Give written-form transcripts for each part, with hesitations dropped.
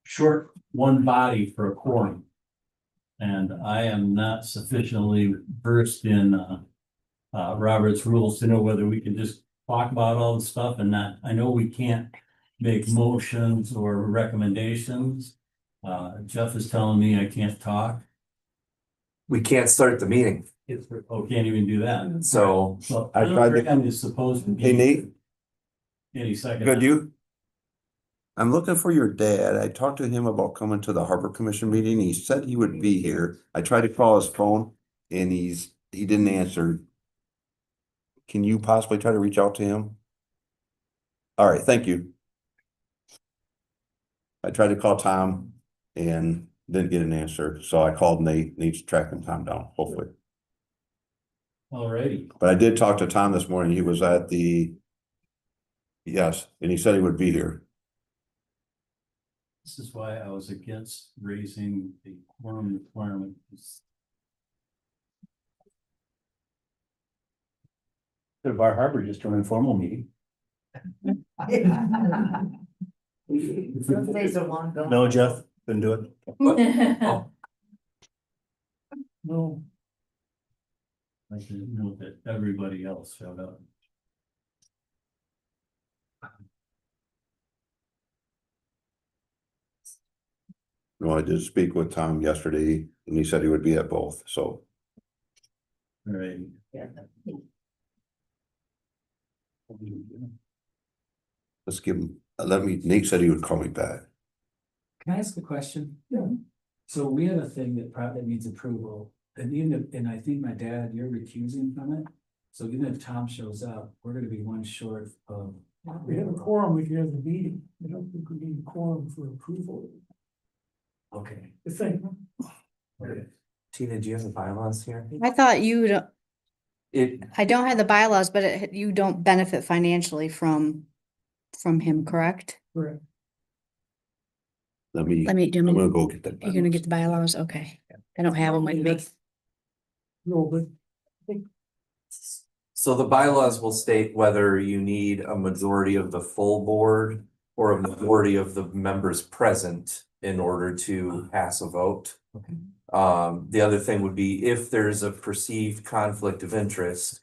short one body for a quorum. And I am not sufficiently versed in Robert's rules to know whether we can just talk about all the stuff and not, I know we can't make motions or recommendations. Jeff is telling me I can't talk. We can't start the meeting, Oh, can't even do that. so So I I tried to- think I'm just supposed to be. Hey, Nate, Any second. good you? I'm looking for your dad. I talked to him about coming to the Harbor Commission meeting. He said he would be here. I tried to call his phone and he didn't answer. Can you possibly try to reach out to him? All right, thank you. I tried to call Tom and didn't get an answer, so I called Nate. Nate's tracking Tom down, hopefully. Alrighty. But I did talk to Tom this morning. He was at the. Yes, and he said he would be here. This is why I was against raising the quorum requirement. Could Bar Harbor just do an informal meeting? Some days are long gone. No, Jeff, couldn't do it. No. I didn't know that everybody else showed up. No, I did speak with Tom yesterday and he said he would be at both, so. Alright. Let's give him, Nate said he would call me back. Can I ask a question? Yeah. So we have a thing that probably needs approval, and even if, and I think my dad, you're recusing from it. So even if Tom shows up, we're gonna be one short of. We have a quorum, we can have the meeting, I don't think we need a quorum for approval. Okay. The thing, Okay. Tina, do you have the bylaws here? I thought you don't, It, I don't have the bylaws, but you don't benefit financially from him, correct? correct, Let me, I'm gonna go get that. you're gonna get the bylaws, okay. I don't have them with me. no, but so the bylaws will state whether you need a majority of the full board or a majority of the members present in order to pass a vote. Okay. The other thing would be if there's a perceived conflict of interest.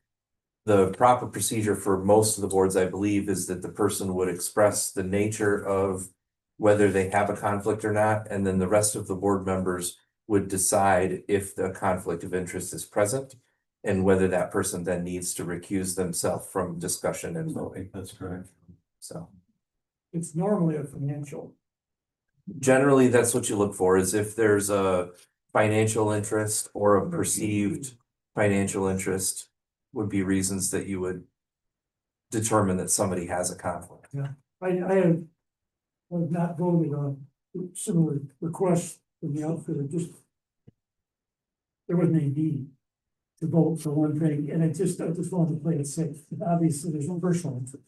The proper procedure for most of the boards, I believe, is that the person would express the nature of whether they have a conflict or not, and then the rest of the board members would decide if the conflict of interest is present and whether that person then needs to recuse themselves from discussion and voting. That's correct. So it's normally a financial. generally, that's what you look for, is if there's a financial interest or a perceived financial interest would be reasons that you would determine that somebody has a conflict. I have not voted on similar requests from the outfitter, just. There wasn't any need to vote for one thing, and I just wanted to play it safe, obviously, there's no personal interest,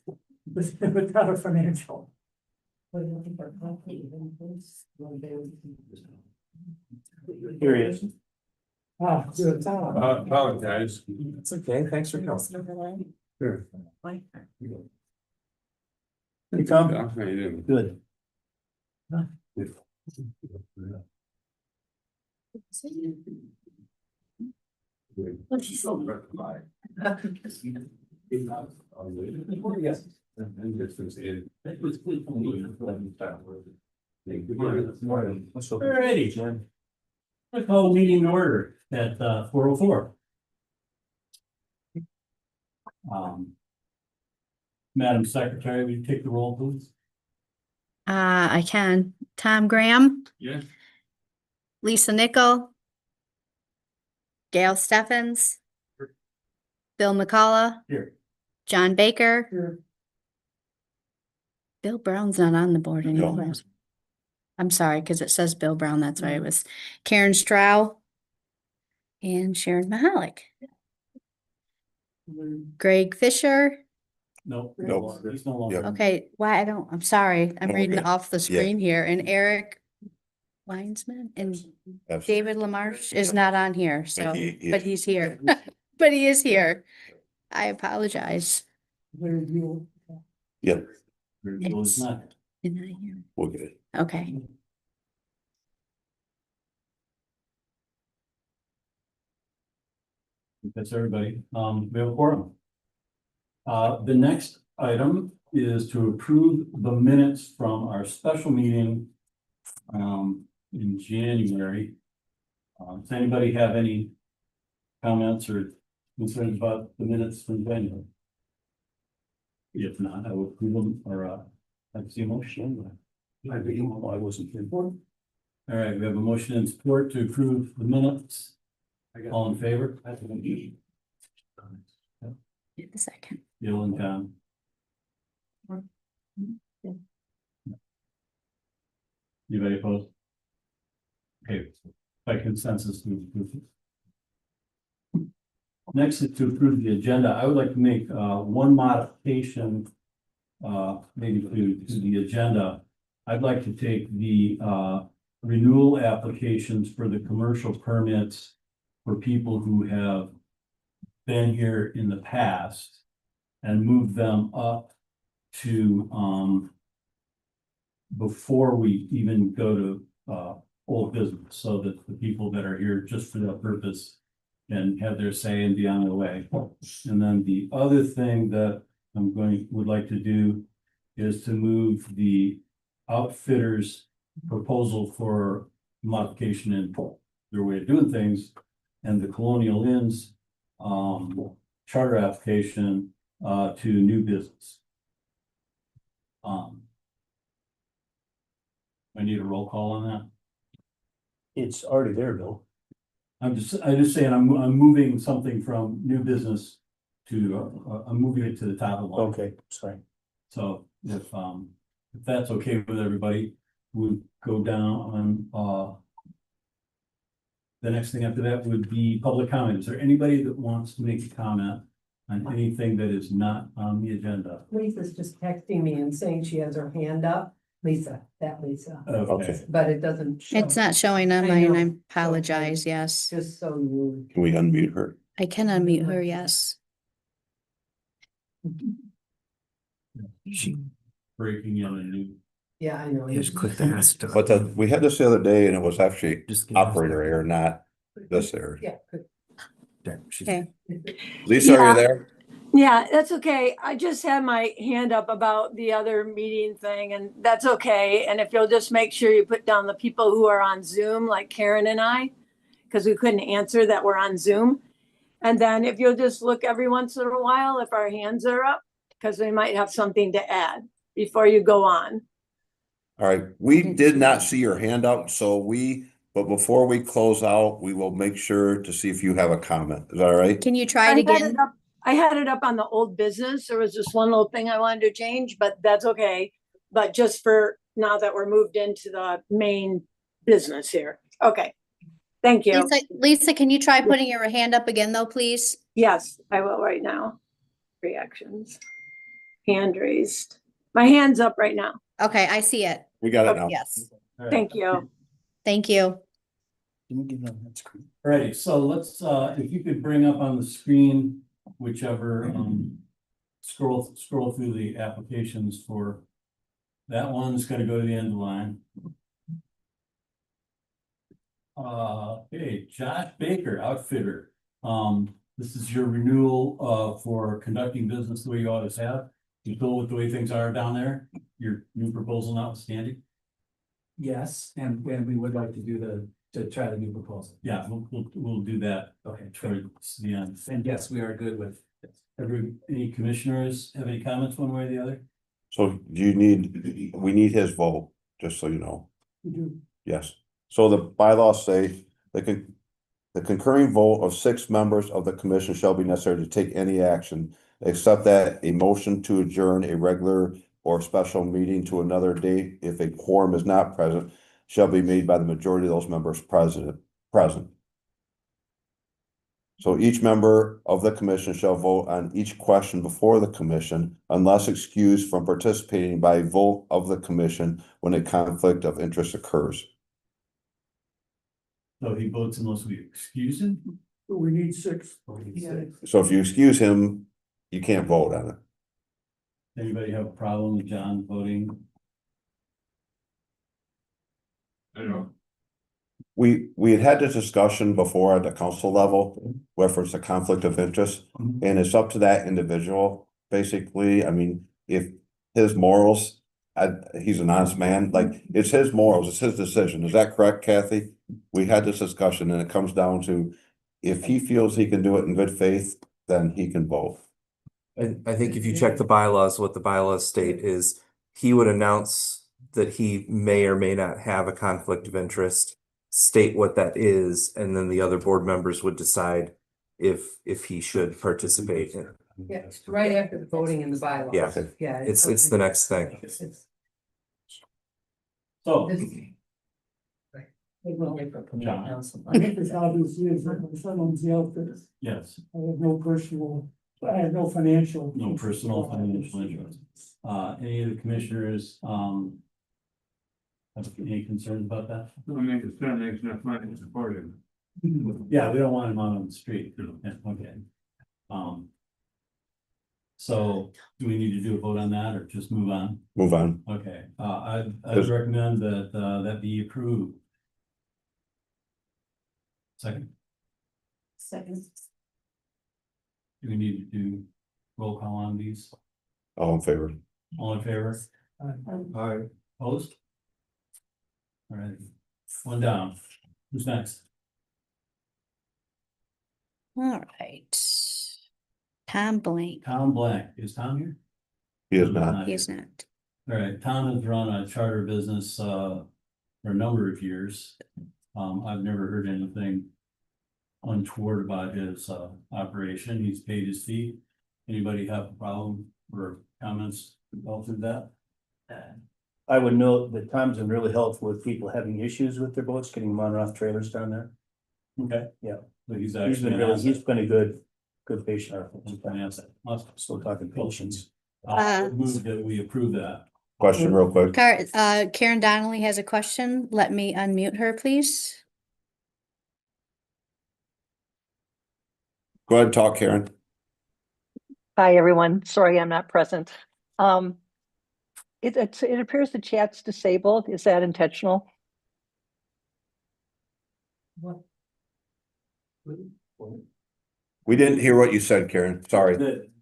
but not a financial. Here he is. Ah, good. Apologize. It's okay, thanks for coming. Sure. Hey, Tom. How you doing? Good. Alrighty, Jim. I call meeting to order at 4:04. Madam Secretary, will you take the roll, please? I can. Tom Graham, Yeah. Lisa Nichol, Gail Steffens, Bill McCullough, Here. John Baker. Here. Bill Brown's not on the board No. anymore. I'm sorry, because it says Bill Brown, that's why it was Karen Strow and Sharon Mahalik. Greg Fisher. No. Nope. He's no longer. Okay, why I'm sorry, I'm No, we're reading good. off the Yeah. screen here, and Eric Weinsman and Absolutely. David Lamarche is not on here, so, he but is. he's here. But he is here. I apologize. There you Yep, It's not. Isn't that here? we'll get it. Okay, That's everybody. We have a quorum. The next item is to approve the minutes from our special meeting in January. Does anybody have any comments or concerns about the minutes from January? If not, I will approve them or I'd see a motion. I wasn't here. All right, we have a motion and support to approve the minutes. All in favor? Hit the second. Bill and Tom. Anybody opposed? Okay, by consensus, we approve it. Next is to approve the agenda. I would like to make one modification. Maybe to the agenda. I'd like to take the renewal applications for the commercial permits for people who have been here in the past and move them up to before we even go to old business, so that the people that are here just for that purpose can have their say and be on their way. And then the other thing that would like to do is to move the outfitters proposal for modification in their way of doing things and the Colonial Inns charter application to new business. I need a roll call on that. It's already there, Bill. I'm just saying, I'm moving something from new business to, I'm moving it to the top of the line. Okay, sorry. So if that's okay with everybody, we'll go down on, the next thing after that would be public comment. Is there anybody that wants to make a comment on anything that is not on the agenda? Lisa's just texting me and saying she has her hand up. Lisa, that Lisa, Okay, but it doesn't show. It's not showing on I mine. know. I apologize. Yes. Just so you. Can we unmute her? I can unmute her. Yes. breaking in a new. Yeah, I know. Just click the rest. But we had this the other day and it was actually Just operator error, not this area. Yeah, good. Okay. Lisa, are Yeah. you there? Yeah, that's okay. I just had my hand up about the other meeting thing, and that's okay. And if you'll just make sure you put down the people who are on Zoom, like Karen and I, because we couldn't answer that we're on Zoom. And then if you'll just look every once in a while if our hands are up, because we might have something to add before you go on. All right, we did not see your hand up, but before we close out, we will make sure to see if you have a comment. Is that all right? Can you try I it had again? I had it up on the old business. There was just one little thing I wanted to change, but that's okay. But just for now that we're moved into the main business here. Okay. Thank you. Lisa, can you try putting your hand up again though, please? Yes, I will right now. Reactions. Hand raised. My hand's up right now. Okay, I see it. We got it now. Yes. All right. Thank you. Thank you. Can you give them that screen? Alrighty, so let's, if you could bring up on the screen, whichever, scroll through the applications for. That one's gonna go to the end of the line. Okay, Josh Baker, outfitter. This is your renewal, for conducting business the way you always have. You go with the way things are down there, your new proposal notwithstanding. Yes, and we would like to do to try the new proposal. Yeah, we'll do that. Okay, Towards the end. and yes, we are good with. Any commissioners have any comments one way or the other? So we need his vote, just so you know. You do. Yes. So the bylaws say the concurring vote of 6 members of the commission shall be necessary to take any action, except that a motion to adjourn a regular or special meeting to another date, if a quorum is not present, shall be made by the majority of those members present. So each member of the commission shall vote on each question before the commission unless excused from participating by vote of the commission when a conflict of interest occurs. So he votes unless we excuse him? But we need 6. Yeah. So if you excuse him, you can't vote on it. Anybody have a problem with John voting? I don't. we had this discussion before at the council level, where it's a conflict of interest, Mhm. and it's up to that individual, basically, I mean, if his morals, he's an honest man, like, it's his morals, it's his decision, is that correct, Kathy? We had this discussion, and it comes down to, if he feels he can do it in good faith, then he can vote. I think if you check the bylaws, what the bylaws state is he would announce that he may or may not have a conflict of interest, state what that is, and then the other board members would decide if he should participate in. Yeah, it's right after the voting in the bylaws. Yeah. Yeah. It's the next thing. It's- So, this- Right. It will wait for John. council. I think it's obvious is that my son owns the outfit. yes, I have no financial. no personal financial interest. Any of the commissioners, have any concerns about that? Don't make it sound like it's not money to support him. Yeah, we don't want him out on the street. Yeah, okay. So do we need to do a vote on that or just move on? Move on. Okay, I'd Yes. recommend that, that be approved. Second, Second. do we need to do roll call on these? All in favor? All in favor? Aye. Opposed? All right, one down. Who's next? All right. Tom Blank, Tom Black. Is Tom here? He is not. he is not. All right, Tom has run a charter business, for a number of years. I've never heard anything untoward about his, operation. He's paid his fee. Anybody have a problem or comments about that? I would note that Tom's been really helpful with people having issues with their boats, getting them on and off trailers down there. Okay. Yeah. But he's He's actually. been really, he's been a good patient. He's an asset. Awesome. Still talking patience. I'll move that we approve that. Question real quick. Karen Donnelly has a question. Let me unmute her, please. Go ahead and talk, Karen. Hi, everyone. Sorry, I'm not present. It appears the chat's disabled. Is that intentional? What? We didn't hear what you said, Karen. Sorry.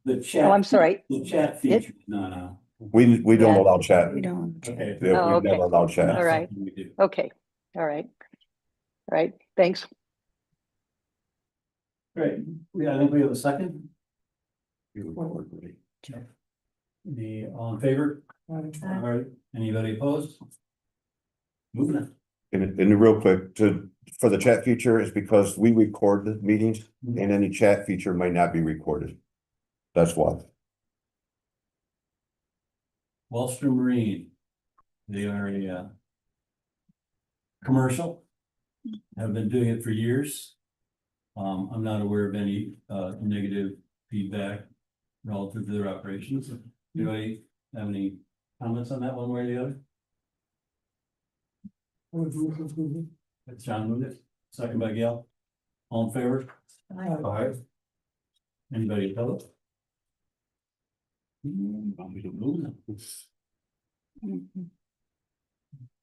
The chat. Oh, I'm sorry. The chat feature, no. We don't Yeah. allow chat. We don't. Okay. Yeah, Oh, we've okay. never allowed chat. Not All right. something we do. Okay, all right. All right, thanks. Great. I think we have a second. The, all in favor? All right, anybody opposed? Moving on. And real quick, for the chat feature is because we record the meetings and any chat feature might not be recorded. That's why. Wallster Marine. They are a commercial. Have been doing it for years. I'm not aware of any negative feedback relative to their operations. Do I have any comments on that one way or the other? That's John moved it, second by Gail. All in favor? Aye. Anybody opposed?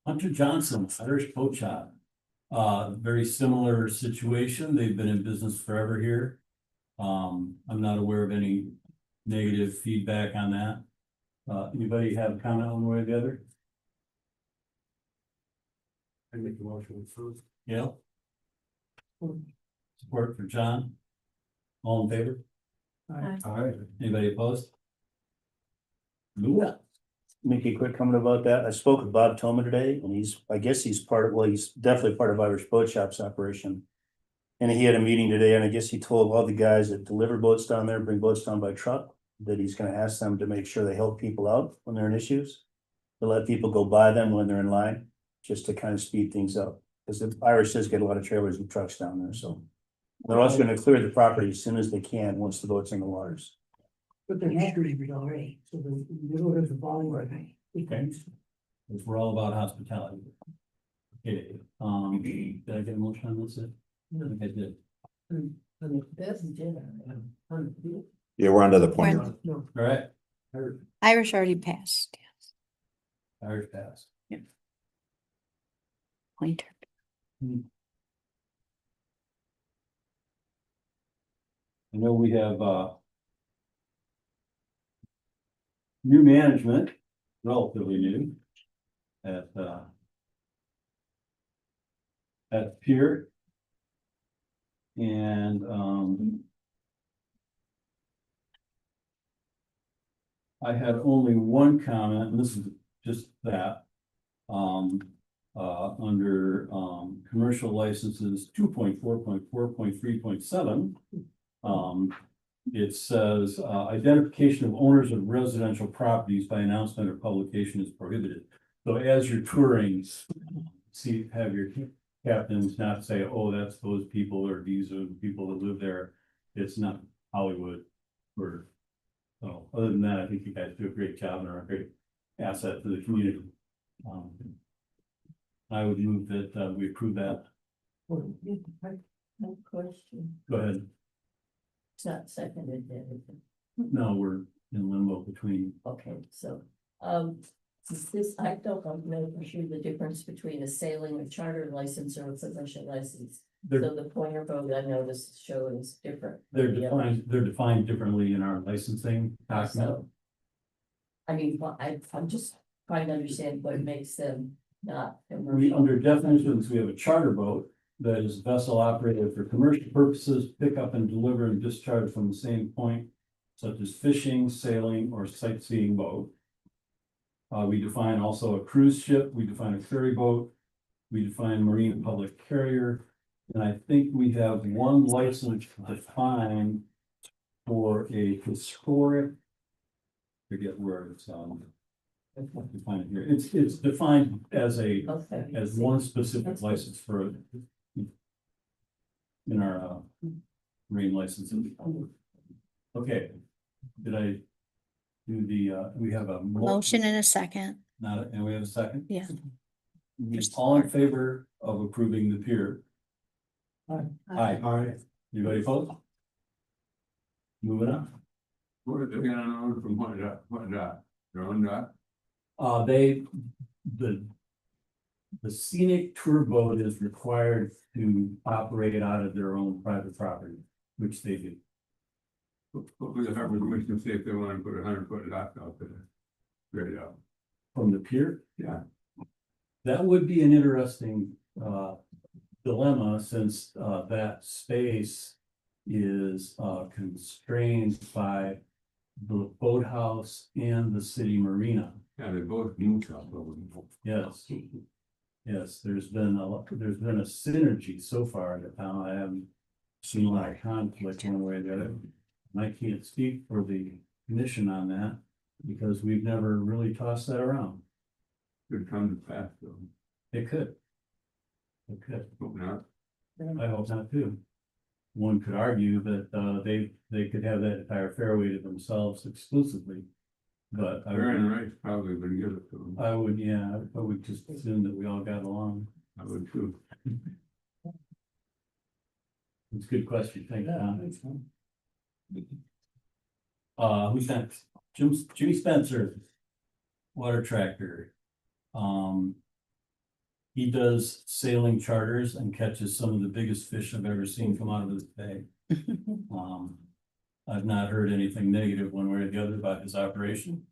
Hunter Johnson, Irish Boat Shop. Very similar situation. They've been in business forever here. I'm not aware of any negative feedback on that. Anybody have a comment one way or the other? I make the motion first. Gail? Support for John? All in favor? Aye. Anybody opposed? Move on. Make a quick comment about that. I spoke with Bob Toma today and I guess he's he's definitely part of Irish Boat Shop's operation. And he had a meeting today and I guess he told all the guys that deliver boats down there, bring boats down by truck, that he's gonna ask them to make sure they help people out when they're in issues. To let people go by them when they're in line, just to kind of speed things up. Cause the Irish does get a lot of trailers and trucks down there, so. They're also gonna clear the property as soon as they can, once the boat's in the waters. But they're not going to be already, so they don't have the volume. Okay. Because we're all about hospitality. Okay, did I get a motion on this? I think I did. Yeah, we're onto the point. All right. Irish already passed. Irish pass. Pointer. I know we have, new management, relatively new, at Pier. And, I had only one comment, and this is just that. Under, commercial licenses 2.4.4.3.7. It says, identification of owners of residential properties by announcement or publication is prohibited. So as you're touring, see, have your captains not say, oh, that's those people, or these are the people that live there. It's not Hollywood, or, so other than that, I think you guys do a great job and are a great asset to the community. I would move that, we approve that. No question. Go ahead. It's not seconded, then. No, we're in limbo between, Okay, so, is this, I don't know for sure the difference between a sailing or charter license or a commercial license. they're, So the pointer boat I noticed showing is different. they're than the defined, they're defined differently in our licensing others. document. So, I mean, I'm just trying to understand what makes them not We, commercial. under definitions, we have a charter boat that is vessel operated for commercial purposes, pick up and deliver and discharge from the same point, such as fishing, sailing, or sightseeing boat. We define also a cruise ship, we define a ferry boat, we define marine and public carrier. And I think we have one license defined for a historic. Forget where it's, define it here, it's defined as a, Okay. as one specific license for a. In our, marine licensing. Okay, did I do the, we have a. Motion in a second. Not, and we have a second? Yeah. All in favor of approving the pier? Aye. Aye. Anybody opposed? Moving on. What are they gonna own from what dot? Their own dot? They, the scenic tour boat is required to operate out of their own private property, which they do. What would the harbor commission say if they wanna put 100-foot dock out there? Straight out. From the pier? Yeah. That would be an interesting, dilemma, since, that space is, constrained by the boathouse and the city marina. Yeah, they both do something. Yes. Yes, there's been a synergy so far in the town. I haven't seen a lot of conflict one way or the other. And I can't speak for the commission on that, because we've never really tossed that around. Could come to pass though. It could. It could. Hope not. I hope not too. One could argue that, they could have that entire fairway to themselves exclusively. But I Aaron would, Rice probably would give it to them. I would, yeah, I would just assume that we all got along. I would too. It's a good question. Thank you, Tom. Thanks. Who's next? Jimmy Spencer. Water tractor. He does sailing charters and catches some of the biggest fish I've ever seen come out of this bay. I've not heard anything negative one way or the other about his operation.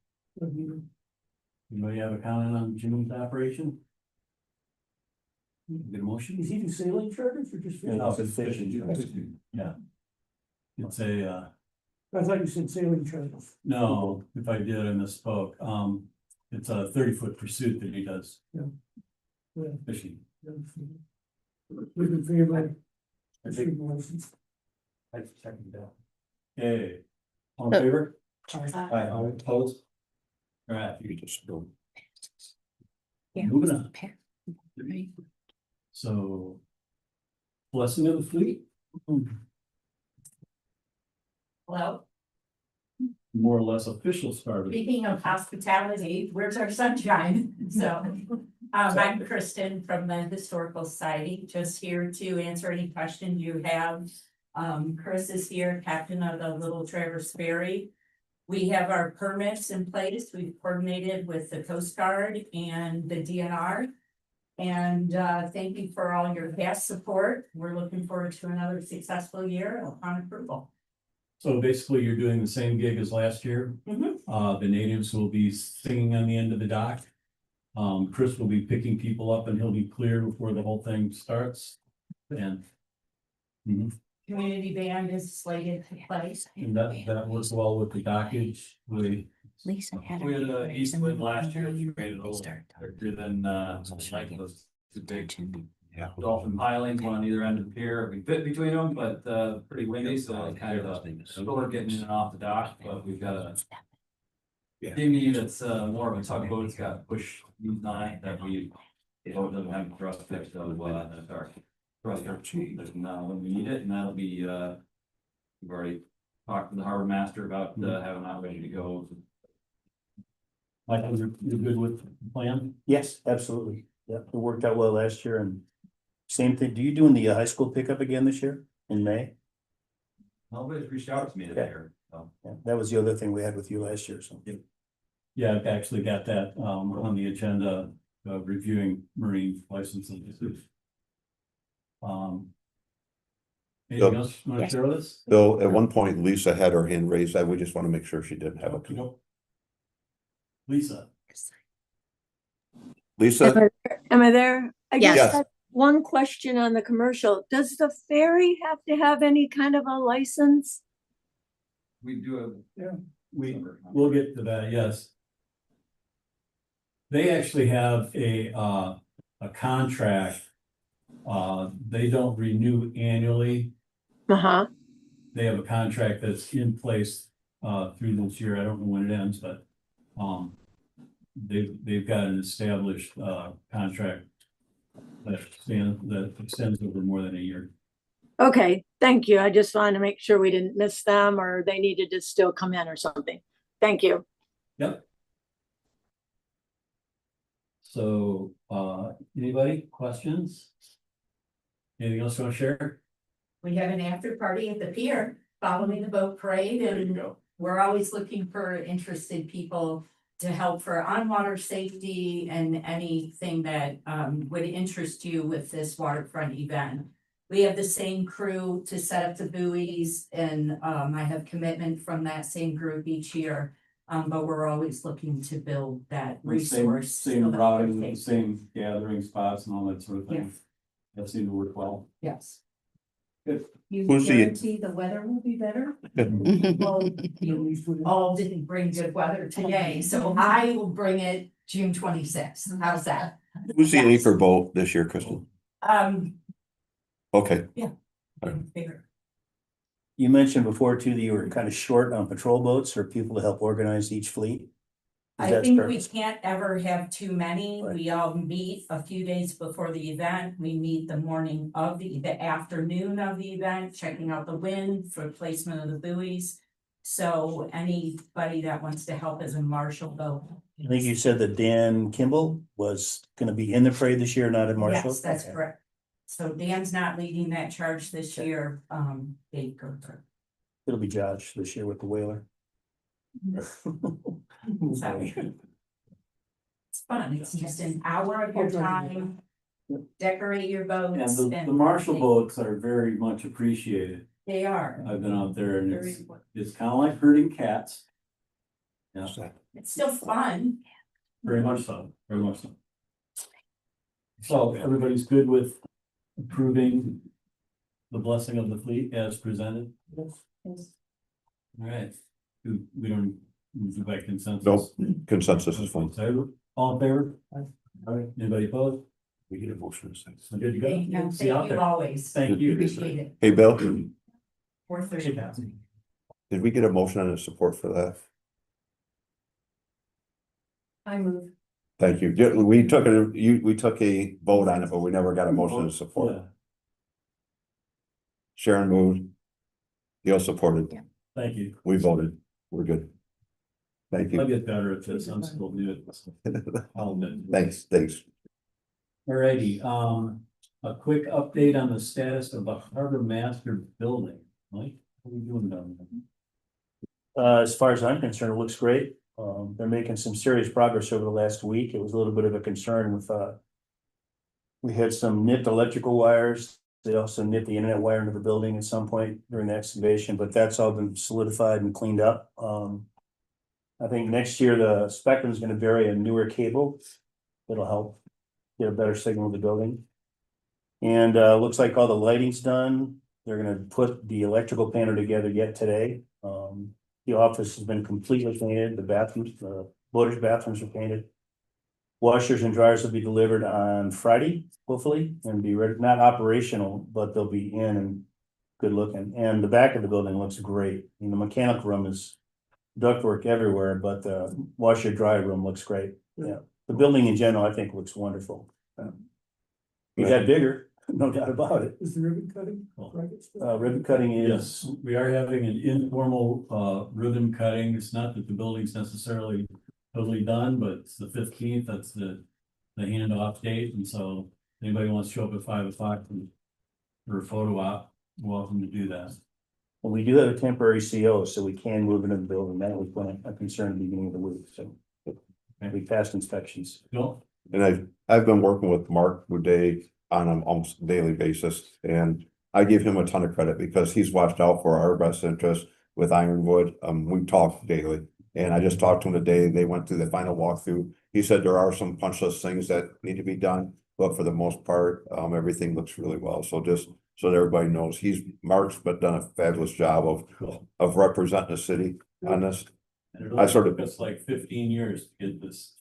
Anybody have a comment on Jimmy's operation? Get a motion? Is he do sailing charters or just? Yeah, No, it's a it's fishing. fishing. Yeah. It's a, I thought you said sailing charters. no, if I did, I misspoke. It's a 30-foot pursuit that he does. Yeah. Yeah. Fishing. We've been favored by. I think- license. I second that. Okay, all in favor? Aye. Aye, opposed? All right, You just go. Yeah. moving on. Right. So. Blessing of the fleet, Well, more or less official start. of- speaking of hospitality, where's our sunshine? So, I'm Kristen from the Historical Society, just here to answer any questions you have. Chris is here, captain of the Little Traverse Ferry. We have our permits in place. We've coordinated with the Coast Guard and the DNR. And, thank you for all your past support. We're looking forward to another successful year upon approval. So basically, you're doing the same gig as last year. Mhm. The natives will be singing on the end of the dock. Chris will be picking people up and he'll be clear before the whole thing starts. And Community band is slated to play. that works well with the dockage. Lisa had. We had her a east wind last year, and which made it a little start bigger than, like those two big Yeah. dolphin pilings, one on either end of the pier. We fit between them, but, pretty windy, so it kind of, slower getting in and off the dock, but we've got a dinghy that's, more of a tugboat. It's got push nine that we, it doesn't have thrust fixed, so, that's our thrust our cheap, and, when we need it, and that'll be, we've already talked to the harbor master about, having that ready to go. Michael, you're good with the plan? Yes, absolutely. Yeah, it worked out well last year and same thing. Do you doing the high school pickup again this year in May? Nobody's reached out to me this Okay. year, so. Yeah, that was the other thing we had with you last year, so. Yeah, I've actually got that on the agenda, reviewing marine licenses. Anything else you want to Yes. share with us? Bill, at one point Lisa had her hand raised. We just want to make sure she didn't have a. Lisa, Lisa, Am I there? I Yes. just had one question on the commercial. Does the ferry have to have any kind of a license? We do have. we'll get to that, yes. They actually have a contract. They don't renew annually. Uh-huh. They have a contract that's in place through this year. I don't know when it ends, but they've got an established contract that extends over more than a year. Okay, thank you. I just wanted to make sure we didn't miss them or they needed to still come in or something. Thank you. Yep. So anybody questions? Anything else you want to share? We have an after party at the pier following the boat parade, and we're always looking for interested people to help for on-water safety and anything that would interest you with this waterfront event. We have the same crew to set up the buoys, and I have commitment from that same group each year. But we're always looking to build that resource. Same so that routing, we're safe. same gathering spots and all that sort of thing. Yes. That seemed to work well. Yes. Good. You Who's the- guarantee the weather will be better? Well, you all didn't bring good weather today, so I will bring it June 26th. How's that? who's the Yes. anchor boat this year, Kristen? Okay, Bigger. You mentioned before too, that you were kind of short on patrol boats or people to help organize each fleet. Is I that think start- we can't ever have too many. Right. We all meet a few days before the event. We meet the morning of the afternoon of the event, checking out the wind for placement of the buoys. So anybody that wants to help as a marshal boat. I think you said that Dan Kimball was gonna be in the parade this year, not in Marshall? Yes, that's Okay. correct. So Dan's not leading that charge this year, Baker. It'll be Josh this year with the whaler. Sorry. It's fun. It's just an hour of your time. Decorate your boats. And the Marshall boats are very much appreciated. They are. I've been out there and Very, it's kind of like herding cats. Yeah, it's still fun. very much so, very much so. So everybody's good with approving the blessing of the fleet as presented? All right. We don't move by consensus. no, consensus is fine. All in favor? All right, anybody opposed? We get a motion in a second. So good to go. Thank you. See you out Thank you there. always. Thank you. Appreciate it. Hey, Bill, 4:30. did we get a motion and a support for that? I move. Thank you. We took a vote on it, but we never got a motion and support. Yeah, Sharon moved. Gail supported. Yeah. thank you. We voted. We're good. Thank I'll you. get better at this. I'm still new at this. I'll admit. Thanks. Alrighty, a quick update on the status of the Harbor Master building. Mike, what are we doing down there? As far as I'm concerned, it looks great. They're making some serious progress over the last week. It was a little bit of a concern with, we had some nipped electrical wires They also knit the internet wire into the building at some point during the excavation, but that's all been solidified and cleaned up. I think next year the Spectrum is gonna bury a newer cable. That'll help get a better signal to the building. And looks like all the lighting's done. They're gonna put the electrical panel together yet today. The office has been completely painted, the bathrooms, the voters' bathrooms are painted. Washers and dryers will be delivered on Friday, hopefully, and be ready, not operational, but they'll be in and good looking. And the back of the building looks great. And the mechanical room is ductwork everywhere, but the washer dryer room looks great. Yeah, the building in general, I think, looks wonderful. We got bigger, no doubt about it. Is the ribbon cutting? Ribbon cutting Yes, is, we are having an informal ribbon cutting. It's not that the building's necessarily totally done, but it's the 15th, that's the handoff date, and so anybody wants to show up at 5 o'clock for a photo op, welcome to do that. and we do have a temporary CO, so we can move into the building. That was a concern at the beginning of the week, so. We passed inspections. No, And I've been working with Mark Boudet on an almost daily basis, and I give him a ton of credit because he's watched out for our best interest with Ironwood. We talk daily, and I just talked to him today. They went through the final walkthrough. He said there are some punch list things that need to be done, but for the most part, everything looks really well. So just so that everybody knows, Mark's done a fabulous job of representing the city on this. and I sort of- took us like 15 years to get this.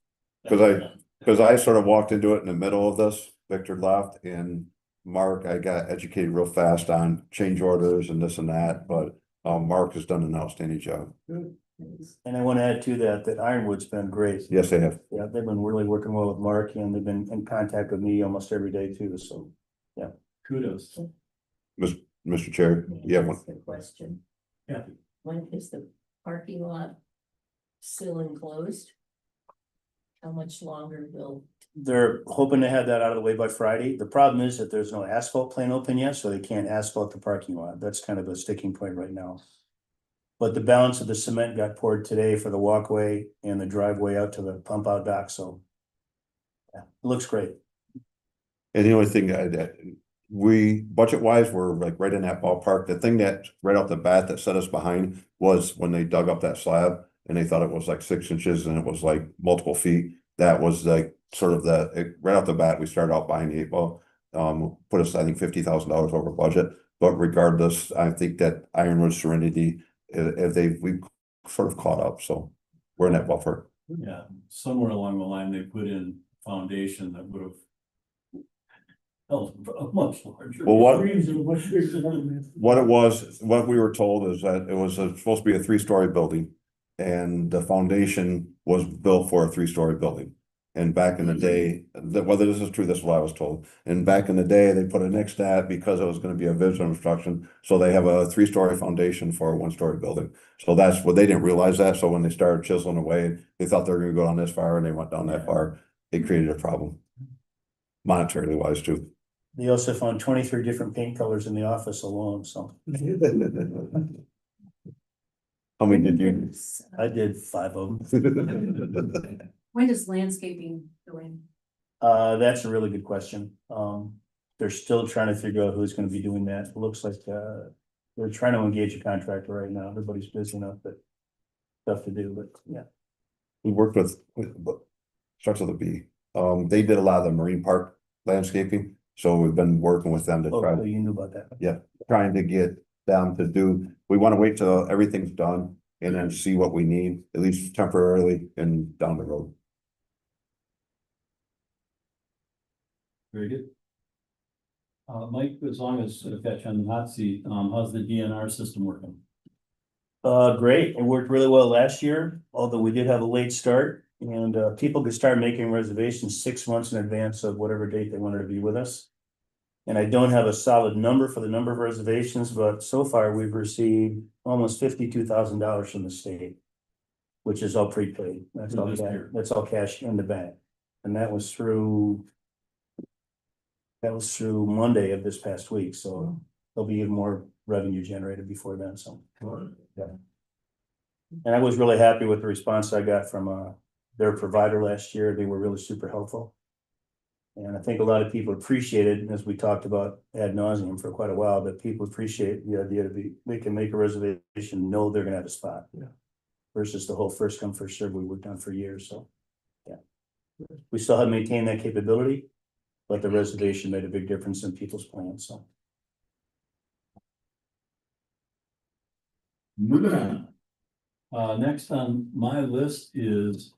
'Cause I sort of walked into it in the middle of this, Victor left, and Mark, I got educated real fast on change orders and this and that, but Mark has done an outstanding job. And I want to add to that Ironwood's been great. Yes, they have. Yeah, they've been really working well with Mark, and they've been in contact with me almost every day too, so. Kudos. Mr. Chair, yeah, That's the question. Yeah. When is the parking lot still enclosed? How much longer will, They're hoping to have that out of the way by Friday. The problem is that there's no asphalt plane open yet, so they can't asphalt the parking lot. That's kind of a sticking point right now. But the balance of the cement got poured today for the walkway and the driveway out to the pump out dock, so. Yeah, it looks great. And the only thing that we, budget wise, we're like right in that ballpark. The thing that right off the bat that set us behind was when they dug up that slab and they thought it was like 6 inches and it was like multiple feet. That was like sort of right off the bat, we started out buying the 8 ball. Put us, I think, $50,000 over budget. But regardless, I think that Ironwood Serenity, we've sort of caught up, so we're in that buffer. Yeah, somewhere along the line, they put in foundation that would have held a much larger. Well, what it was, what we were told is that it was supposed to be a 3-story building. And the foundation was built for a 3-story building. And back in the day, whether this is true, that's what I was told. And back in the day, they put it next to that because it was gonna be a visual instruction. So they have a 3-story foundation for a 1-story building. So that's what they didn't realize that. So when they started chiseling away, they thought they were gonna go down this far and they went down that far. It created a problem. Monetarily wise too. They also found 23 different paint colors in the office alone, so. How many did you? I did 5 of them. When does landscaping go in? That's a really good question. They're still trying to figure out who's gonna be doing that. It looks like, they're trying to engage a contractor right now. Everybody's busy enough, but stuff to do, but yeah. We worked with starts with a B. They did a lot of the marine park landscaping, so we've been working with them to Oh, try, so you knew about that. trying to get them to do. We want to wait till everything's done and then see what we need, at least temporarily and down the road. Very good. Mike, as long as I've got you on the hot seat, how's the DNR system working? Great. It worked really well last year, although we did have a late start. And people could start making reservations 6 months in advance of whatever date they wanted to be with us. And I don't have a solid number for the number of reservations, but so far we've received almost $52,000 from the state. Which is all prepaid. That's all This cash, year. that's all cash in the bank. And that was through. That was through Monday of this past week, so there'll be even more revenue generated before then, so. Yeah. And I was really happy with the response I got from their provider last year. They were really super helpful. And I think a lot of people appreciate it, as we talked about ad nauseum for quite a while, that people appreciate the idea to be, they can make a reservation, know they're gonna have a spot. Yeah. Versus the whole first come, first served we worked on for years, so. Yeah. We still have maintained that capability, but the reservation made a big difference in people's plans, so. Moving on. Next on my list is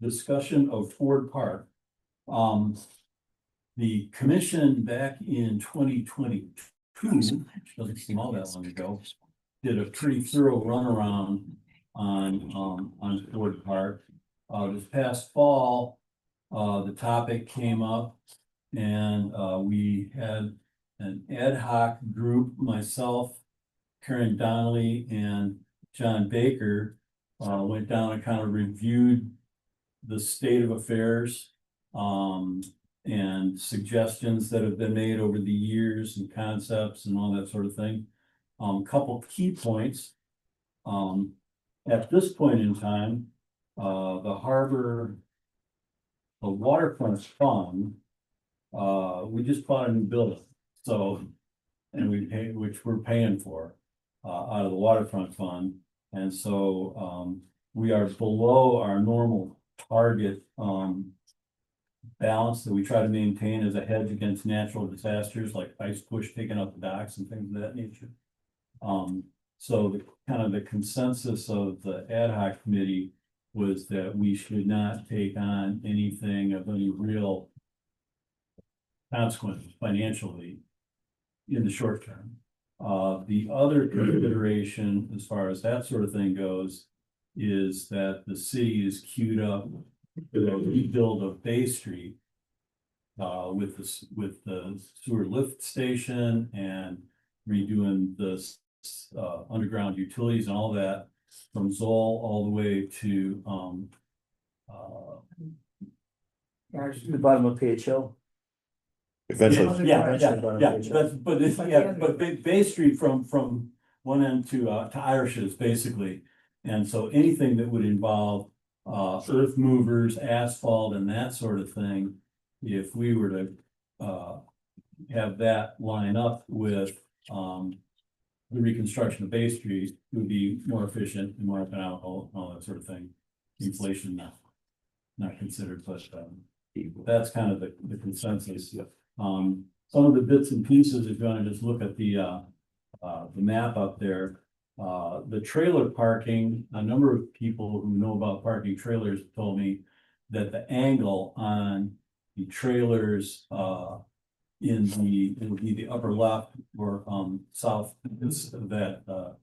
discussion of Ford Park. The commission back in 2022, which doesn't seem all that long ago, did a pretty thorough runaround on Ford Park. This past fall, the topic came up and we had an ad hoc group, myself, Karen Donnelly and John Baker, went down and kind of reviewed the state of affairs, and suggestions that have been made over the years and concepts and all that sort of thing. Couple key points. At this point in time, the waterfront fund, we just bought a new building, so, and we pay, which we're paying for, out of the waterfront fund. And so, we are below our normal target, balance that we try to maintain as a hedge against natural disasters like ice push taking up the docks and things of that nature. So the kind of the consensus of the ad hoc committee was that we should not take on anything of any real consequences financially in the short term. The other consideration as far as that sort of thing goes is that the city is queued up to rebuild of Bay Street with the sewer lift station and redoing the underground utilities and all that from Zoll all the way to The bottom of Page Hill. Eventually, yeah, but Bay Street from one end to Irish's basically. And so anything that would involve earth movers, asphalt and that sort of thing, if we were to have that line up with the reconstruction of Bay Street, it would be more efficient and more economical, all that sort of thing. Inflation not considered, but that's kind of the consensus. Some of the bits and pieces, if you want to just look at the map up there, the trailer parking, a number of people who know about parking trailers told me that the angle on the trailers it would be the upper left or south of that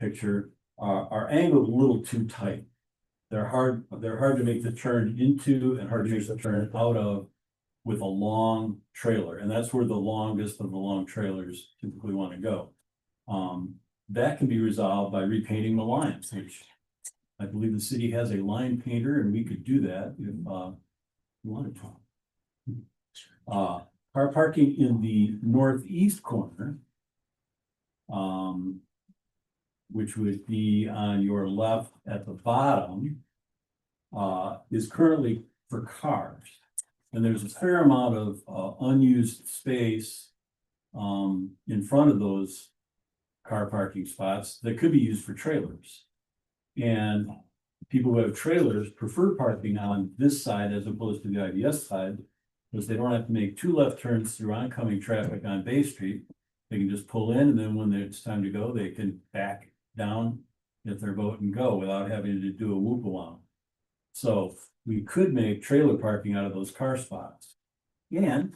picture are angled a little too tight. They're hard to make the turn into and hard to make the turn out of with a long trailer, and that's where the longest of the long trailers typically want to go. That can be resolved by repainting the lines, which I believe the city has a line painter, and we could do that if we wanted to. Car parking in the northeast corner, which would be on your left at the bottom, is currently for cars. And there's a fair amount of unused space in front of those car parking spots that could be used for trailers. And people who have trailers prefer parking on this side as opposed to the IBS side, because they don't have to make two left turns through oncoming traffic on Bay Street. They can just pull in, and then when it's time to go, they can back down, get their boat and go without having to do a whoop along. So we could make trailer parking out of those car spots. And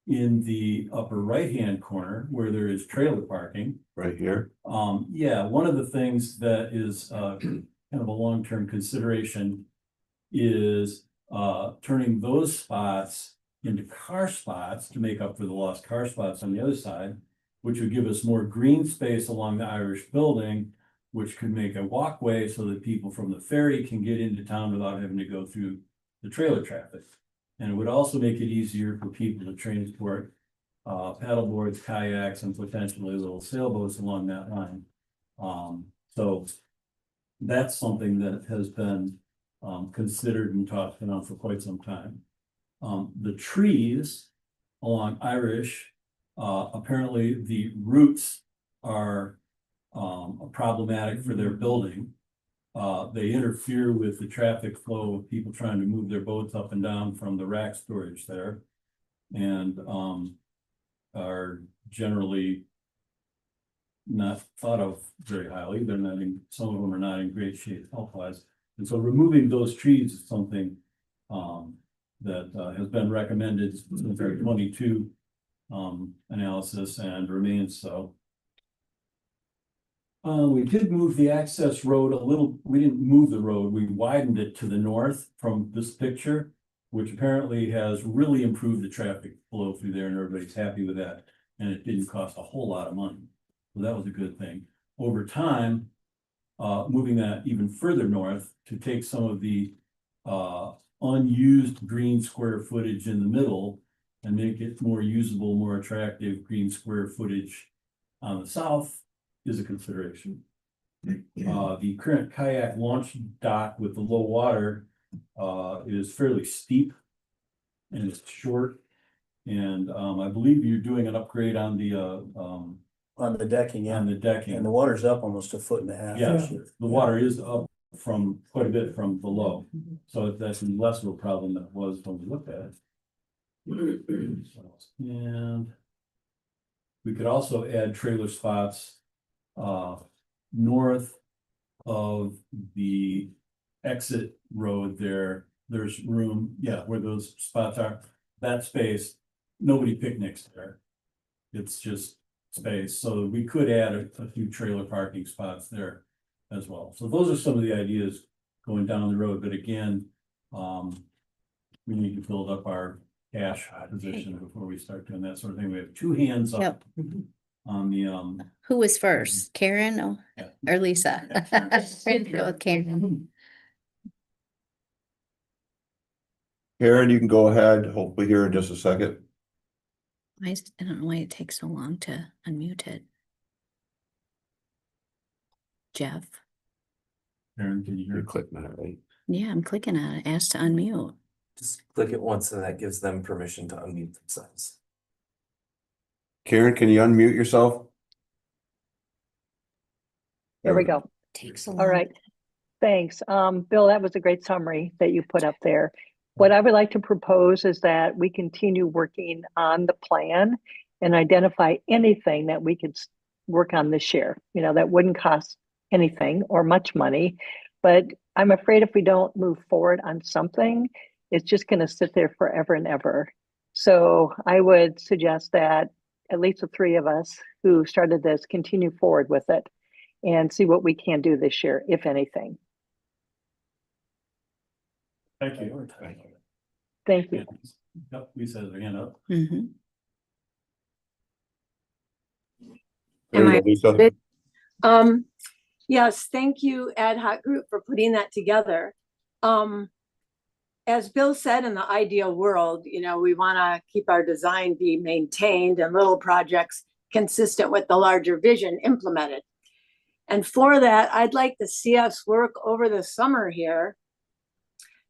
in the upper right-hand corner where there is trailer parking, right here. yeah, one of the things that is kind of a long-term consideration is turning those spots into car spots to make up for the lost car spots on the other side, which would give us more green space along the Irish building, which could make a walkway so that people from the ferry can get into town without having to go through the trailer traffic. And it would also make it easier for people to transport paddle boards, kayaks, and potentially little sailboats along that line. So that's something that has been considered and talked about for quite some time. The trees along Irish, apparently the roots are problematic for their building. They interfere with the traffic flow of people trying to move their boats up and down from the rack storage there. And are generally not thought of very highly. They're not in, some of them are not in great shape health-wise. And so removing those trees is something that has been recommended since our 22 analysis and remains so. We did move the access road a little. We didn't move the road. We widened it to the north from this picture, which apparently has really improved the traffic flow through there, and everybody's happy with that. And it didn't cost a whole lot of money. So that was a good thing. Over time, moving that even further north to take some of the unused green square footage in the middle and make it more usable, more attractive green square footage on the south is a consideration. The current kayak launch dock with the low water is fairly steep and it's short. And I believe you're doing an upgrade on the decking, yeah. on the decking. And the water's up almost 1.5 feet. Yeah, this year. the water is up from quite a bit from below. So that's less of a problem than it was when we looked at it. And we could also add trailer spots north of the exit road there. There's room, yeah, where those spots are, that space, nobody picnics there. It's just space, so we could add a few trailer parking spots there as well. So those are some of the ideas going down the road, but again, we need to build up our cash position before we start doing that sort of thing. We have two hands up. Yep. On the Who was first, Karen Yeah. or Lisa? Yeah, We're gonna go with Karen. Karen, you can go ahead, hopefully here in just a second. I don't know why it takes so long to unmute it. Jeff? Aaron, can you hear? You're clicking on it, right? Yeah, I'm clicking on it, ask to unmute. Just click it once and that gives them permission to unmute themselves. Karen, can you unmute yourself? There we go. Takes so long. All right. Thanks. Bill, that was a great summary that you put up there. What I would like to propose is that we continue working on the plan and identify anything that we could work on this year, you know, that wouldn't cost anything or much money. But I'm afraid if we don't move forward on something, it's just going to sit there forever and ever. So I would suggest that at least the three of us who started this continue forward with it and see what we can do this year, if anything. Thank you. Thank you. Yep, Lisa has her hand up. Mhm. There you go, Lisa. Yes, thank you, ad hoc group, for putting that together. As Bill said, in the ideal world, you know, we want to keep our design be maintained and little projects consistent with the larger vision implemented. And for that, I'd like to see us work over the summer here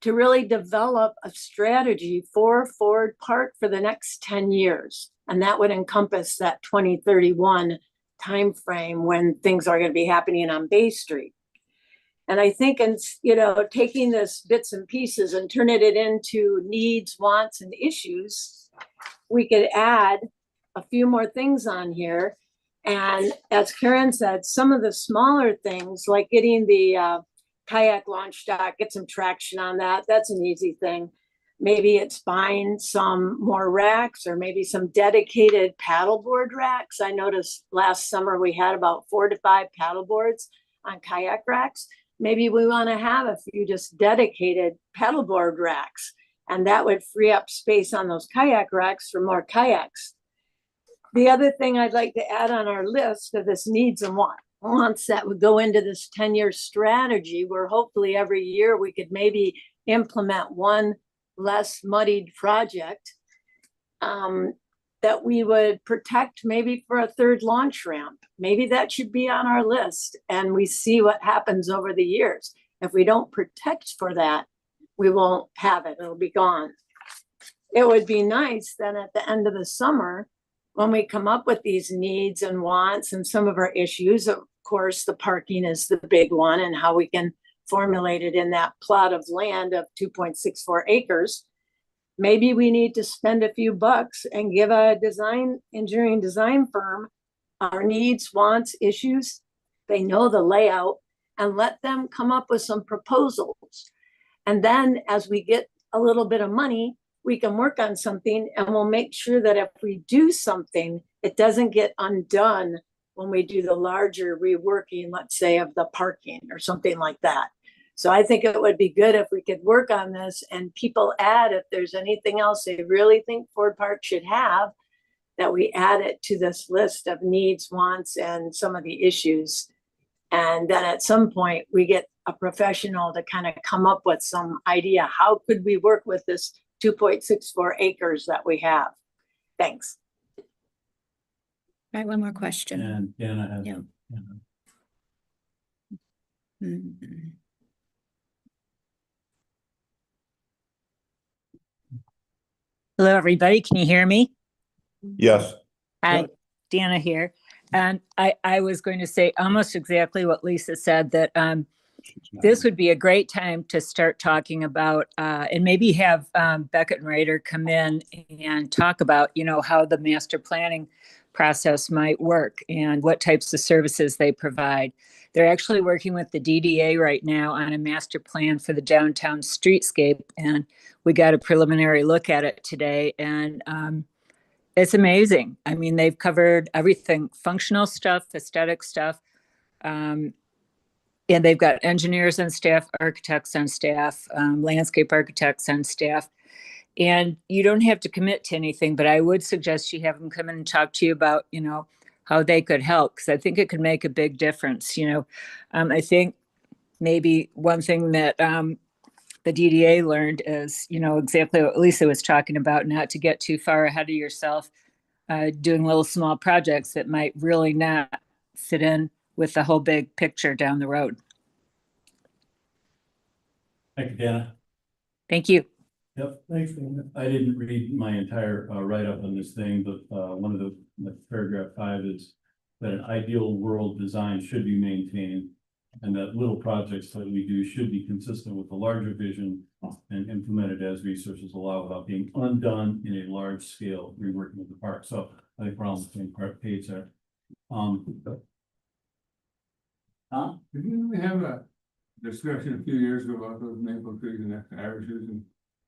to really develop a strategy for Ford Park for the next 10 years. And that would encompass that 2031 timeframe when things are going to be happening on Bay Street. And I think, you know, taking this bits and pieces and turning it into needs, wants, and issues, we could add a few more things on here. And as Karen said, some of the smaller things like getting the kayak launch dock, get some traction on that. That's an easy thing. Maybe it's buying some more racks or maybe some dedicated paddleboard racks. I noticed last summer we had about 4 to 5 paddleboards on kayak racks. Maybe we want to have a few just dedicated paddleboard racks, and that would free up space on those kayak racks for more kayaks. The other thing I'd like to add on our list of this needs and wants that would go into this 10-year strategy, where hopefully every year we could maybe implement one less muddied project that we would protect, maybe for a third launch ramp. Maybe that should be on our list, and we see what happens over the years. If we don't protect for that, we won't have it, it'll be gone. it would be nice then at the end of the summer, when we come up with these needs and wants and some of our issues, of course, the parking is the big one and how we can formulate it in that plot of land of 2.64 acres. Maybe we need to spend a few bucks and give a engineering design firm our needs, wants, issues. They know the layout, and let them come up with some proposals. And then as we get a little bit of money, we can work on something, and we'll make sure that if we do something, it doesn't get undone when we do the larger reworking, let's say, of the parking or something like that. So I think it would be good if we could work on this and people add if there's anything else they really think Ford Park should have, that we add it to this list of needs, wants, and some of the issues. And then at some point we get a professional to kind of come up with some idea. How could we work with this 2.64 acres that we have? Thanks. Right, one more question. And Dana has. Yeah. Mm. Hello, everybody. Can you hear me? Yes. Hi, Dana here. And I was going to say almost exactly what Lisa said, that this would be a great time to start talking about and maybe have Beckett and Rader come in and talk about, you know, how the master planning process might work and what types of services they provide. They're actually working with the DDA right now on a master plan for the downtown streetscape, and we got a preliminary look at it today, and it's amazing. I mean, they've covered everything, functional stuff, aesthetic stuff, and they've got engineers on staff, architects on staff, landscape architects on staff. And you don't have to commit to anything, but I would suggest you have them come in and talk to you about, you know, how they could help, because I think it could make a big difference. You know, I think maybe one thing that the DDA learned is, you know, exactly what Lisa was talking about, not to get too far ahead of yourself, doing little small projects that might really not fit in with the whole big picture down the road. Thank you, Dana. Thank you. Yep, thanks, Dana. I didn't read my entire write-up on this thing, but one of the paragraph 5 is that an ideal world design should be maintained, and that little projects that we do should be consistent with the larger vision and implemented as resources allow without being undone in a large scale reworking of the park. So I think we're on the same page there. Didn't we have a discussion a few years ago about those maple trees and Irishes, and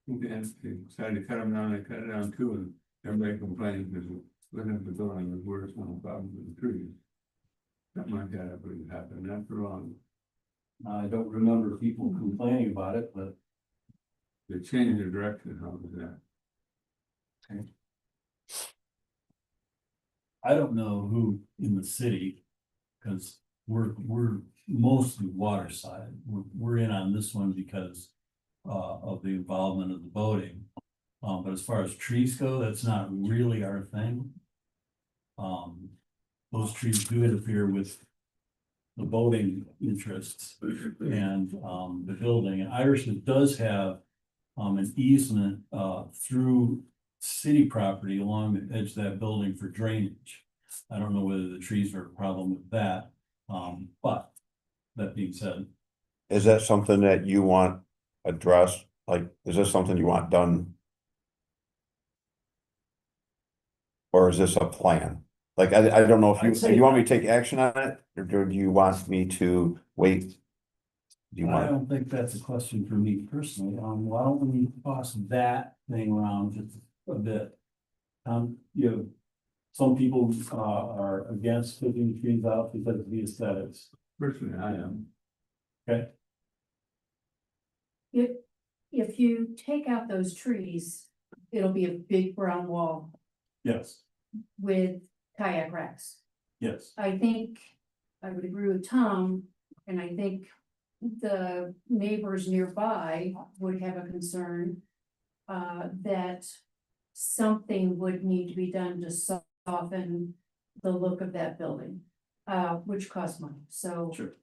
they decided to cut them down, they cut it down too, and everybody complained because looking at the building was worse than the problem with the trees. Something like that, I believe, happened, not for long. I don't remember people complaining about it, but They changed the direction, how was that? I don't know who in the city, because we're mostly water side. We're in on this one because of the involvement of the boating. But as far as trees go, that's not really our thing. Those trees do interfere with the boating interests and the building. And Irish's does have an easement through city property along the edge of that building for drainage. I don't know whether the trees are a problem with that, but that being said. Is that something that you want addressed? Like, is this something you want done? Or is this a plan? Like, I don't know if you want me to take action on it, or do you want me to wait? Do you I want? don't think that's a question for me personally. Why don't we toss that thing around just a bit? You know, some people are against taking trees out because of the aesthetics. Personally, I am. Okay. If you take out those trees, it'll be a big brown wall Yes, with kayak racks. yes. I think I would agree with Tom, and I think the neighbors nearby would have a concern that something would need to be done to soften the look of that building, which costs money, so. Sure.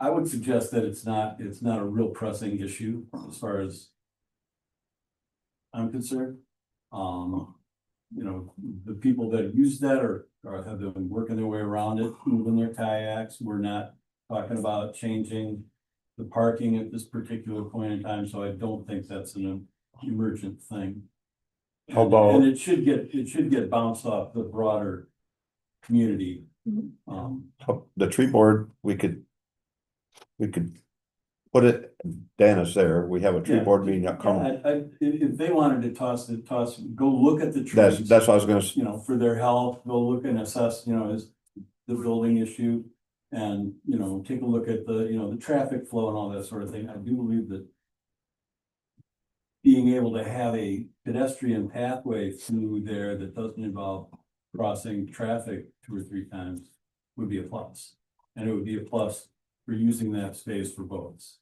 I would suggest that it's not a real pressing issue as far as I'm concerned. You know, the people that use that or have been working their way around it, moving their kayaks. We're not talking about changing the parking at this particular point in time, so I don't think that's an emergent thing. How about- And it should get bounced off the broader community. The tree board, we could put it, Dan is there, we have a tree Yeah. board meeting upcoming. If they wanted to go look at the trees. That's what I was gonna, You know, for their health, go look and assess, you know, is the building issue. And, you know, take a look at the, you know, the traffic flow and all that sort of thing. I do believe that being able to have a pedestrian pathway through there that doesn't involve crossing traffic 2 or 3 times would be a plus. And it would be a plus for using that space for boats.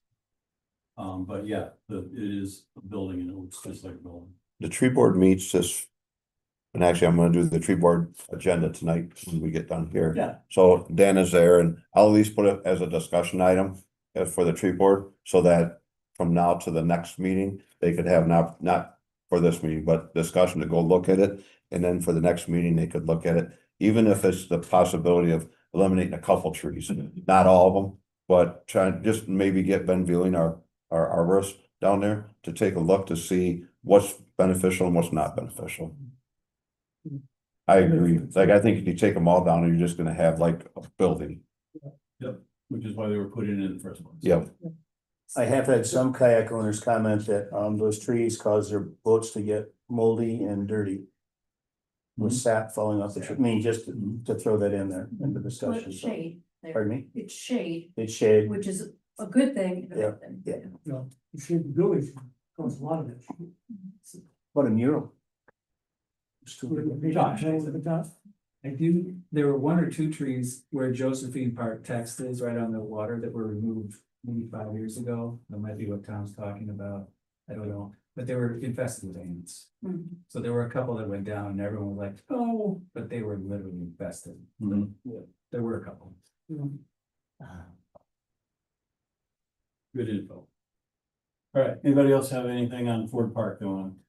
But yeah, it is a building and it looks just like a building. the tree board meets this. And actually, I'm gonna do the tree board agenda tonight when we get done here. Yeah. So Dan is there and I'll at least put it as a discussion item for the tree board, so that from now to the next meeting, they could have not for this meeting, but discussion to go look at it. And then for the next meeting, they could look at it, even if it's the possibility of eliminating a couple trees, not all of them. But just maybe get Ben Viewing, our arborist down there, to take a look to see what's beneficial and what's not beneficial. I agree. Like, I think if you take them all down, you're just gonna have like a building. Yep, which is why they were put in the first place. Yep. I have had some kayak owners comment that, those trees cause their boats to get moldy and dirty. With sap falling off the tree, I mean, just to throw that in there in the Well, discussion. it's shade. there. Pardon me? It's shade, It's shade. which is a good thing. and a bad thing. Yeah. You know, the shape of buildings cause a lot of it. What a mural. Josh, the top. I do, there were 1 or 2 trees where Josephine Park text is right on the water that were removed maybe 5 years ago. That might be what Tom's talking about. I don't know, but they were infested with ants. Mhm. So there were a couple that went down and everyone was like, oh, but they were literally infested. Mhm. Yeah, there were a couple. Good info. All right, anybody else have anything on Ford Park going on?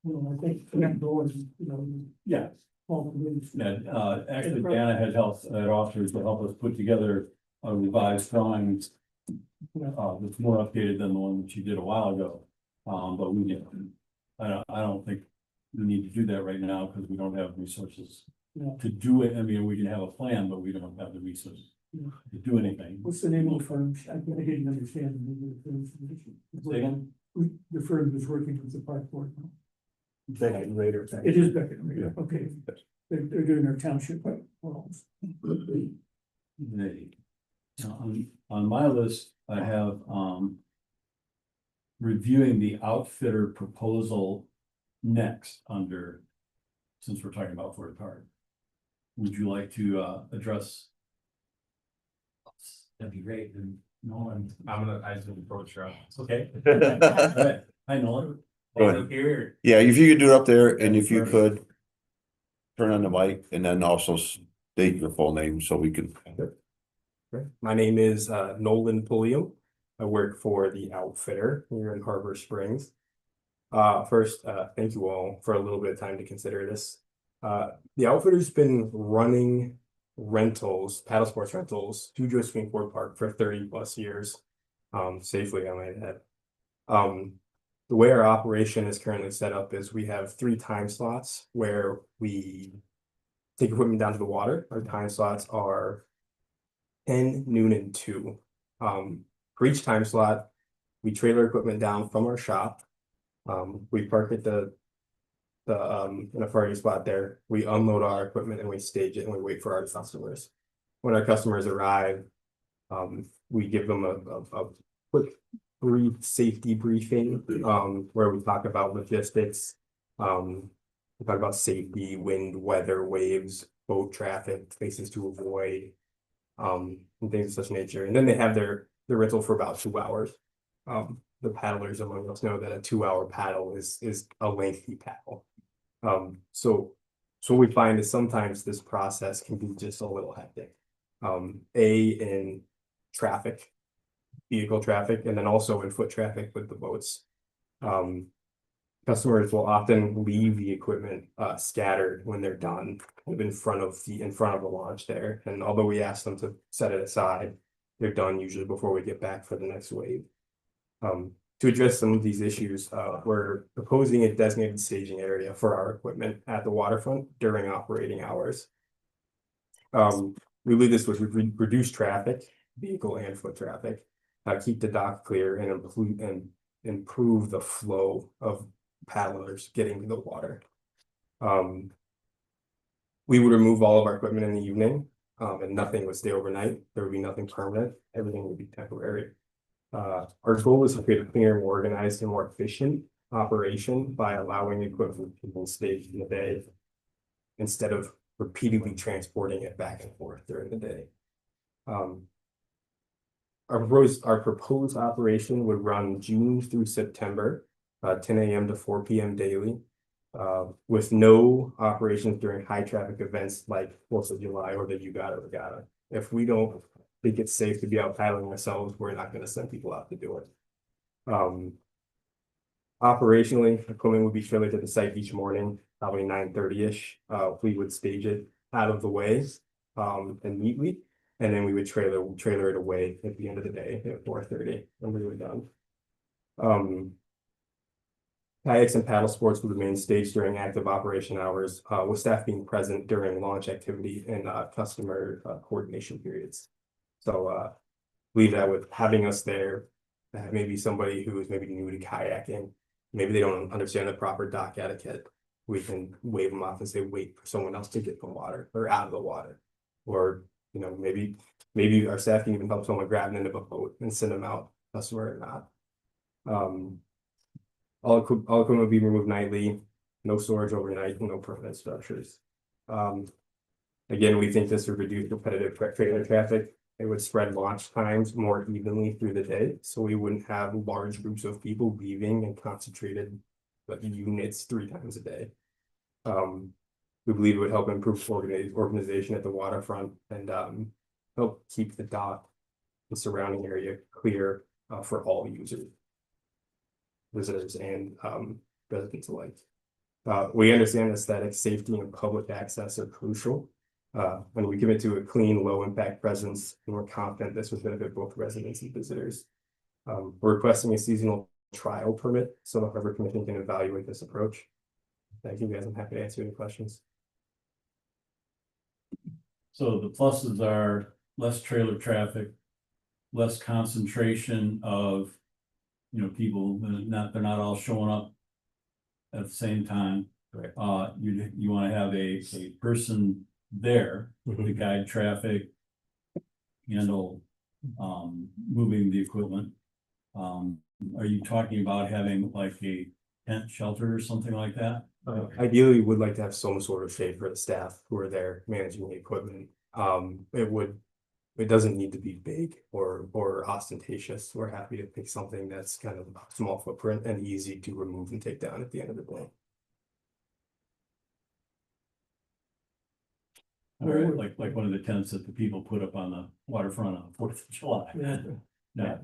Well, I think that doors, you know. Yeah. All the ways. Yeah, actually, Dana had offered to help us put together a revised drawing. That's more updated than the one that she did a while ago. But we didn't. I don't think we need to do that right now because we don't have resources Yeah. to do it. I mean, we can have a plan, but we don't have the resources Yeah. to do anything. What's the name of the firm? I didn't understand. the name of the firm. Say again? The firm is working with the park board. Beckett and Raider. It is Beckett, okay. They're doing their township, but, well. On my list, I have, reviewing the outfitter proposal next under, since we're talking about Ford Park. Would you like to, address? That'd be great. And Nolan, I just approach her. Okay. All right. Hi, Nolan. Go ahead. Here. Yeah, if you could do it up there, and if you could. Turn on the mic and then also state your full name so we can. My name is Nolan Pulliam. I work for the Outfitter here in Harbor Springs. First, thank you all for a little bit of time to consider this. The Outfitter's been running rentals, paddle sports rentals to Josephine Ford Park for 30+ years, safely, I might add. The way our operation is currently set up is we have 3 time slots where we take equipment down to the water. Our time slots are 10, noon, and 2. For each time slot, we trailer equipment down from our shop. We park at the in a parking spot there. We unload our equipment and we stage it and we wait for our customers. When our customers arrive, we give them a quick brief safety briefing, where we talk about logistics. We talk about safety, wind, weather, waves, boat traffic, places to avoid, and things of such nature. And then they have their rental for about 2 hours. The paddlers among us know that a 2-hour paddle is a lengthy paddle. So what we find is sometimes this process can be just a little hectic. In traffic, vehicle traffic, and then also in foot traffic with the boats. Customers will often leave the equipment scattered when they're done in front of the launch there. And although we ask them to set it aside, they're done usually before we get back for the next wave. To address some of these issues, we're proposing a designated staging area for our equipment at the waterfront during operating hours. We believe this would reduce traffic, vehicle and foot traffic, keep the dock clear and improve the flow of paddlers getting to the water. We would remove all of our equipment in the evening, and nothing would stay overnight. There would be nothing permanent. Everything would be temporary. Our goal is to create a cleaner, more organized, and more efficient operation by allowing equipment to be staged in the day instead of repeatedly transporting it back and forth during the day. Our proposed operation would run June through September, 10 a.m. to 4 p.m. daily, with no operations during high traffic events like 4th of July or the Yugata Regatta. If we don't think it's safe to be out paddling ourselves, we're not going to send people out to do it. Operationally, equipment would be trailered to the site each morning, probably 9:30-ish. We would stage it out of the way and neatly, and then we would trailer it away at the end of the day at 4:30 when we were done. Kayaks and paddle sports would remain staged during active operation hours, with staff being present during launch activity and customer coordination periods. So believe that with having us there, maybe somebody who is maybe new to kayaking, maybe they don't understand the proper dock etiquette, we can wave them off and say, wait for someone else to get the water or out of the water. Or, you know, maybe our staff can even help someone grab an end of a boat and send them out, customer or not. All equipment will be removed nightly, no storage overnight, no permanent structures. Again, we think this would reduce repetitive trailer traffic. It would spread launch times more evenly through the day, so we wouldn't have large groups of people leaving and concentrated units 3 times a day. We believe it would help improve organization at the waterfront and help keep the dock, the surrounding area clear for all users, visitors and residents alike. We understand aesthetic, safety, and public access are crucial. When we commit to a clean, low-impact presence, and we're confident this would benefit both residents and visitors. We're requesting a seasonal trial permit so the Harbor Commission can evaluate this approach. Thank you guys. I'm happy to answer any questions. So the pluses are less trailer traffic, less concentration of, you know, people, they're not all showing up at the same time. Right. You want to have a person there to guide traffic, handle moving the equipment. Are you talking about having like a tent shelter or something like that? Ideally, we would like to have some sort of shade for the staff who are there managing the equipment. It doesn't need to be big or ostentatious. We're happy to pick something that's kind of a small footprint and easy to remove and take down at the end of the day. All right, like one of the tents that the people put up on the waterfront on the 4th of July. Yeah.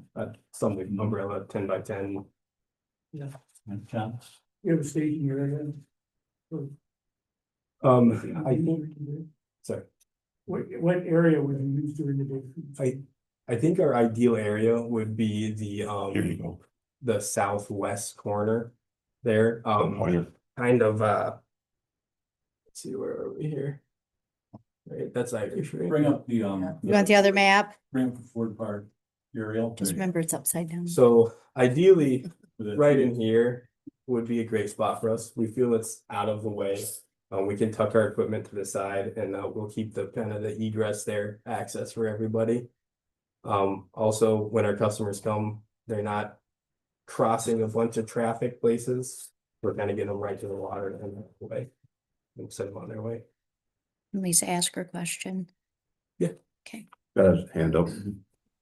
Something umbrella 10 by 10. Yeah. John? You have a staging area? I think, sorry. What area would you use during the day? I think our ideal area would be the Here you go. the southwest corner there. Pointer. Kind of let's see, where are we here? Right, that's Irish, right? Bring up the You want the other map? bring up the Ford Park aerial. Just remember it's upside down. So ideally, right in here would be a great spot for us. We feel it's out of the way. We can tuck our equipment to the side and we'll keep the kind of the egress there, access for everybody. Also, when our customers come, they're not crossing a bunch of traffic places. We're kind of getting them right to the water and away and send them on their way. Lisa, ask her question. Yeah. Okay. Got his hand up.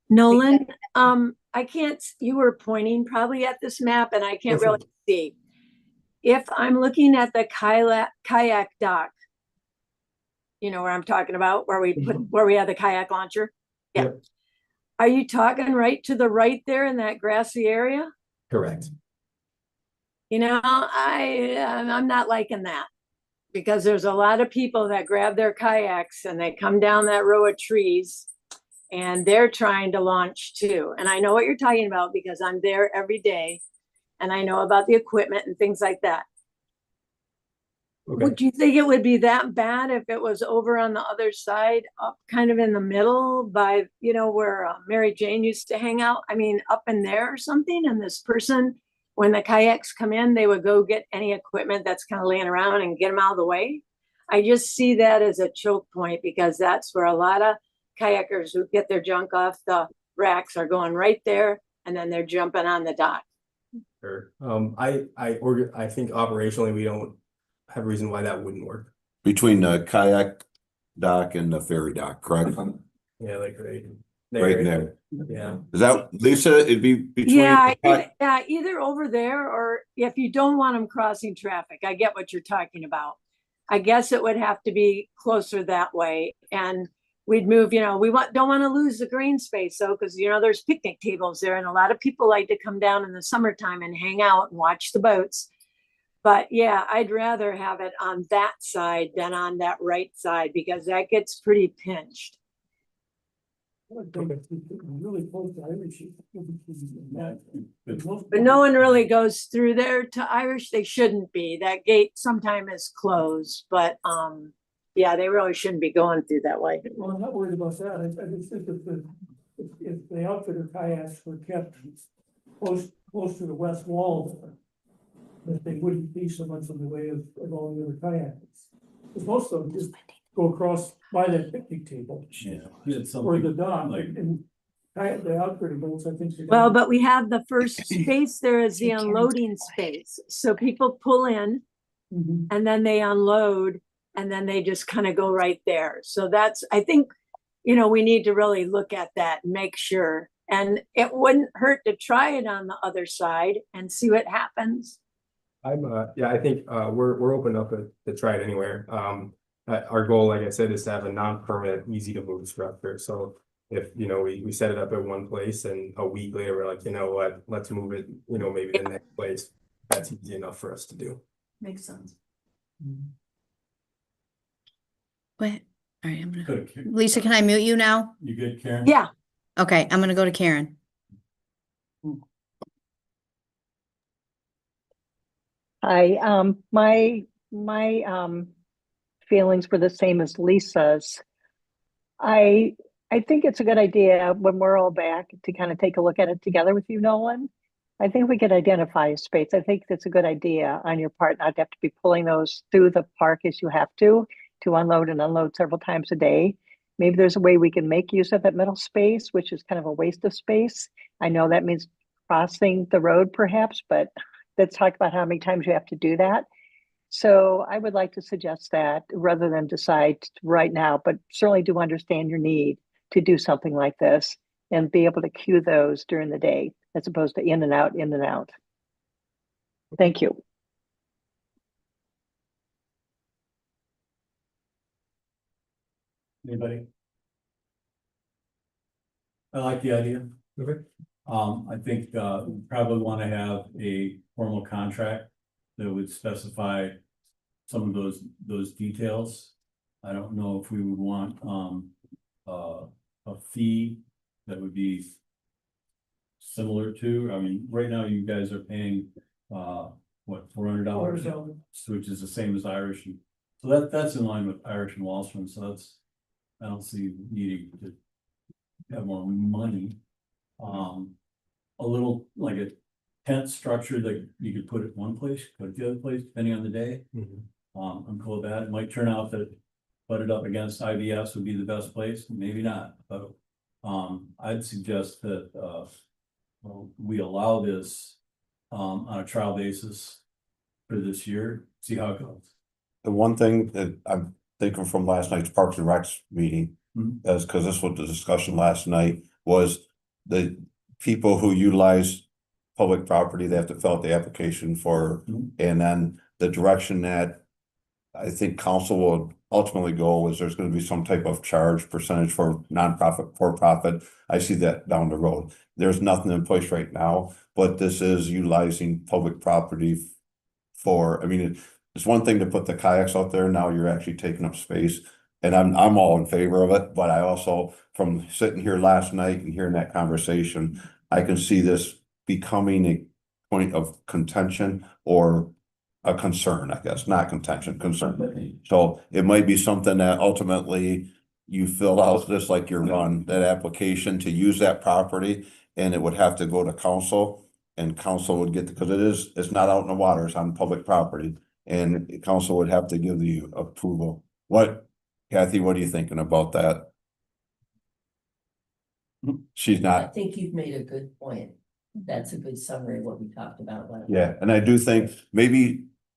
Nolan, I can't, you were pointing probably at this map and I can't really see. If I'm looking at the kayak dock, you know where I'm talking about, where we have the kayak launcher? Yeah. Yep. Are you talking right to the right there in that grassy area? Correct. You know, I'm not liking that. Because there's a lot of people that grab their kayaks and they come down that row of trees and they're trying to launch too. And I know what you're talking about because I'm there every day and I know about the equipment and things like that. Okay. Would you think it would be that bad if it was over on the other side, up kind of in the middle by, you know, where Mary Jane used to hang out? I mean, up in there or something? And this person, when the kayaks come in, they would go get any equipment that's kind of laying around and get them out of the way. I just see that as a choke point because that's where a lot of kayakers who get their junk off the racks are going right there and then they're jumping on the dock. Sure. I think operationally, we don't have a reason why that wouldn't work. Between the kayak dock and the ferry dock, correct? Yeah, like right Right there. Yeah. Is that, Lisa, it'd be between? Yeah, the either over there or if you don't want them crossing traffic, I get what you're talking about. I guess it would have to be closer that way and we'd move, you know, don't want to lose the green space though, because you know, there's picnic tables there and a lot of people like to come down in the summertime and hang out and watch the boats. But yeah, I'd rather have it on that side than on that right side because that gets pretty pinched. Really close to Irish. But no one really goes through there to Irish. They shouldn't be. That gate sometime is closed, but yeah, they really shouldn't be going through that way. Well, I'm not worried about that. I just think if the outfitter kayaks were kept close to the west wall there, that they wouldn't be so much in the way of all the other kayaks. Because most of them just go across by that picnic table. Yeah. It's Or something the dock, like, and the outfitting boats, I think. Well, but we have the first space there is the unloading space. So people pull in Mhm. and then they unload and then they just kind of go right there. So that's, I think, you know, we need to really look at that and make sure. And it wouldn't hurt to try it on the other side and see what happens. Yeah, I think we're open up to try it anywhere. Our goal, like I said, is to have a non-permanent, easy to move structure. So if, you know, we set it up at one place and a week later, we're like, you know what, let's move it, you know, maybe the next place. That's easy enough for us to do. Makes sense. Wait, all right, good. Lisa, can I mute you now? You good, Karen? Yeah. Okay, I'm gonna go to Karen. My feelings were the same as Lisa's. I think it's a good idea when we're all back to kind of take a look at it together with you, Nolan. I think we could identify a space. I think that's a good idea on your part, not to have to be pulling those through the park as you have to unload and unload several times a day. Maybe there's a way we can make use of that middle space, which is kind of a waste of space. I know that means crossing the road perhaps, but let's talk about how many times you have to do that. So I would like to suggest that rather than decide right now, but certainly do understand your need to do something like this and be able to queue those during the day as opposed to in and out, in and out. Thank you. Anybody? I like the idea. Okay. I think, we probably want to have a formal contract that would specify some of those details. I don't know if we would want, a fee that would be similar to, I mean, right now you guys are paying, what, $400? Which is the same as Irish. So that's in line with Irish and Walshman, so that's, I don't see needing to have more money. A little like a tent structure that you could put it one place, put it the other place, depending on the day. I'm cool with that. It might turn out that butted up against IBS would be the best place, maybe not, but I'd suggest that we allow this on a trial basis for this year, see how it goes. The one thing that I'm thinking from last night's Parks and Recs meeting, is because this was the discussion last night, was the people who utilize public property, they have to fill out the application for, and then the direction that I think council will ultimately go is there's gonna be some type of charge percentage for nonprofit, for profit. I see that down the road. There's nothing in place right now, but this is utilizing public property for, I mean, it's one thing to put the kayaks out there, now you're actually taking up space. And I'm all in favor of it, but I also, from sitting here last night and hearing that conversation, I can see this becoming a point of contention or a concern, I guess, not contention, concern. So it might be something that ultimately you fill out just like your run, that application to use that property, and it would have to go to council. And council would get, because it's not out in the water, it's on public property, and council would have to give the approval. What, Kathy, what are you thinking about that? She's I not, think you've made a good point. That's a good summary of what we talked about. yeah, and I do think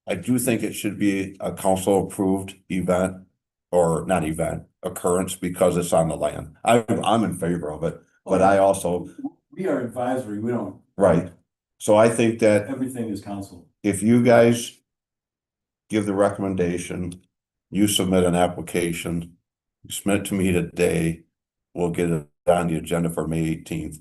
it should be a council approved event. Or not event, occurrence, because it's on the land. I'm in favor of it, but I also, We are advisory, we don't, right. So I think that everything is council. if you guys give the recommendation, you submit an application, you submit it to me today, we'll get it on the agenda for May 18th.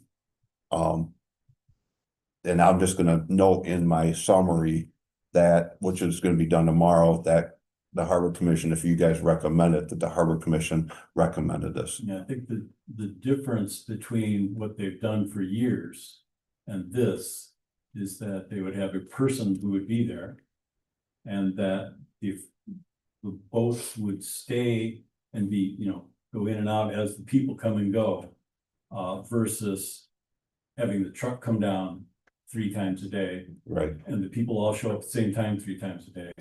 And I'm just gonna note in my summary that, which is gonna be done tomorrow, that the Harbor Commission, if you guys recommend it, that the Harbor Commission recommended this. Yeah, I think the difference between what they've done for years and this is that they would have a person who would be there. And that if the boats would stay and be, go in and out as the people come and go. Versus having the truck come down 3 times a day. Right. And the people all show up at the same time 3 times a day.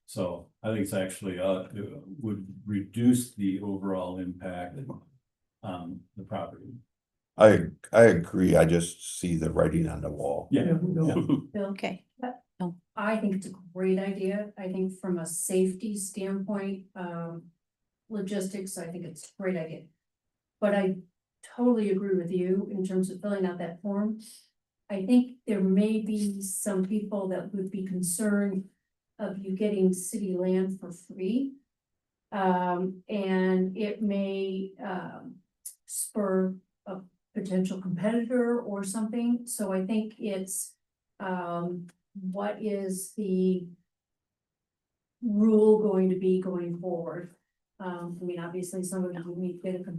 So I think it's actually, it would reduce the overall impact on the property. I agree, I just see the writing on the wall. Yeah. Bill, Okay. I think it's a great idea. I think from a safety standpoint, logistics, I think it's a great idea. But I totally agree with you in terms of filling out that form. I think there may be some people that would be concerned of you getting city land for free. And it may spur a potential competitor or something. So I think it's what is the rule going to be going forward? I mean, obviously, some of them need to get a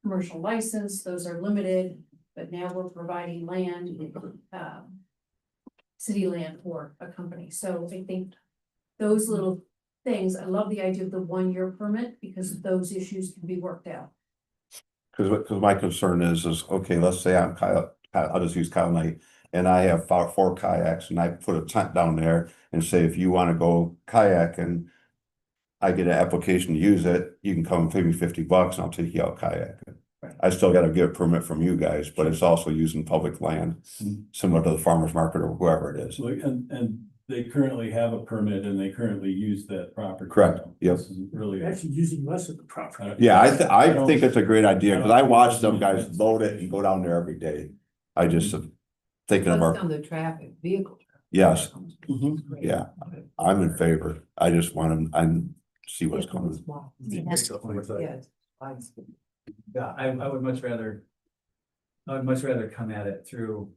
commercial license, those are limited, but now we're providing land, city land for a company. So I think those little things, I love the idea of the 1-year permit because those issues can be worked out. Because my concern is, okay, let's say I'm Kyle, I'll just use Kyle Knight, and I have 4 kayaks, and I put a tent down there and say, if you want to go kayak and I get an application to use it, you can come and pay me $50 and I'll take you out kayaking. I still got to get a permit from you guys, but it's also using public land, similar to the farmer's market or whoever it is. And they currently have a permit and they currently use that property. Correct. Yep. This isn't really. Actually using less of the property. Yeah, I think it's a great idea, because I watch them guys load it and go down there every day. I just thinking of our, the traffic, vehicle. yes, yeah, I'm in favor. I just want to, see what's coming. Yes. Yeah, I would much rather come at it through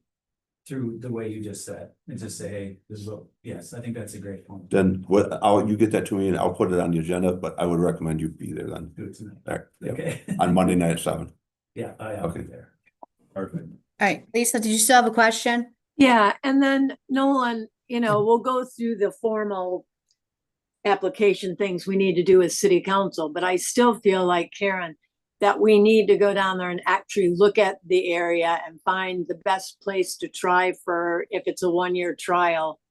the way you just said, and just say, hey, this is what, yes, I think that's a great point. Then you get that to me and I'll put it on the agenda, but I would recommend you be there then. Do it tonight. There, yep. Okay. On Monday night at 7. Yeah, I am Okay. there. Perfect. All right, Lisa, did you still have a question? Yeah, and then Nolan, we'll go through the formal application things we need to do with city council, but I still feel like, Karen, that we need to go down there and actually look at the area and find the best place to try for, if it's a 1-year trial,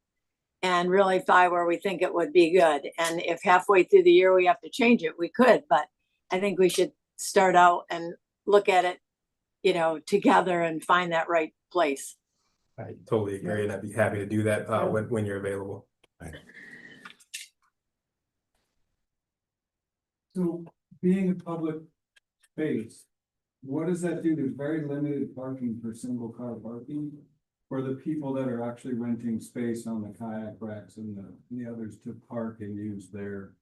and really find where we think it would be good. And if halfway through the year we have to change it, we could, but I think we should start out and look at it, together and find that right place. I totally agree, and I'd be happy to do that when you're available. So being a public space, what does that do? There's very limited parking for single car parking for the people that are actually renting space on the kayak racks and the others to park and use their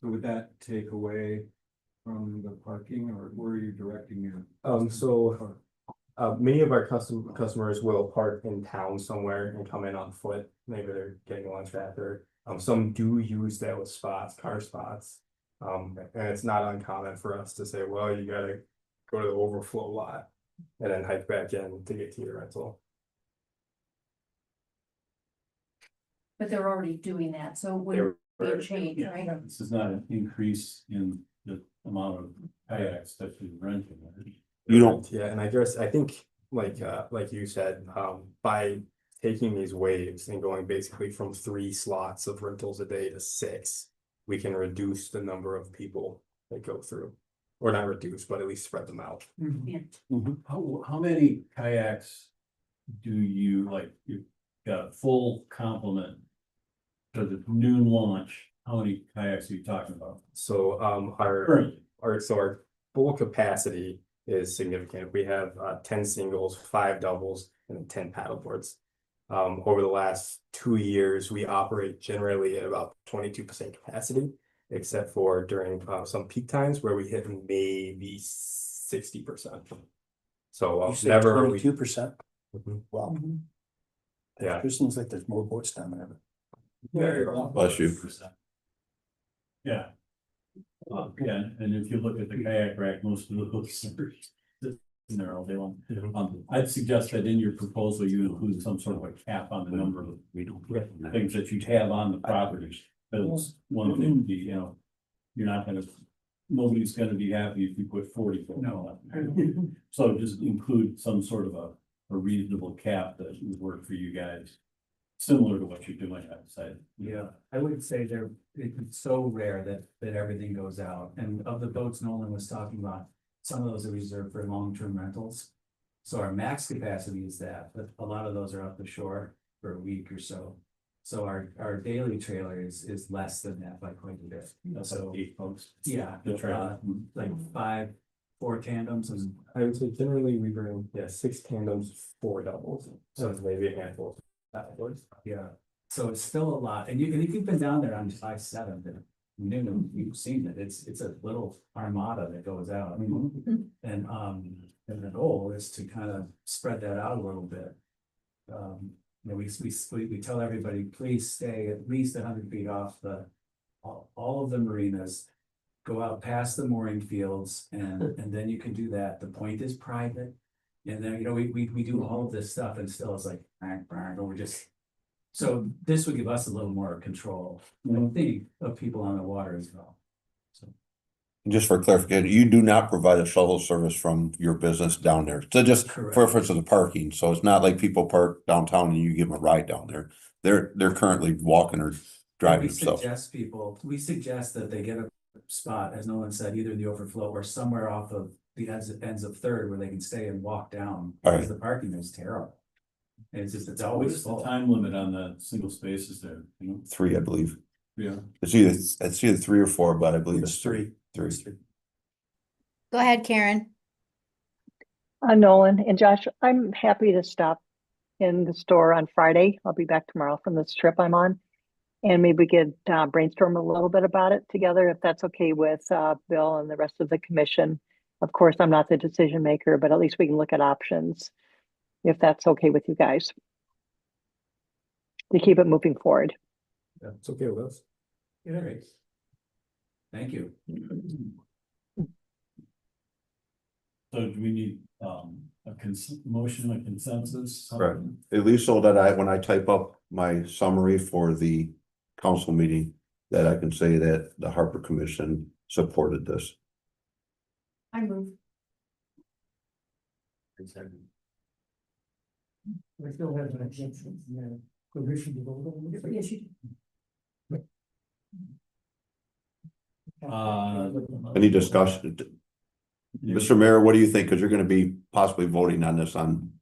So would that take away from the parking, or where are you directing your? So many of our customers will park in town somewhere and come in on foot. Maybe they're getting lunch after. Some do use those spots, car spots. And it's not uncommon for us to say, well, you gotta go to the overflow lot and then hike back in to get to your rental. But they're already doing that, so it wouldn't be a change, Yeah, right? this is not an increase in the amount of kayaks that you're renting. You don't, Yeah, and I guess, I think, like you said, by taking these waves and going basically from 3 slots of rentals a day to 6, we can reduce the number of people that go through. Or not reduce, but at least spread them out. Yeah. How many kayaks do you, like, you've got a full complement to the noon launch? How many kayaks are you talking about? So Currently? our full capacity is significant. We have 10 singles, 5 doubles, and then 10 paddle boards. Over the last 2 years, we operate generally at about 22% capacity, except for during some peak times where we hit maybe 60%. So never are we. 22%. Mhm. Wow. Yeah. It seems like there's more boats down there. bless you. Yeah. Yeah, and if you look at the kayak rack, most of those are in there all day long. I'd suggest that in your proposal, you include some sort of a cap on the number of things that you'd have on the property. Because one thing, you know, you're not gonna, nobody's gonna be happy if you put 40 foot. No. So just include some sort of a reasonable cap that would work for you guys. Similar to what you're doing outside. Yeah, I would say it's so rare that everything goes out, and of the boats Nolan was talking about, some of those are reserved for long-term rentals. So our max capacity is that, but a lot of those are off the shore for a week or so. So our daily trailer is less than that by quite a bit. So 8 folks. yeah, The trailer. like 4 tandems and I would say generally we bring 6 tandems, 4 doubles. So it's maybe a handful of paddle boards. yeah. So it's still a lot, and you've been down there on July 7th, and you've seen it, it's a little armada that goes out. And the goal is to kind of spread that out a little bit. You know, we tell everybody, please stay at least 100 feet off all of the marinas. Go out past the mooring fields, and then you can do that. The point is private. And then, you know, we do all of this stuff, and still it's like, or we're just. So this would give us a little more control, I think, of people on the water as well. Just for clarification, you do not provide a shuttle service from your business down there. So just for reference to the parking, so it's not like people park downtown and you give them a ride down there. They're currently walking or driving themselves. We suggest that they get a spot, as Nolan said, either the overflow or somewhere off of the ends of Third where they can stay and walk down. All Because right. the parking is terrible. And it's What always is the full. time limit on the single spaces there, you know? 3, I believe. Yeah. It's either 3 or 4, but I believe it's 3. Go ahead, Karen. Nolan and Josh, I'm happy to stop in the store on Friday. I'll be back tomorrow from this trip I'm on. And maybe we could brainstorm a little bit about it together, if that's okay with Bill and the rest of the commission. Of course, I'm not the decision maker, but at least we can look at options, if that's okay with you guys, to keep it moving forward. Yeah, it's okay with us. Yeah, great. Thank you. So do we need motion, a consensus? Right. At least so that when I type up my summary for the council meeting, that I can say that the Harbor Commission supported this. I move. We still have an exemption, permission to vote on this. Yes, you Any discussion? Mr. Mayor, what do you think? Because you're going to be possibly voting on this on.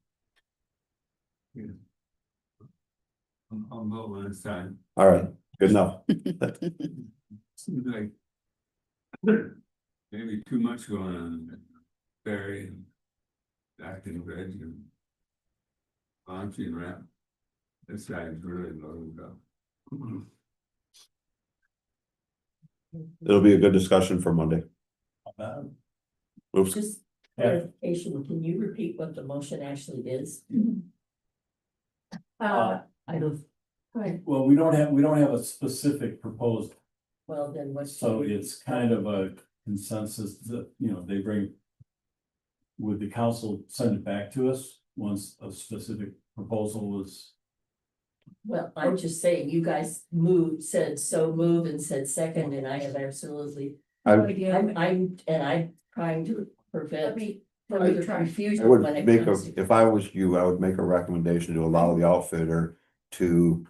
I'll vote on this time. All right, good enough. Seems like maybe too much going on. Ferry and acting bridge and launching ramp. This side's really low though. It'll be a good discussion for Monday. Oops. Just Yeah. clarification, can you repeat what the motion actually is? I don't, go ahead. Well, we don't have a specific proposal, well, then what's? so it's kind of a consensus that, you know, they bring. Would the council send it back to us once a specific proposal was? Well, I'm just saying, you guys said so move and said second, and I have absolutely, I I'm trying to Let prevent me further try. confusion I would when it make comes to. if I was you, I would make a recommendation to allow the outfitter to,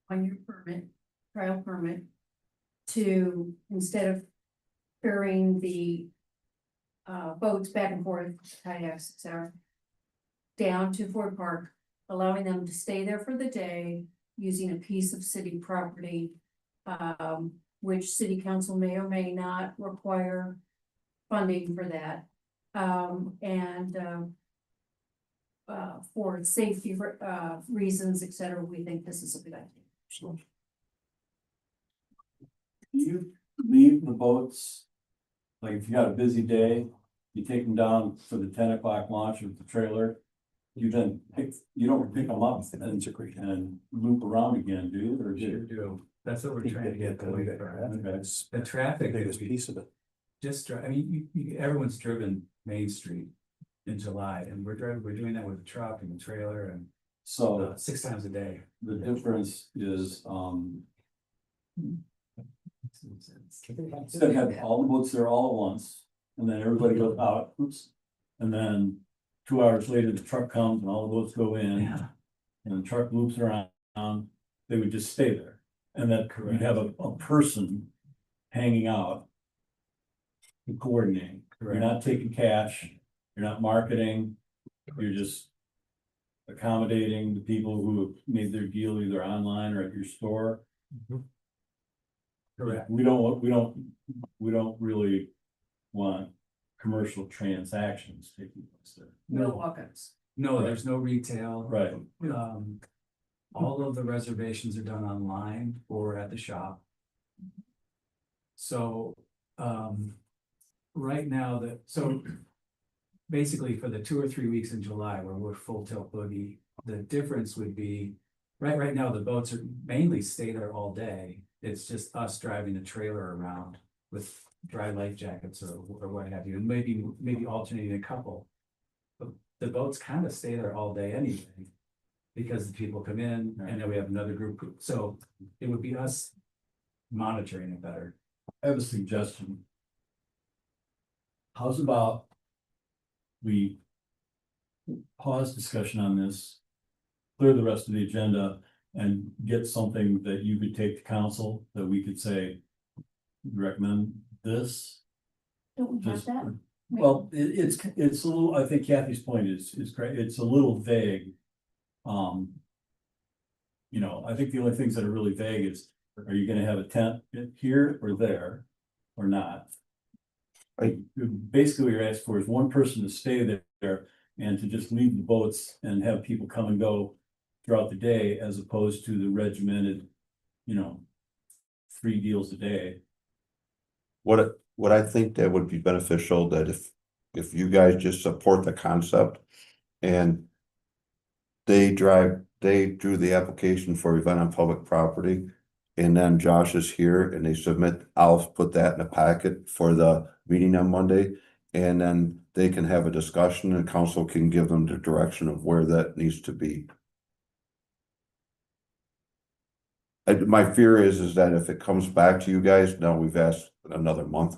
On your permit, trial permit, to, instead of ferrying the boats back and forth, kayaks, et cetera, down to Ford Park, allowing them to stay there for the day, using a piece of city property, which city council may or may not require funding for that. For safety reasons, et cetera, we think this is a good idea. You leave the boats, like if you got a busy day, you take them down for the 10 o'clock launch of the trailer. You don't pick them up and loop around again, do you? Or do Sure you? do. That's what we're trying to get going for. Okay. The traffic. Biggest that we piece of it. Just, I mean, everyone's driven Main Street in July, and we're doing that with the truck and the trailer and So 6 times a day. the difference is, instead of having all the boats there all at once, and then everybody goes out, oops. And then 2 hours later, the truck comes and all the boats go in. Yeah. And the truck loops around, they would just stay there. And that you'd have a person hanging out. To coordinate. You're not taking cash, you're not marketing, you're just. Accommodating the people who have made their deal either online or at your store. Correct. We don't really want commercial transactions taking place there. No walk-ups. No, there's no retail. Right. All of the reservations are done online or at the shop. So, right now basically for the 2 or 3 weeks in July where we're full tilt boogie, the difference would be, right now, the boats are mainly stay there all day. It's just us driving the trailer around with dry life jackets or what have you, and maybe alternating a couple. But the boats kind of stay there all day anyway, because the people come in and then we have another group, so it would be us monitoring it better. I have a suggestion. How's about we pause discussion on this, clear the rest of the agenda, and get something that you could take to council that we could say, recommend this? Don't we have Just, that? well, it's a little, I think Kathy's point is great. It's a little vague. You know, I think the only things that are really vague is, are you gonna have a tent here or there or not? Basically, what you're asking for is one person to stay there and to just leave the boats and have people come and go throughout the day, as opposed to the regimented, 3 deals a day. what I think that would be beneficial, that if you guys just support the concept. And they drew the application for event on public property. And then Josh is here and they submit, I'll put that in a packet for the meeting on Monday. And then they can have a discussion and council can give them the direction of where that needs to be. My fear is that if it comes back to you guys, now we've asked another month.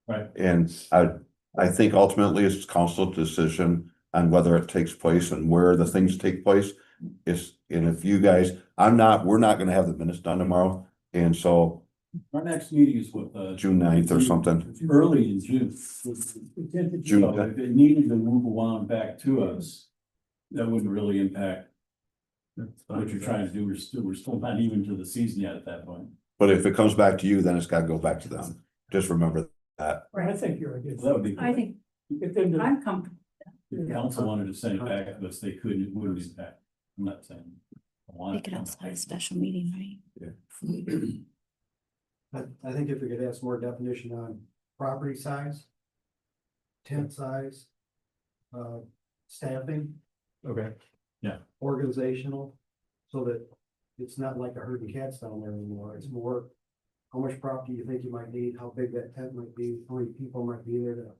Right. And I think ultimately it's council decision on whether it takes place and where the things take place. And if you guys, we're not gonna have the minutes done tomorrow. And so Our next meeting is with June 9th or something. early in June. June So if it needed to move along back to us, that wouldn't really impact what you're trying to do. We're still not even to the season yet at that point. But if it comes back to you, then it's gotta go back to them. Just remember that. I think you're a good. That would be. I think Get them to- I'm comfortable. If council wanted to send it back to us, they couldn't, it wouldn't be back. I'm not saying. I want We it could to come also have a back. special meeting, right? Yeah. I think if we could have some more definition on property size, tent size, staffing. Okay. Organizational, so that it's not like a herding cats down there anymore. It's more, how much property you think you might need, how big that tent might be, how many people might be there to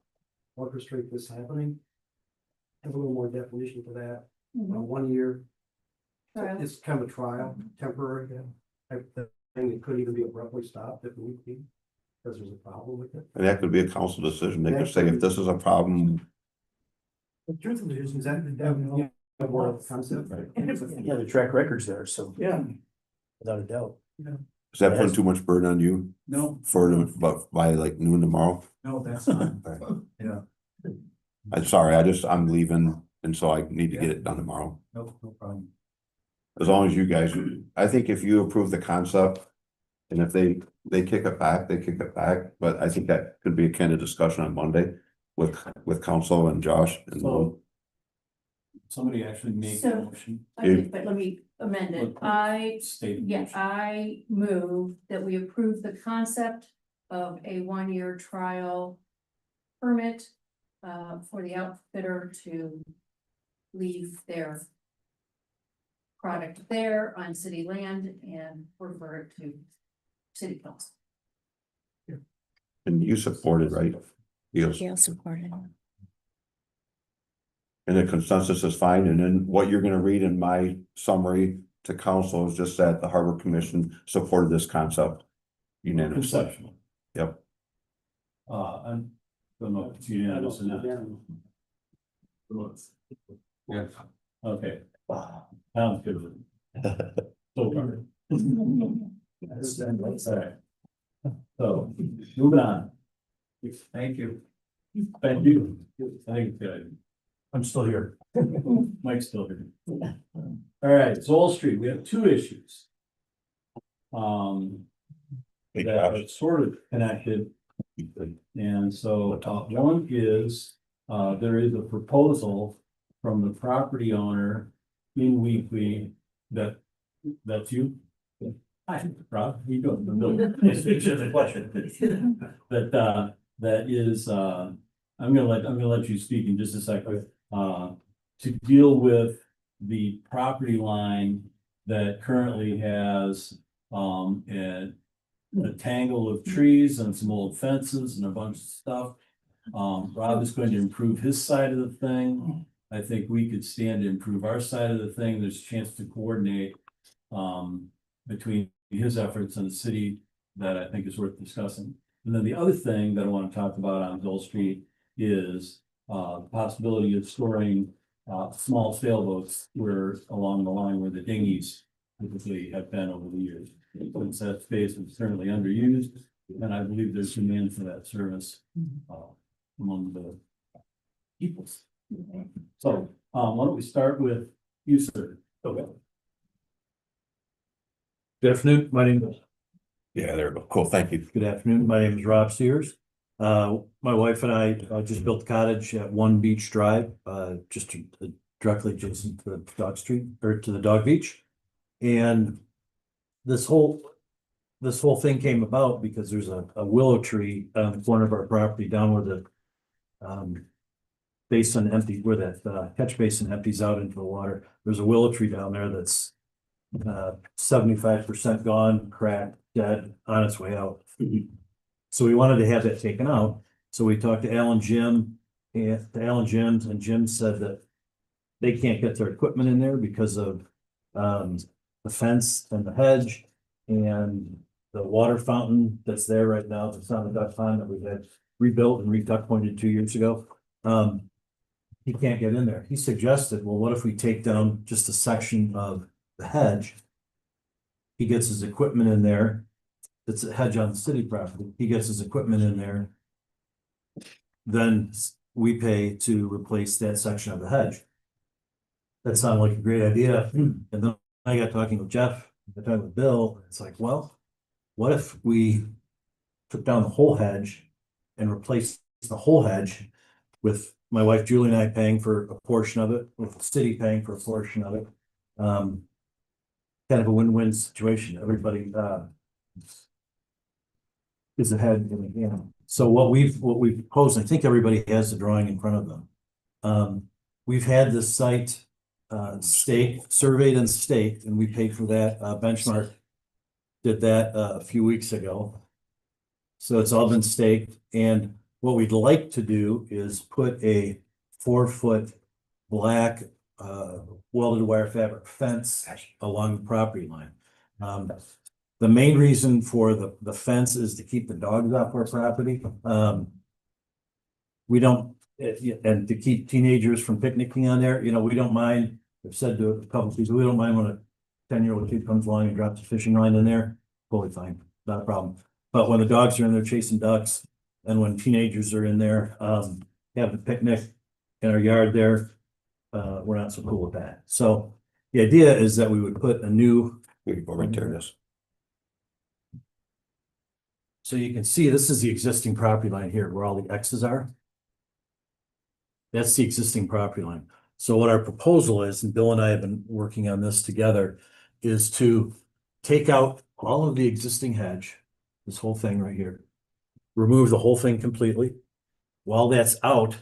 orchestrate this happening. Have a little more definition for that. 1 year, Trial. it's kind of a trial, temporary. I think it could even be abruptly stopped if need be, because there's a problem with it. And that could be a council decision. They could say, if this is a problem, The truth of it is that more of a concept, right? Yeah, the track record's there, so. Yeah. Without a doubt. is that putting too much burden on you No, for, but by like noon tomorrow? no, that's fine. Yeah, I'm sorry, I'm leaving, and so I need to get it done tomorrow. no problem. As long as you guys, I think if you approve the concept, and if they kick it back, they kick it back, but I think that could be a kind of discussion on Monday with council and Josh and So- Somebody actually make a So- motion. Okay, but let me amend it. State. Yes, I move that we approve the concept of a 1 year trial permit for the outfitter to leave their product there on city land and refer it to city council. and you supported, right? Yes. Gail supported. And the consensus is fine, and then what you're gonna read in my summary to council is just that the Harbor Commission supported this concept unanimously. Conceptual. Yep. I don't know if it's unanimous or not. Yeah. Okay. Sounds good. So far. Alright. So, moving on. Thank you. Thank you. I think it's good. I'm still here. Mike's still here. All right, Zoll Street, we have two issues. That are sort of connected. And so, one is, there is a proposal from the property owner in Weekly that's you. Hi, Rob, how you doing? It's a question. That is, I'm gonna let you speak in just a second. To deal with the property line that currently has, a tangle of trees and some old fences and a bunch of stuff. Rob is going to improve his side of the thing. I think we could stand to improve our side of the thing. There's a chance to coordinate, between his efforts and the city that I think is worth discussing. And then the other thing that I want to talk about on Dole Street is, the possibility of storing, small sailboats where along the line where the dinghies typically have been over the years. Since that space is currently underused, and I believe there's demand for that service, among the peoples. So, why don't we start with you, sir? Okay. Good afternoon, my name is. Yeah, there we go. Cool, thank you. Good afternoon, my name is Rob Sears. My wife and I just built a cottage at One Beach Drive, just directly adjacent to the Dog Street, or to the Dog Beach. And this whole thing came about because there's a willow tree on the corner of our property down where the basin empty, where that catch basin empties out into the water. There's a willow tree down there that's 75% gone, cracked, dead, on its way out. So we wanted to have that taken out. So we talked to Alan Jim and Jim said that they can't get their equipment in there because of the fence and the hedge and the water fountain that's there right now. That's on the duck pond that we had rebuilt and re-duck pointed 2 years ago. He can't get in there. He suggested, well, what if we take down just a section of the hedge? He gets his equipment in there. It's a hedge on the city property. He gets his equipment in there. Then we pay to replace that section of the hedge. That sounded like a great idea. And then I got talking with Jeff, I talked with Bill. It's like, well, what if we took down the whole hedge and replaced the whole hedge with my wife Julie and I paying for a portion of it, with the city paying for a portion of it. Kind of a win-win situation. Everybody, is ahead in the game. So what we've proposed, I think everybody has the drawing in front of them. We've had this site surveyed and staked, and we paid for that. Benchmark did that a few weeks ago. So it's all been staked, and what we'd like to do is put a 4-foot black welded wire fabric fence along the property line. The main reason for the fence is to keep the dogs off our property. We don't, and to keep teenagers from picnicking on there, you know, we don't mind. I've said to a couple of people, we don't mind when a 10-year-old kid comes along and drops a fishing line in there, totally fine, not a problem. But when the dogs are in there chasing ducks, and when teenagers are in there, having a picnic in our yard there, we're not so cool with that. So the idea is that we would put a new. We could go right there, this. So you can see this is the existing property line here where all the X's are. That's the existing property line. So what our proposal is, and Bill and I have been working on this together, is to take out all of the existing hedge, this whole thing right here, remove the whole thing completely. While that's out,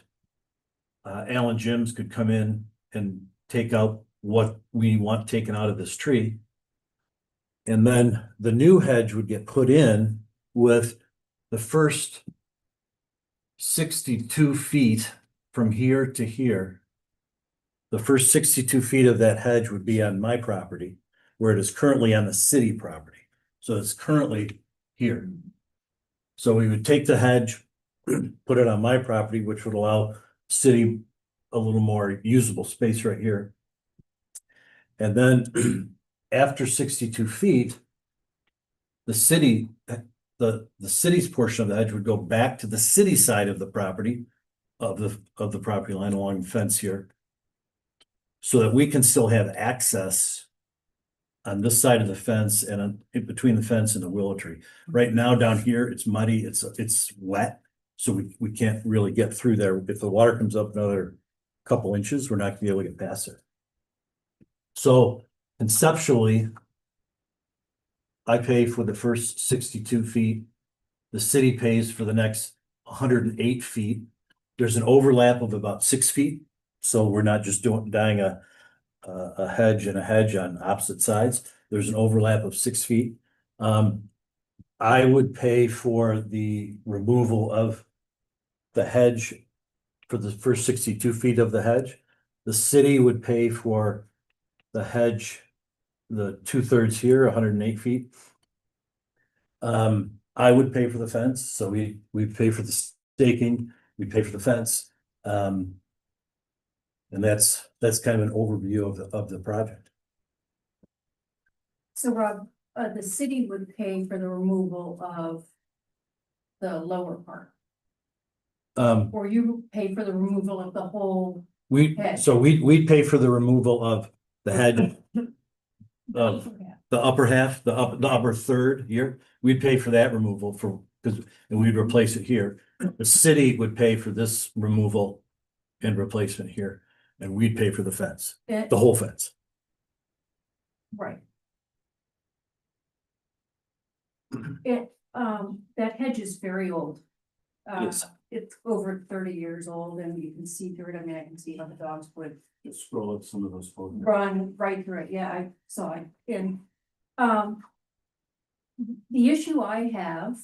Alan Jims could come in and take out what we want taken out of this tree. And then the new hedge would get put in with the first 62 feet from here to here. The first 62 feet of that hedge would be on my property, where it is currently on the city property. So it's currently here. So we would take the hedge, put it on my property, which would allow city a little more usable space right here. And then after 62 feet, the city, the city's portion of the hedge would go back to the city side of the property, of the property line along the fence here, so that we can still have access on this side of the fence and in between the fence and the willow tree. Right now down here, it's muddy, it's wet, so we can't really get through there. If the water comes up another couple inches, we're not gonna be able to get past it. So conceptually, I pay for the first 62 feet. The city pays for the next 108 feet. There's an overlap of about 6 feet. So we're not just dying a hedge and a hedge on opposite sides. There's an overlap of 6 feet. I would pay for the removal of the hedge for the first 62 feet of the hedge. The city would pay for the hedge, the 2/3 here, 108 feet. I would pay for the fence, so we pay for the staking, we pay for the fence. And that's kind of an overview of the project. So Rob, the city would pay for the removal of the lower part, or you pay for the removal of the whole hedge? We'd pay for the removal of the hedge. Of the upper half, the upper third here, we'd pay for that removal and we'd replace it here. The city would pay for this removal and replacement here, and we'd pay for the fence, the whole fence. Right. That hedge is very old. Yes. It's over 30 years old, and you can see through it. I mean, I can see how the dogs would Just scroll up some of those photos. run right through it. Yeah, I saw it. And the issue I have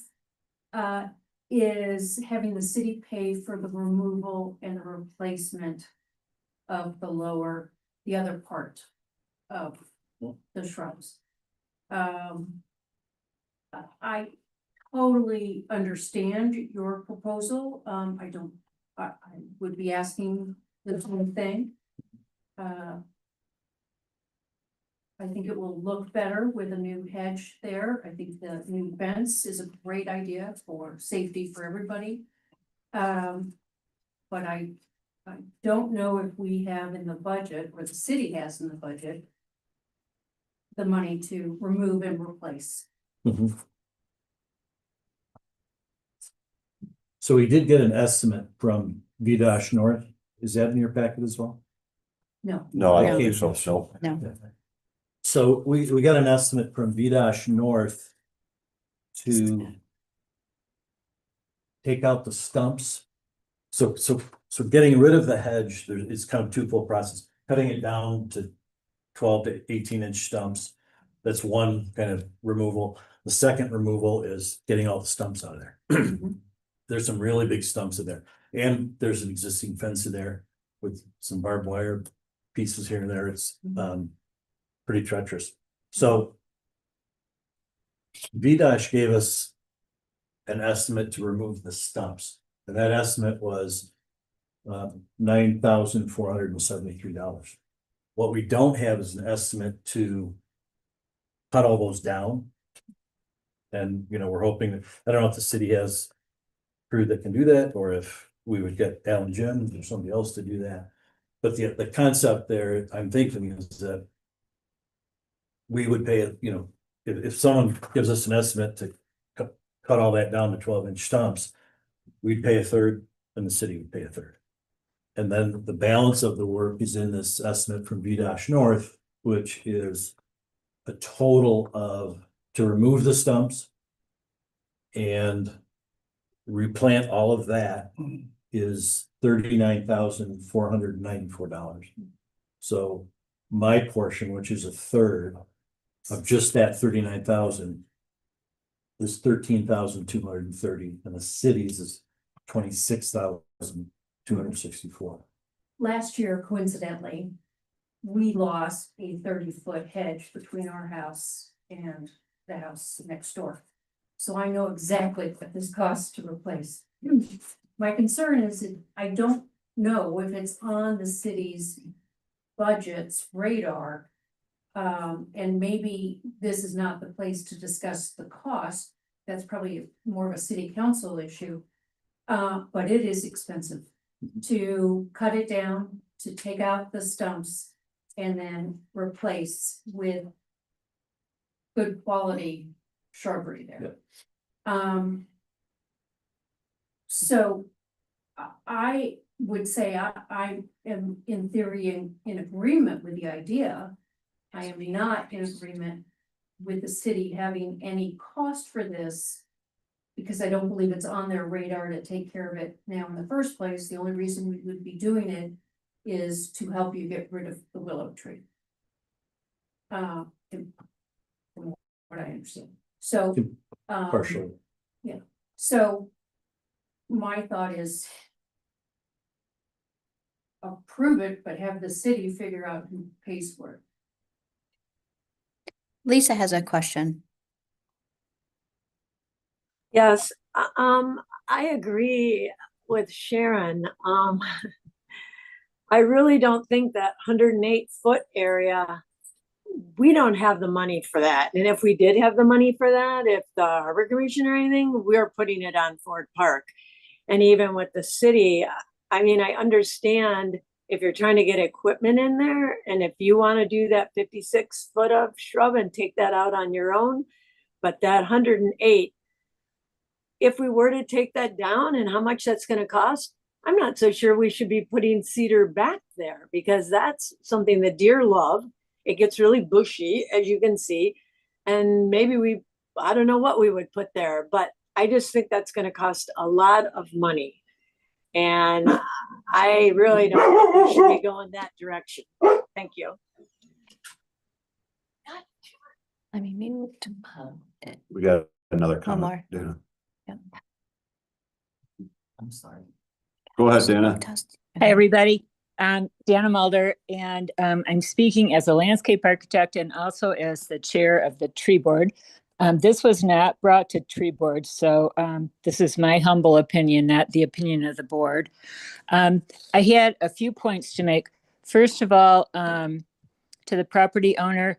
is having the city pay for the removal and the replacement of the other part of the shrubs. I totally understand your proposal. I would be asking the same thing. I think it will look better with a new hedge there. I think the new fence is a great idea for safety for everybody. But I don't know if we have in the budget, or the city has in the budget, the money to remove and replace. Mhm. So we did get an estimate from VDOT North. Is that in your packet as well? No. No, I can't, so. No. So we got an estimate from VDOT North to take out the stumps. So getting rid of the hedge, it's kind of twofold process, cutting it down to 12 to 18-inch stumps. That's one kind of removal. The second removal is getting all the stumps out of there. There's some really big stumps in there, and there's an existing fence in there with some barbed wire pieces here and there. It's pretty treacherous. So VDOT gave us an estimate to remove the stumps, and that estimate was $9,473. What we don't have is an estimate to cut all those down. And, you know, we're hoping that, I don't know if the city has crew that can do that, or if we would get Alan Jim or somebody else to do that. But the concept there, I'm thinking, is that we would pay, you know, if someone gives us an estimate to cut all that down to 12-inch stumps, we'd pay a third and the city would pay a third. And then the balance of the work is in this estimate from VDOT North, which is a total of, to remove the stumps and replant all of that, is $39,494. So my portion, which is a third of just that 39,000, is 13,230, and the city's is 26,264. Last year, coincidentally, we lost a 30-foot hedge between our house and the house next door. So I know exactly what this costs to replace. My concern is that I don't know if it's on the city's budget's radar. And maybe this is not the place to discuss the cost. That's probably more of a city council issue. But it is expensive to cut it down, to take out the stumps, and then replace with good quality shrubbery there. So I would say I am in theory in agreement with the idea. I am not in agreement with the city having any cost for this, because I don't believe it's on their radar to take care of it now in the first place. The only reason we would be doing it is to help you get rid of the willow tree. From what I understand. So, Partially. yeah, so my thought is approve it, but have the city figure out who pays for it. Lisa has a question. Yes, I agree with Sharon. I really don't think that 108-foot area, we don't have the money for that. And if we did have the money for that, if the Harbor Commission or anything, we're putting it on Ford Park. And even with the city, I mean, I understand if you're trying to get equipment in there, and if you want to do that 56-foot of shrub and take that out on your own, but that 108, if we were to take that down and how much that's going to cost, I'm not so sure we should be putting cedar back there, because that's something that deer love. It gets really bushy, as you can see, and maybe I don't know what we would put there, but I just think that's going to cost a lot of money. And I really don't think we should be going that direction. Thank you. Let me move to. We got another One comment. more. Dana. Yep. I'm sorry. Go ahead, Dana. Hi, everybody. Dana Mulder, and I'm speaking as a landscape architect and also as the chair of the tree board. This was not brought to tree board, so this is my humble opinion, not the opinion of the board. I had a few points to make. First of all, to the property owner,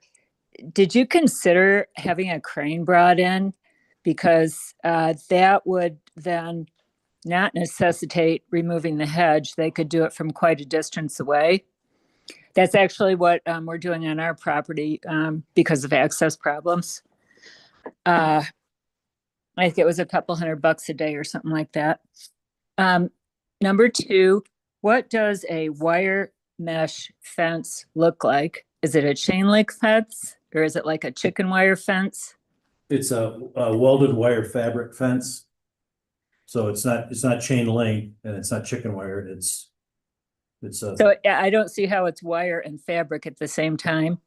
did you consider having a crane brought in? Because that would then not necessitate removing the hedge. They could do it from quite a distance away. That's actually what we're doing on our property because of access problems. I think it was a couple $100 a day or something like that. Number two, what does a wire mesh fence look like? Is it a chain link fence or is it like a chicken wire fence? It's a welded wire fabric fence. So it's not chain link and it's not chicken wire, it's a, So I don't see how it's wire and fabric at the same time.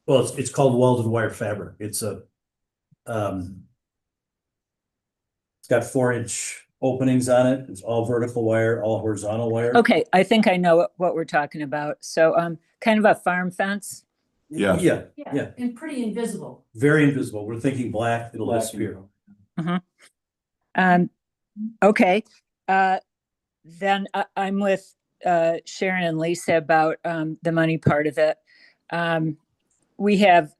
well, it's called welded wire fabric. It's a, it's got 4-inch openings on it. It's all vertical wire, all horizontal wire. Okay, I think I know what we're talking about. So, kind of a farm fence. Yeah. Yeah, Yeah, yeah, and pretty invisible. very invisible. We're thinking black, it'll disappear. Okay, then I'm with Sharon and Lisa about the money part of it. We have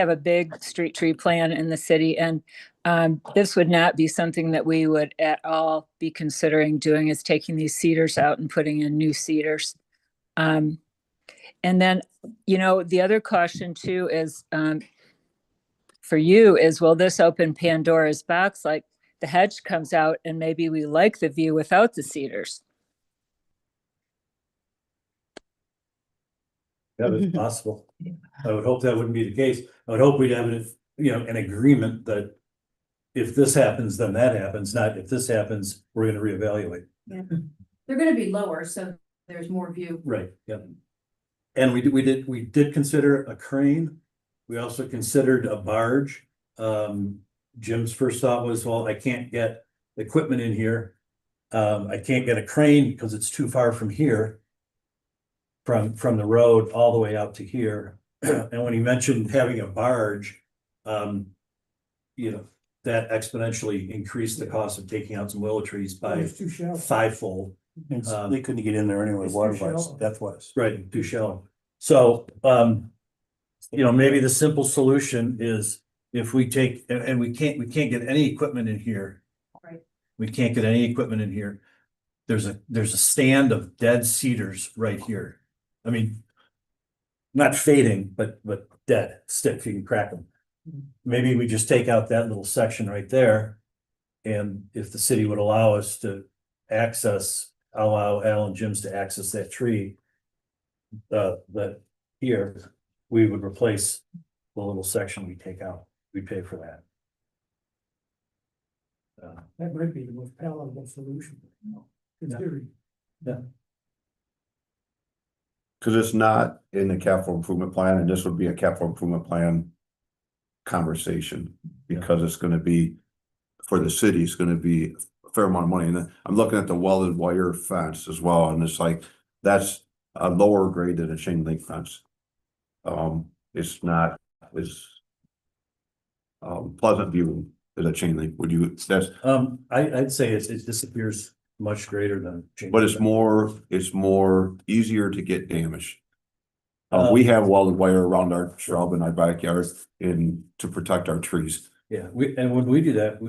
a big street tree plan in the city, and this would not be something that we would at all be considering doing, is taking these cedars out and putting in new cedars. And then, the other caution too is for you is, will this open Pandora's box? Like the hedge comes out and maybe we like the view without the cedars. That is possible. I would hope that wouldn't be the case. I would hope we'd have an agreement that if this happens, then that happens, not if this happens, we're gonna reevaluate. Yeah. They're gonna be lower, so there's more view. Right, yeah. And we did consider a crane. We also considered a barge. Jim's first thought was, well, I can't get equipment in here. I can't get a crane because it's too far from here. From the road all the way out to here. And when he mentioned having a barge, that exponentially increased the cost of taking out some willow trees by It's too shallow. 5-fold. And they couldn't get in there anyway, It's too water wise, shallow. depth wise. Right, too shallow. So, maybe the simple solution is if we take, and we can't get any equipment in here. Right. We can't get any equipment in here. There's a stand of dead cedars right here. I mean, not fading, but dead, stick, you can crack them. Maybe we just take out that little section right there. And if the city would allow us to allow Al and Jim's to access that tree. That here, we would replace the little section we take out, we pay for that. That might be the most palatable solution. In theory. Yeah. Cause it's not in the capital improvement plan, and this would be a capital improvement plan conversation, because it's gonna be, for the city, it's gonna be a fair amount of money. And then I'm looking at the welded wire fence as well, and it's like, that's a lower grade than a chain link fence. It's not as pleasant view as a chain link. Would you, that's, I'd say it disappears much greater than. chain but link. it's more easier to get damaged. We have welded wire around our shrub in our backyard to protect our trees. Yeah, and when we do that,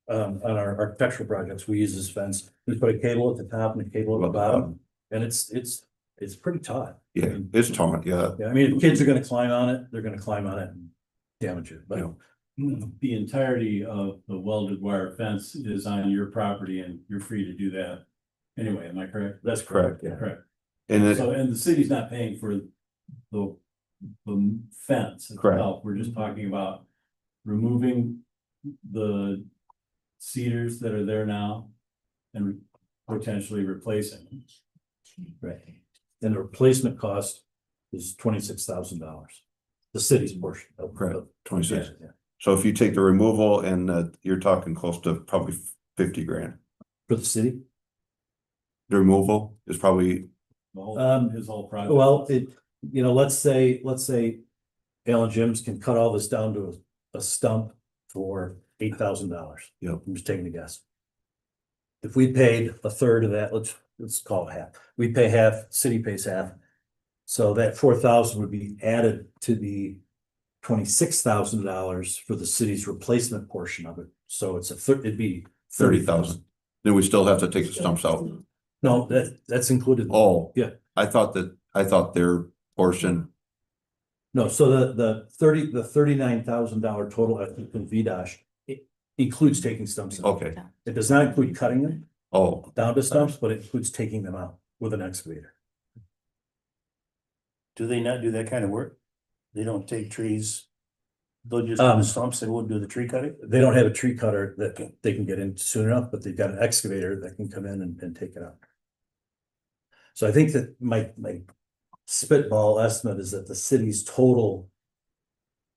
on our architectural projects, we use this fence, we put a cable at the top and a cable at the bottom, and it's pretty taut. Yeah, it's taut, yeah. Yeah, I mean, if kids are gonna climb on it, they're gonna climb on it and damage it, but. The entirety of the welded wire fence is on your property and you're free to do that. Anyway, am I correct? That's correct, yeah. Correct. And And the city's not paying for the fence Correct. itself. We're just talking about removing the cedars that are there now and potentially replacing them. Right. And the replacement cost is $26,000. The city's portion. Correct, 26. Yeah. So if you take the removal and you're talking close to probably 50 grand. For the city? The removal is probably, His whole project. Well, let's say Alan Jim's can cut all this down to a stump for $8,000. Yep. I'm just taking a guess. If we paid a third of that, let's call it half. We pay half, city pays half. So that 4,000 would be added to the $26,000 for the city's replacement portion of it. So it's it'd be 30,000. Then we still have to take the stumps out. No, that's included. Oh. Yeah. I thought their portion, No, so the $39,000 total at VDOT, it includes taking stumps out. okay, It does not include cutting them oh, down to stumps, but it includes taking them out with an excavator. Do they not do that kind of work? They don't take trees They'll just do the stumps, they won't do the tree cutting? They don't have a tree cutter they can get in soon enough, but they've got an excavator that can come in and take it out. So I think that my spitball estimate is that the city's total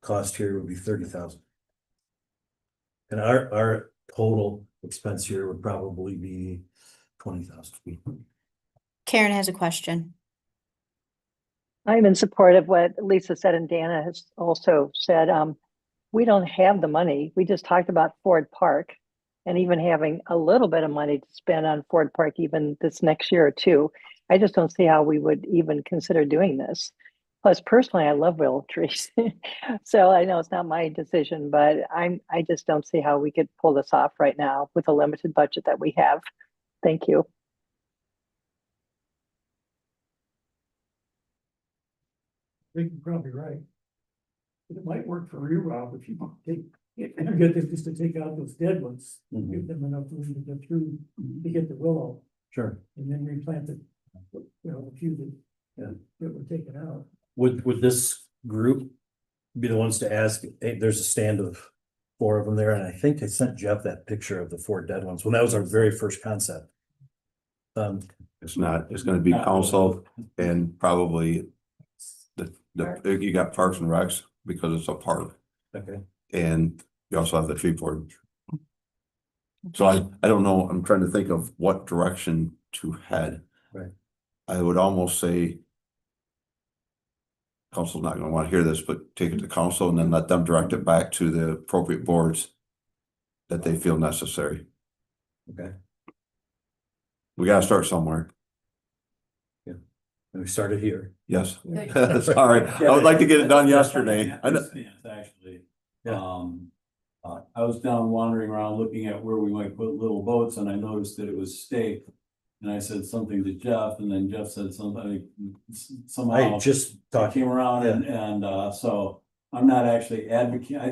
cost here would be 30,000. And our total expense here would probably be 20,000. Karen has a question. I'm in support of what Lisa said and Dana has also said. We don't have the money. We just talked about Ford Park and even having a little bit of money to spend on Ford Park even this next year or two. I just don't see how we would even consider doing this. Plus, personally, I love willow trees. So I know it's not my decision, but I just don't see how we could pull this off right now with a limited budget that we have. Thank you. I think you're probably right. But it might work for you, Rob, if you get them just to take out those dead ones, give them enough room to get through, to get the willow, Sure. and then replant the, the few that were taken out. Would this group be the ones to ask? Hey, there's a stand of 4 of them there, and I think I sent Jeff that picture of the 4 dead ones when that was our very first concept. It's not, it's gonna be council and probably you got Parks and Recs because it's a park. Okay. And you also have the tree board. So I don't know, I'm trying to think of what direction to head. Right. I would almost say council's not gonna wanna hear this, but take it to council and then let them direct it back to the appropriate boards that they feel necessary. Okay. We gotta start somewhere. And we started here. Yes. Sorry, I would like to get it done yesterday. I know. Actually, Yeah. I was down wandering around looking at where we might put little boats and I noticed that it was staked. And I said something to Jeff and then Jeff said something, somehow. I just talked. Came around and so I'm not actually advocating, I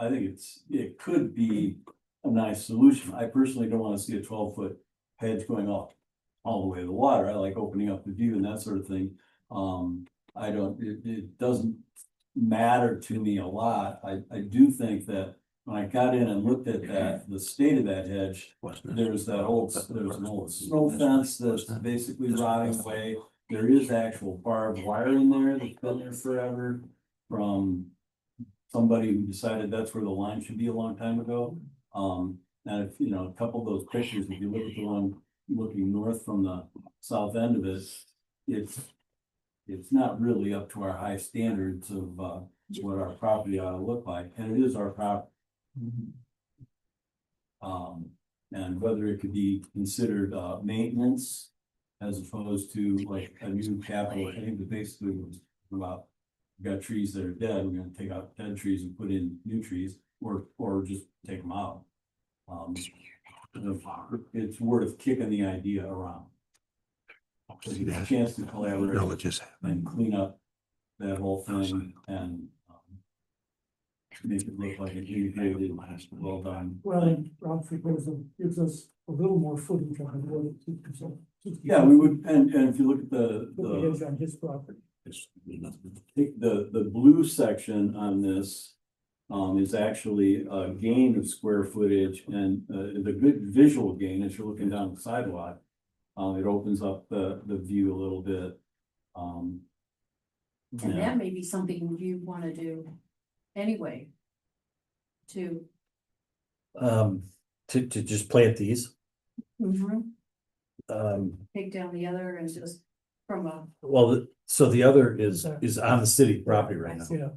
think it could be a nice solution. I personally don't want to see a 12-foot hedge going up all the way to the water. I like opening up the view and that sort of thing. It doesn't matter to me a lot. I do think that when I got in and looked at that, the state of that hedge, there's an old snow fence that's basically rotting away. There is actual barbed wire in there that's been there forever from somebody who decided that's where the line should be a long time ago. And if, a couple of those pictures, if you look at the one looking north from the south end of it, it's not really up to our high standards of what our property ought to look like, and it is our property. And whether it could be considered maintenance as opposed to like a new capital, I think basically was about, we've got trees that are dead, we're gonna take out dead trees and put in new trees, or just take them out. It's worth kicking the idea around. You get a chance to collaborate and clean up that whole thing and make it look like an integrated, well done. Well, and Rob's proposal gives us a little more footage on the road. Yeah, we would, and if you look at the hedge on his property. The blue section on this is actually a gain of square footage, and the good visual gain as you're looking down the sidewalk. It opens up the view a little bit. And that may be something you wanna do anyway. To just plant these. take down the other and just from a. Well, so the other is on the city property right now. Yeah.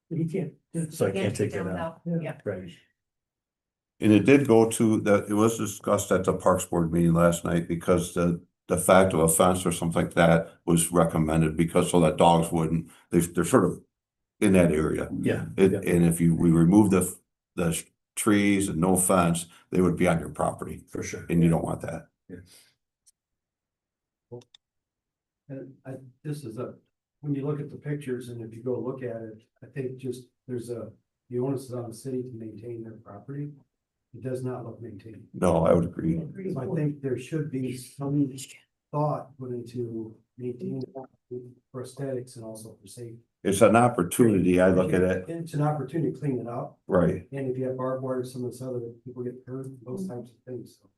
He can't. So I can't take it out. Yeah. Right. And it did go to it was discussed at the Parks Board meeting last night because the fact of a fence or something like that was recommended because so that dogs wouldn't, they're sort of in that area. Yeah. And if we remove the trees and no fence, they would be on your property. For sure. And you don't want that. Yeah. And this is when you look at the pictures and if you go look at it, I think just the onus is on the city to maintain their property. It does not look maintained. No, I would agree. So I think there should be some thought put into maintaining for aesthetics and also for safety. It's an opportunity. I look at it, It's an opportunity to clean it up. right. And if you have barbed wire, some of this other, people get hurt, those types of things. So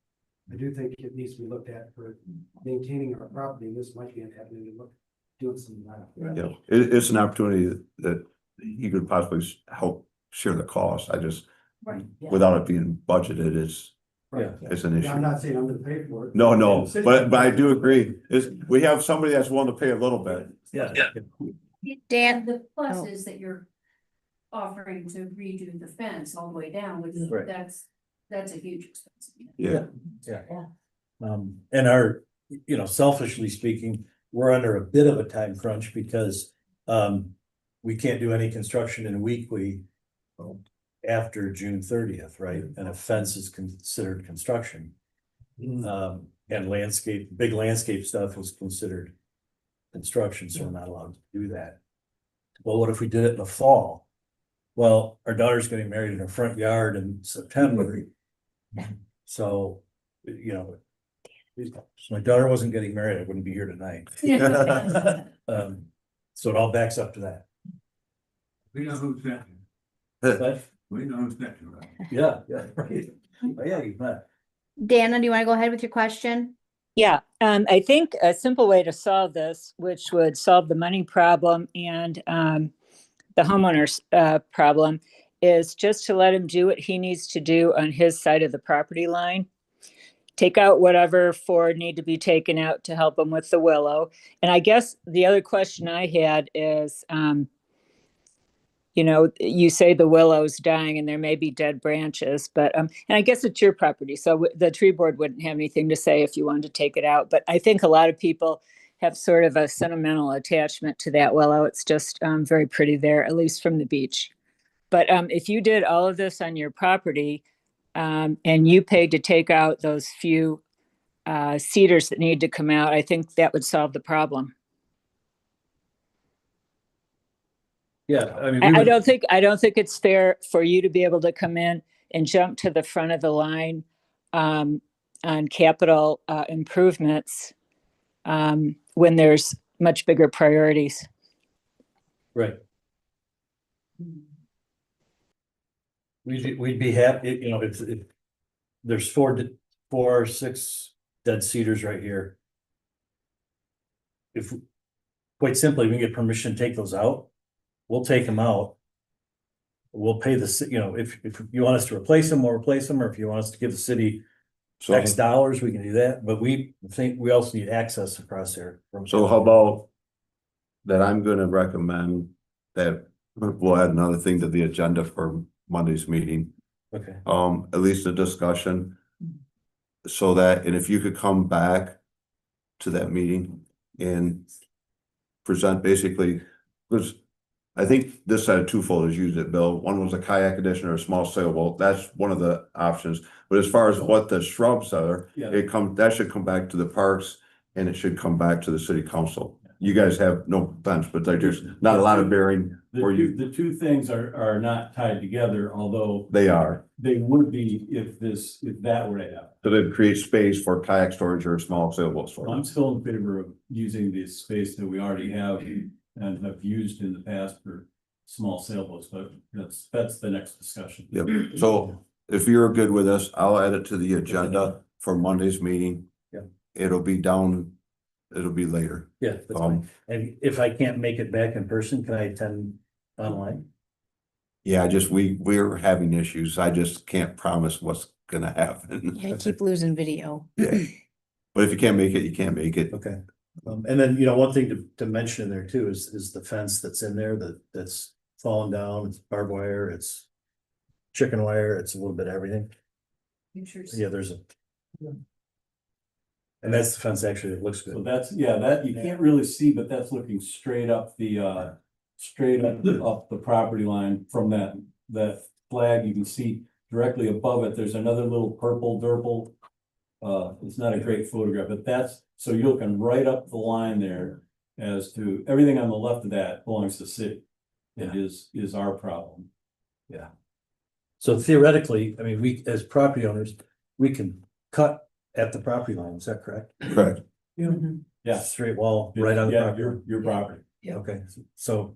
I do think it needs to be looked at for maintaining our property. This might be an avenue to look, doing some of that. Yeah, it's an opportunity that you could possibly help share the cost. I just, Right. without it being budgeted, it's an Yeah, I'm issue. not saying I'm gonna pay for it. No, but I do agree. We have somebody that's willing to pay a little bit. Yeah. Dan- The plus is that you're offering to redo the fence all the way down, which Right. that's a huge expense. Yeah. And our, selfishly speaking, we're under a bit of a time crunch because, we can't do any construction in Weekly after June 30th, right? And a fence is considered construction. And big landscape stuff is considered construction, so we're not allowed to do that. Well, what if we did it in the fall? Well, our daughter's getting married in her front yard in September. So, if my daughter wasn't getting married, I wouldn't be here tonight. So it all backs up to that. We know who's that. But, We know who's that, right? yeah, right. Yeah, you bet. Dana, do you want to go ahead with your question? Yeah, I think a simple way to solve this, which would solve the money problem and the homeowner's problem, is just to let him do what he needs to do on his side of the property line. Take out whatever Ford need to be taken out to help him with the willow. And I guess the other question I had is, you say the willow's dying and there may be dead branches, but, and I guess it's your property, so the tree board wouldn't have anything to say if you wanted to take it out. But I think a lot of people have sort of a sentimental attachment to that willow. It's just very pretty there, at least from the beach. But if you did all of this on your property, and you paid to take out those few cedars that need to come out, I think that would solve the problem. Yeah, I mean. I don't think it's fair for you to be able to come in and jump to the front of the line on capital improvements when there's much bigger priorities. Right. We'd be happy, if there's 6 dead cedars right here. If, quite simply, we can get permission to take those out, we'll take them out. We'll pay if you want us to replace them, we'll replace them, or if you want us to give the city X dollars, we can do that, but we think we also need access across there. So how about that? I'm gonna recommend that we'll add another thing to the agenda for Monday's meeting. Okay. At least a discussion. So that, and if you could come back to that meeting and present basically, because I think this had twofold as used it, Bill. One was a kayak edition or a small sailboat. That's one of the options. But as far as what the shrubs are, that should come back to the parks and it should come back to the city council. You guys have no bench, but there's not a lot of bearing for you. The two things are not tied together, although They are. they would be if that were to happen. So they create space for kayak storage or small sailboat storage. I'm still in favor of using the space that we already have and have used in the past for small sailboats, but that's the next discussion. Yep. So if you're good with us, I'll add it to the agenda for Monday's meeting. Yeah. It'll be later. Yeah, that's fine. And if I can't make it back in person, can I attend online? Yeah, we're having issues. I just can't promise what's gonna happen. Yeah, I keep losing video. Yeah. But if you can't make it, you can't make it. Okay. And then, one thing to mention in there too is the fence that's in there that's fallen down, it's barbed wire, it's chicken wire, it's a little bit of everything. Pictures. Yeah, and that's the fence actually, it looks So good. that's, that you can't really see, but that's looking straight up up the property line from that flag. You can see directly above it, there's another little purple derple. It's not a great photograph, but so you're looking right up the line there as to everything on the left of that belongs to the city. It is our problem. Yeah. So theoretically, I mean, we, as property owners, we can cut at the property line, is that correct? Correct. Yeah. Yeah. Straight wall, right on the Yeah, property. your property. Okay, so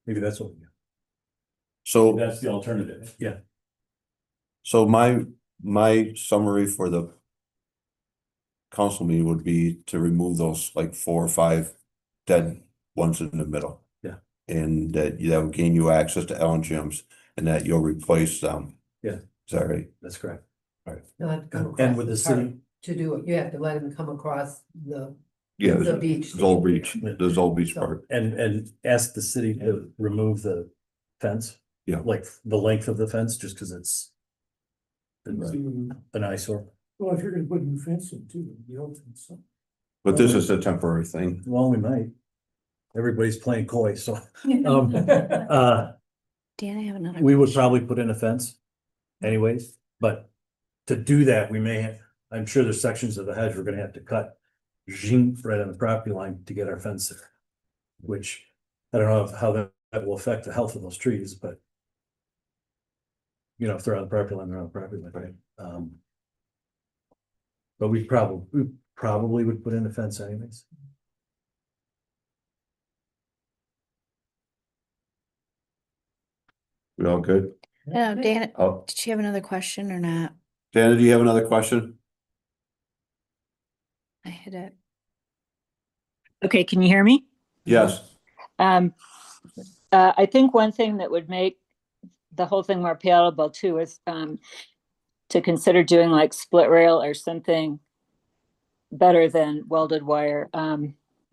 maybe that's what we do. So, That's the alternative. so my summary for the council meeting would be to remove those like 4 or 5 dead ones in the middle. Yeah. And that will gain you access to Allen Jim's and that you'll replace them. Yeah. Is that right? That's correct. And with the city, to do it, you have to let them come across the Yeah, the beach. Zoll Beach, the Zoll Beach part. and ask the city to remove the fence. Yeah. Like the length of the fence, just because it's an eyesore. Well, if you're gonna put new fence in too, the old fence, so. But this is a temporary thing. Well, we might. Everybody's playing coy, so, Dan, I have another. we would probably put in a fence anyways, but to do that, we may have, I'm sure there's sections of the hedge we're gonna have to cut right on the property line to get our fence there. Which, I don't know how that will affect the health of those trees, but you know, if they're on the property line, they're on the property line, right? But we probably would put in a fence anyways. We all good? Dan, Oh, did you have another question or not? Dana, do you have another question? I hit it. Okay, can you hear me? Yes. I think one thing that would make the whole thing more palatable too is to consider doing like split rail or something better than welded wire.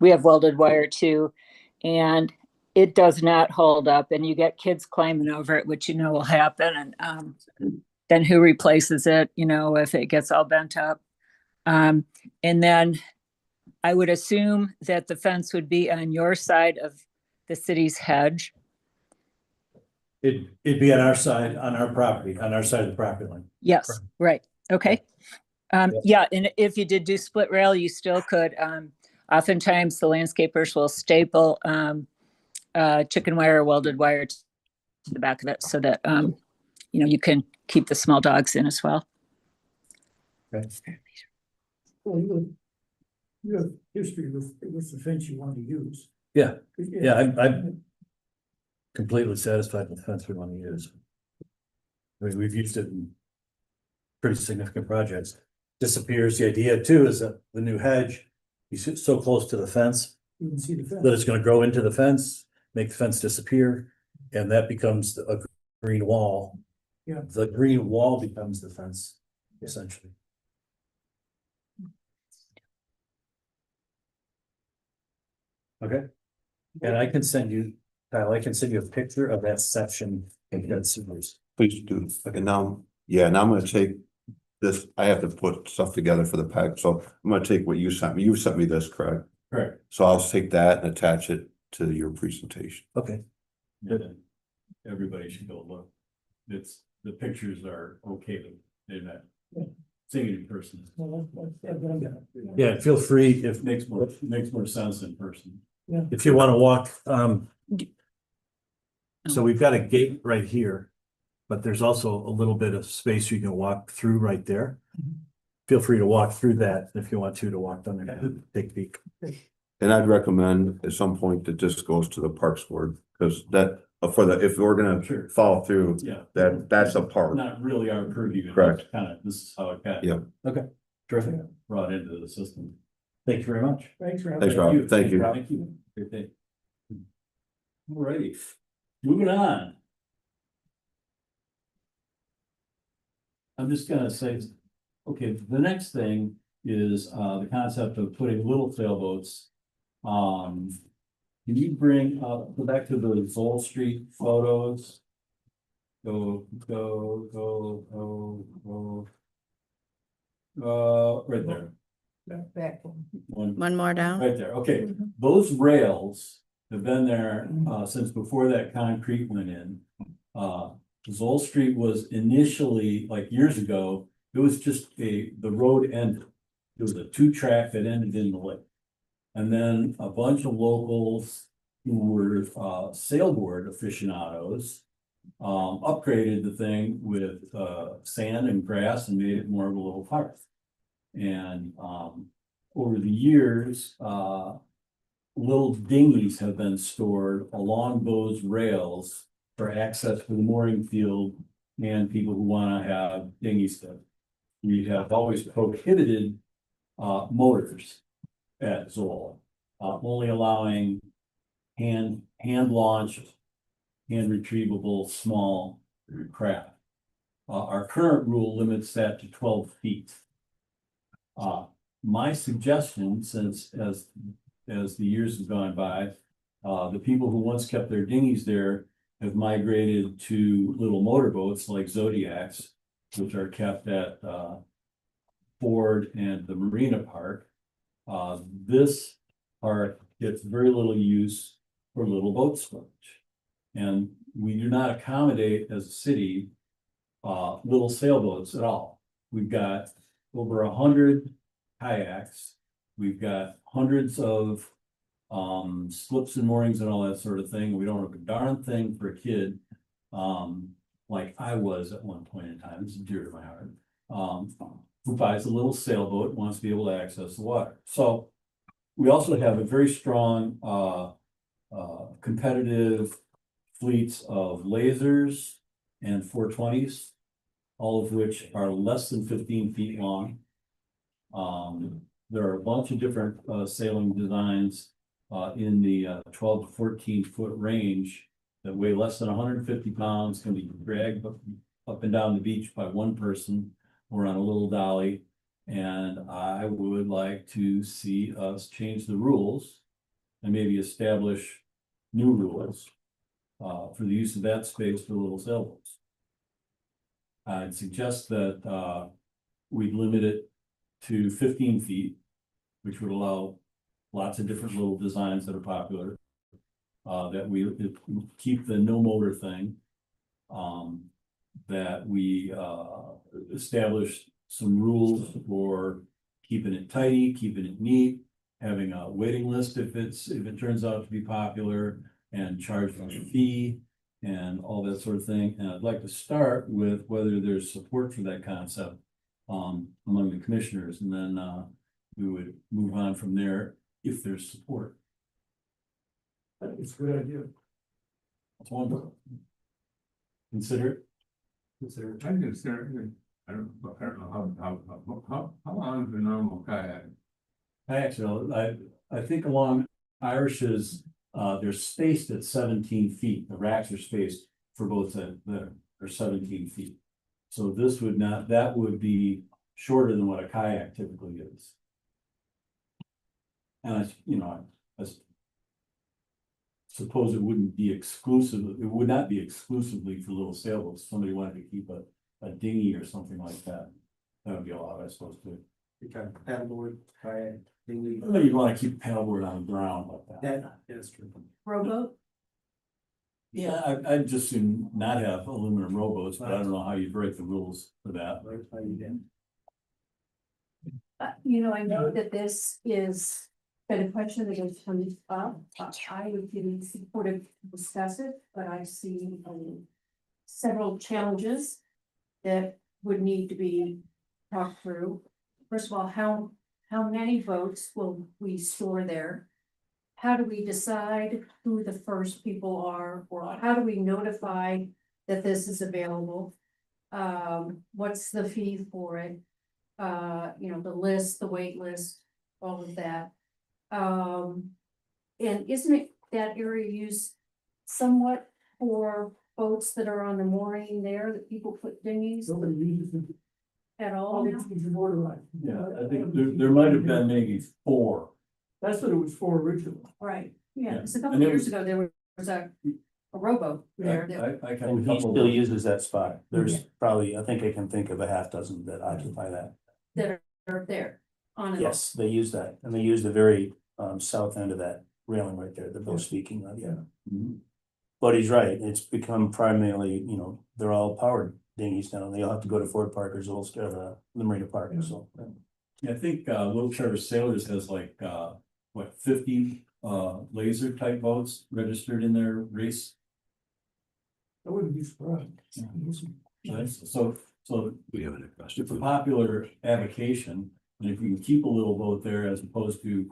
We have welded wire too, and it does not hold up, and you get kids climbing over it, which you know will happen. And then who replaces it, you know, if it gets all bent up. And then I would assume that the fence would be on your side of the city's hedge. It'd be on our side, on our property, on our side of the property line. Yes, right. Okay. Yeah, and if you did do split rail, you still could. Oftentimes the landscapers will staple chicken wire or welded wire to the back of it so that you know, you can keep the small dogs in as well. Okay. Well, you have history with the fence you want to use. Yeah, I'm completely satisfied with the fence we want to use. I mean, we've used it in pretty significant projects. Disappears. The idea too is that the new hedge, you sit so close to the fence You can see the fence. that it's gonna grow into the fence, make the fence disappear, and that becomes a green wall. Yeah. The green wall becomes the fence, essentially. Okay. And I can send you, Kyle, I can send you a picture of that section in that series. Please do. And now, yeah, now I'm gonna take this, I have to put stuff together for the pack, so I'm gonna take what you sent me. You sent me this, correct? Correct. So I'll take that and attach it to your presentation. Okay. Good. Everybody should go look. The pictures are okay, but they're not seeing it in person. Yeah, feel free if Makes more sense in person. if you want to walk, so we've got a gate right here, but there's also a little bit of space you can walk through right there. Feel free to walk through that if you want to walk down there, take a peek. And I'd recommend at some point that this goes to the Parks Board, because that, if we're gonna follow through, Yeah. that's a part. Not really our purview. Correct. Kind of, this is how it got. Yeah. Okay, terrific. Brought into the system. Thank you very much. Thanks, Rob. Thanks, Rob. Thank you. Thank you. Great day. Alrighty, moving on. I'm just gonna say, okay, the next thing is the concept of putting little sailboats. Can you bring go back to the Zoll Street photos? Go. Right there. Back. One more down. Right there, okay, those rails have been there since before that concrete went in. Zoll Street was initially, like years ago, it was just the road ended. It was a 2-track that ended in the lake. And then a bunch of locals who were sailboard aficionados upgraded the thing with sand and grass and made it more of a little park. And over the years, little dinghies have been stored along those rails for access to the mooring field and people who wanna have dinghies there. We have always prohibited, motors at Zoll, only allowing hand launched, hand retrievable, small craft. Our current rule limits that to 12 feet. My suggestion, since as the years have gone by, the people who once kept their dinghies there have migrated to little motorboats like Zodiacs, which are kept at Ford and the Marina Park. This park gets very little use for little boat storage. And we do not accommodate as a city little sailboats at all. We've got over 100 kayaks. We've got hundreds of slips and moorings and all that sort of thing. We don't have a darn thing for a kid, like I was at one point in time. It's dear to my heart. Who buys a little sailboat and wants to be able to access the water. So we also have a very strong competitive fleets of lasers and 420s, all of which are less than 15 feet long. There are a bunch of different sailing designs in the 12 to 14 foot range that weigh less than 150 pounds, can be dragged up and down the beach by one person or on a little dolly. And I would like to see us change the rules and maybe establish new rules for the use of that space for little sailboats. I'd suggest that we limit it to 15 feet, which would allow lots of different little designs that are popular. That we keep the no motor thing. That we establish some rules for keeping it tidy, keeping it neat, having a waiting list if it turns out to be popular, and charging a fee and all that sort of thing. And I'd like to start with whether there's support for that concept among the commissioners, and then we would move on from there if there's support. It's a good idea. That's wonderful. Consider it. I consider it. I don't know how long is the normal kayak? Actually, I think along Irish's, they're spaced at 17 feet. The racks are spaced for both that are 17 feet. So this would not, that would be shorter than what a kayak typically is. And I suppose it wouldn't be exclusive, it would not be exclusively for little sailboats. Somebody wanted to keep a dinghy or something like that. That would be allowed, I suppose, too. You got paddleboard, kayak, dinghy. Well, you'd want to keep paddleboard on the ground like that. That is true. Rowboat? Yeah, I'd just soon not have aluminum rowboats, but I don't know how you break the rules for that. I know that this is been a question that has come up. I would be supportive to discuss it, but I see several challenges that would need to be talked through. First of all, how many boats will we store there? How do we decide who the first people are, or how do we notify that this is available? What's the fee for it? The list, the wait list, all of that. And isn't it that area used somewhat for boats that are on the mooring there, that people put dinghies Nobody uses them. at all All now? it's borderline. Yeah, I think there might have been maybe 4. That's what it was for originally. Right, yeah, Yeah. because a couple And of there years was- ago, there was a rowboat there. that- I kept And a he couple still of- uses that spot. There's Yeah. probably, I think I can think of a half dozen that occupy that. That are there on it. Yes, they use that, and they use the very south end of that railing right there that Bill's speaking of, yeah. Mhm. But he's right, it's become primarily, they're all powered dinghies now, they all have to go to Fort Park or the Marina Park, so. Yeah, I think Little Traverse Sailors has like 50 laser type boats registered in their race. I wouldn't be surprised. So We have a question. it's a popular avocation. And if you can keep a little boat there as opposed to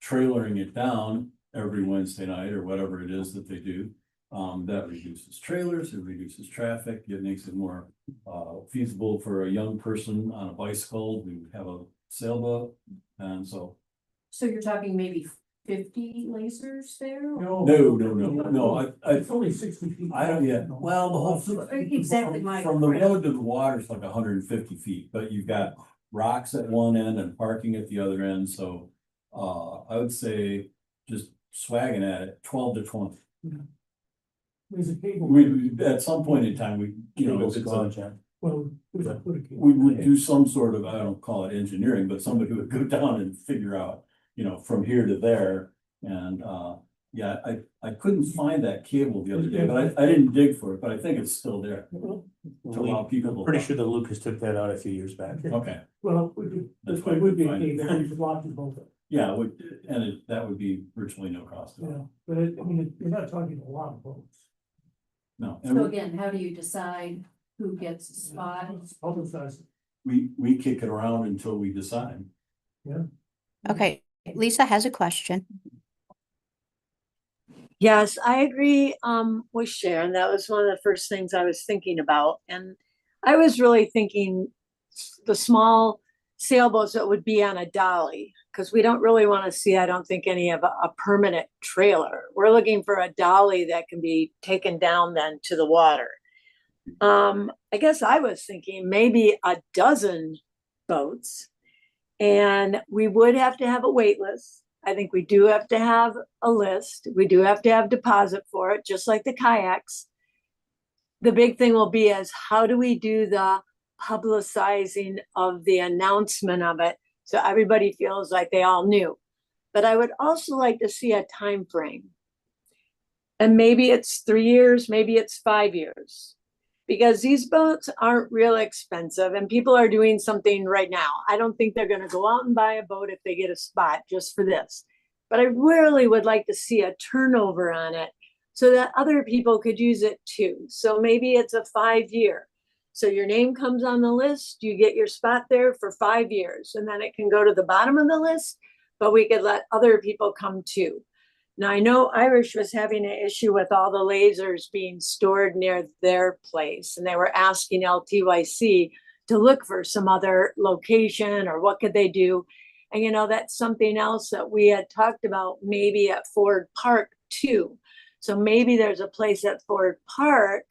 trailering it down every Wednesday night or whatever it is that they do. That reduces trailers, it reduces traffic, it makes it more feasible for a young person on a bicycle to have a sailboat. And so, So you're talking maybe 50 lasers there? no, It's only 60 feet. I don't, yeah, well, the whole. Exactly my From the point. road to the water is like 150 feet, but you've got rocks at one end and parking at the other end, so. I would say just swagging at it, 12 to 20. There's a cable. At some point in time, Cable's it's gone, a, John. Well, we could put a cable. we would do some sort of, I don't call it engineering, but somebody would go down and figure out, from here to there. And, yeah, I couldn't find that cable the other day, but I didn't dig for it, but I think it's still there. To allow people to. Pretty sure that Lucas took that out a few years back. Okay, Well, That's it why would be a we find it. cable, you could lock them both up. yeah, that would be virtually no cost. Yeah, but I mean, you're not talking a lot of boats. No, So and again, how do you decide who gets a spot? It's publicized. we kick it around until we decide. Okay, Lisa has a question. Yes, I agree with Sharon. That was one of the first things I was thinking about. And I was really thinking the small sailboats that would be on a dolly, because we don't really want to see, I don't think, any of a permanent trailer. We're looking for a dolly that can be taken down then to the water. I guess I was thinking maybe a dozen boats, and we would have to have a wait list. I think we do have to have a list. We do have to have deposit for it, just like the kayaks. The big thing will be is how do we do the publicizing of the announcement of it so everybody feels like they all knew. But I would also like to see a time frame. And maybe it's 3 years, maybe it's 5 years. Because these boats aren't real expensive and people are doing something right now. I don't think they're going to go out and buy a boat if they get a spot just for this. But I really would like to see a turnover on it so that other people could use it too. So maybe it's a 5-year. So your name comes on the list, you get your spot there for 5 years, and then it can go to the bottom of the list, but we could let other people come too. Now, I know Irish was having an issue with all the lasers being stored near their place, and they were asking LTYC to look for some other location or what could they do. And, that's something else that we had talked about maybe at Ford Park too. So maybe there's a place at Ford Park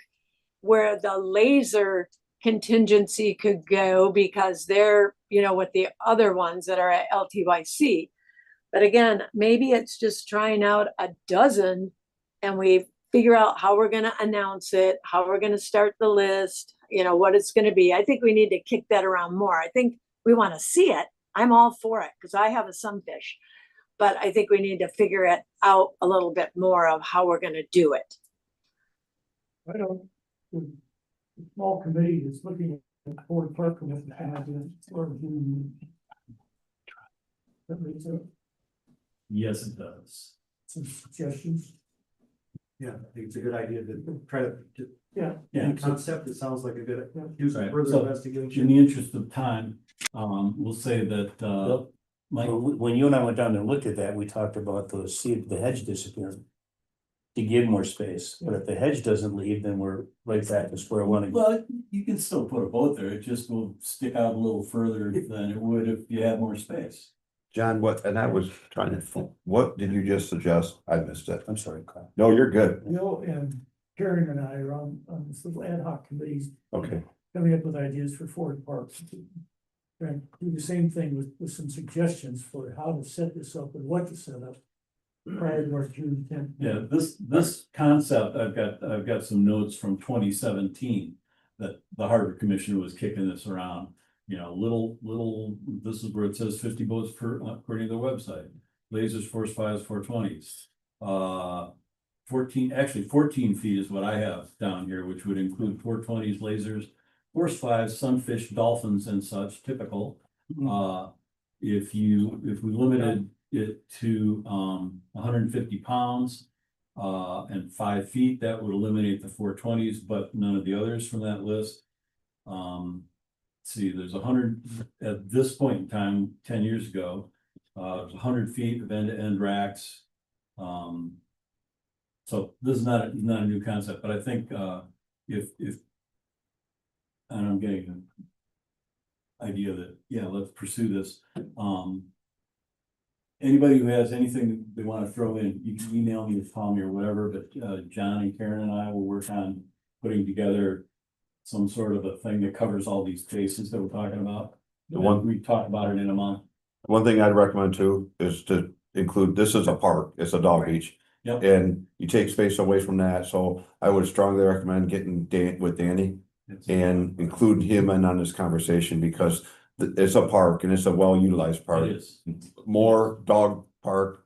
where the laser contingency could go because they're, with the other ones that are at LTYC. But again, maybe it's just trying out a dozen and we figure out how we're going to announce it, how we're going to start the list, what it's going to be. I think we need to kick that around more. I think we want to see it. I'm all for it because I have a sunfish. But I think we need to figure it out a little bit more of how we're going to do it. I don't, the small committee is looking at Ford Park commission. That makes Yes, it does. some suggestions. Yeah, I think it's a good idea to try to, Yeah. the concept, it sounds like a good, do some Right. further So, investigation. in the interest of time, we'll say that, Mike, When you and I went down there and looked at that, we talked about see if the hedge disappeared. To give more space, but if the hedge doesn't leave, then we're right back to square one again. well, you can still put a boat there, it just will stick out a little further than it would if you had more space. John, and I was trying to, what did you just suggest? I missed it. I'm sorry, Kyle. No, you're good. And Karen and I are on this little ad hoc committees. Okay. Coming up with ideas for Ford Park. Trying to do the same thing with some suggestions for how to set this up and what to set up. Prior to our June 10th. Yeah, this concept, I've got some notes from 2017 that the Harbor Commission was kicking this around. Little, this is where it says 50 boats per, according to their website. Lasers, Force 5s, 420s. 14 feet is what I have down here, which would include 420s, lasers, Force 5s, sunfish, dolphins and such, typical. If we limited it to 150 pounds and 5 feet, that would eliminate the 420s, but none of the others from that list. see, there's 100, at this point in time, 10 years ago, it was 100 feet of end-to-end racks. So this is not a new concept, but I think, if, and I'm getting an idea that, yeah, let's pursue this. Anybody who has anything they want to throw in, you can email me or call me or whatever, but, John and Karen and I will work on putting together some sort of a thing that covers all these bases that we're talking about. The one- We talk about it in a month. One thing I'd recommend too is to include, this is a park, it's a dog beach. Yep. And you take space away from that, so I would strongly recommend getting with Danny and include him in on this conversation because it's a park and it's a well-utilized park. It is. More dog park,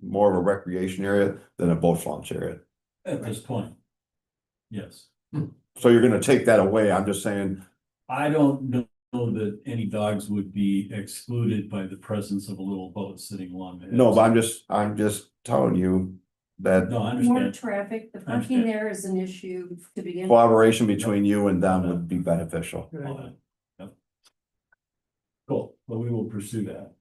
more of a recreation area than a boat launch area. At this point. Yes. So you're gonna take that away, I'm just saying, I don't know that any dogs would be excluded by the presence of a little boat sitting along the. no, but I'm just telling you that No, I More understand. traffic, the I parking understand. there is an issue to begin. with. collaboration between you and them would be beneficial. Yep. Cool, well, we will pursue that.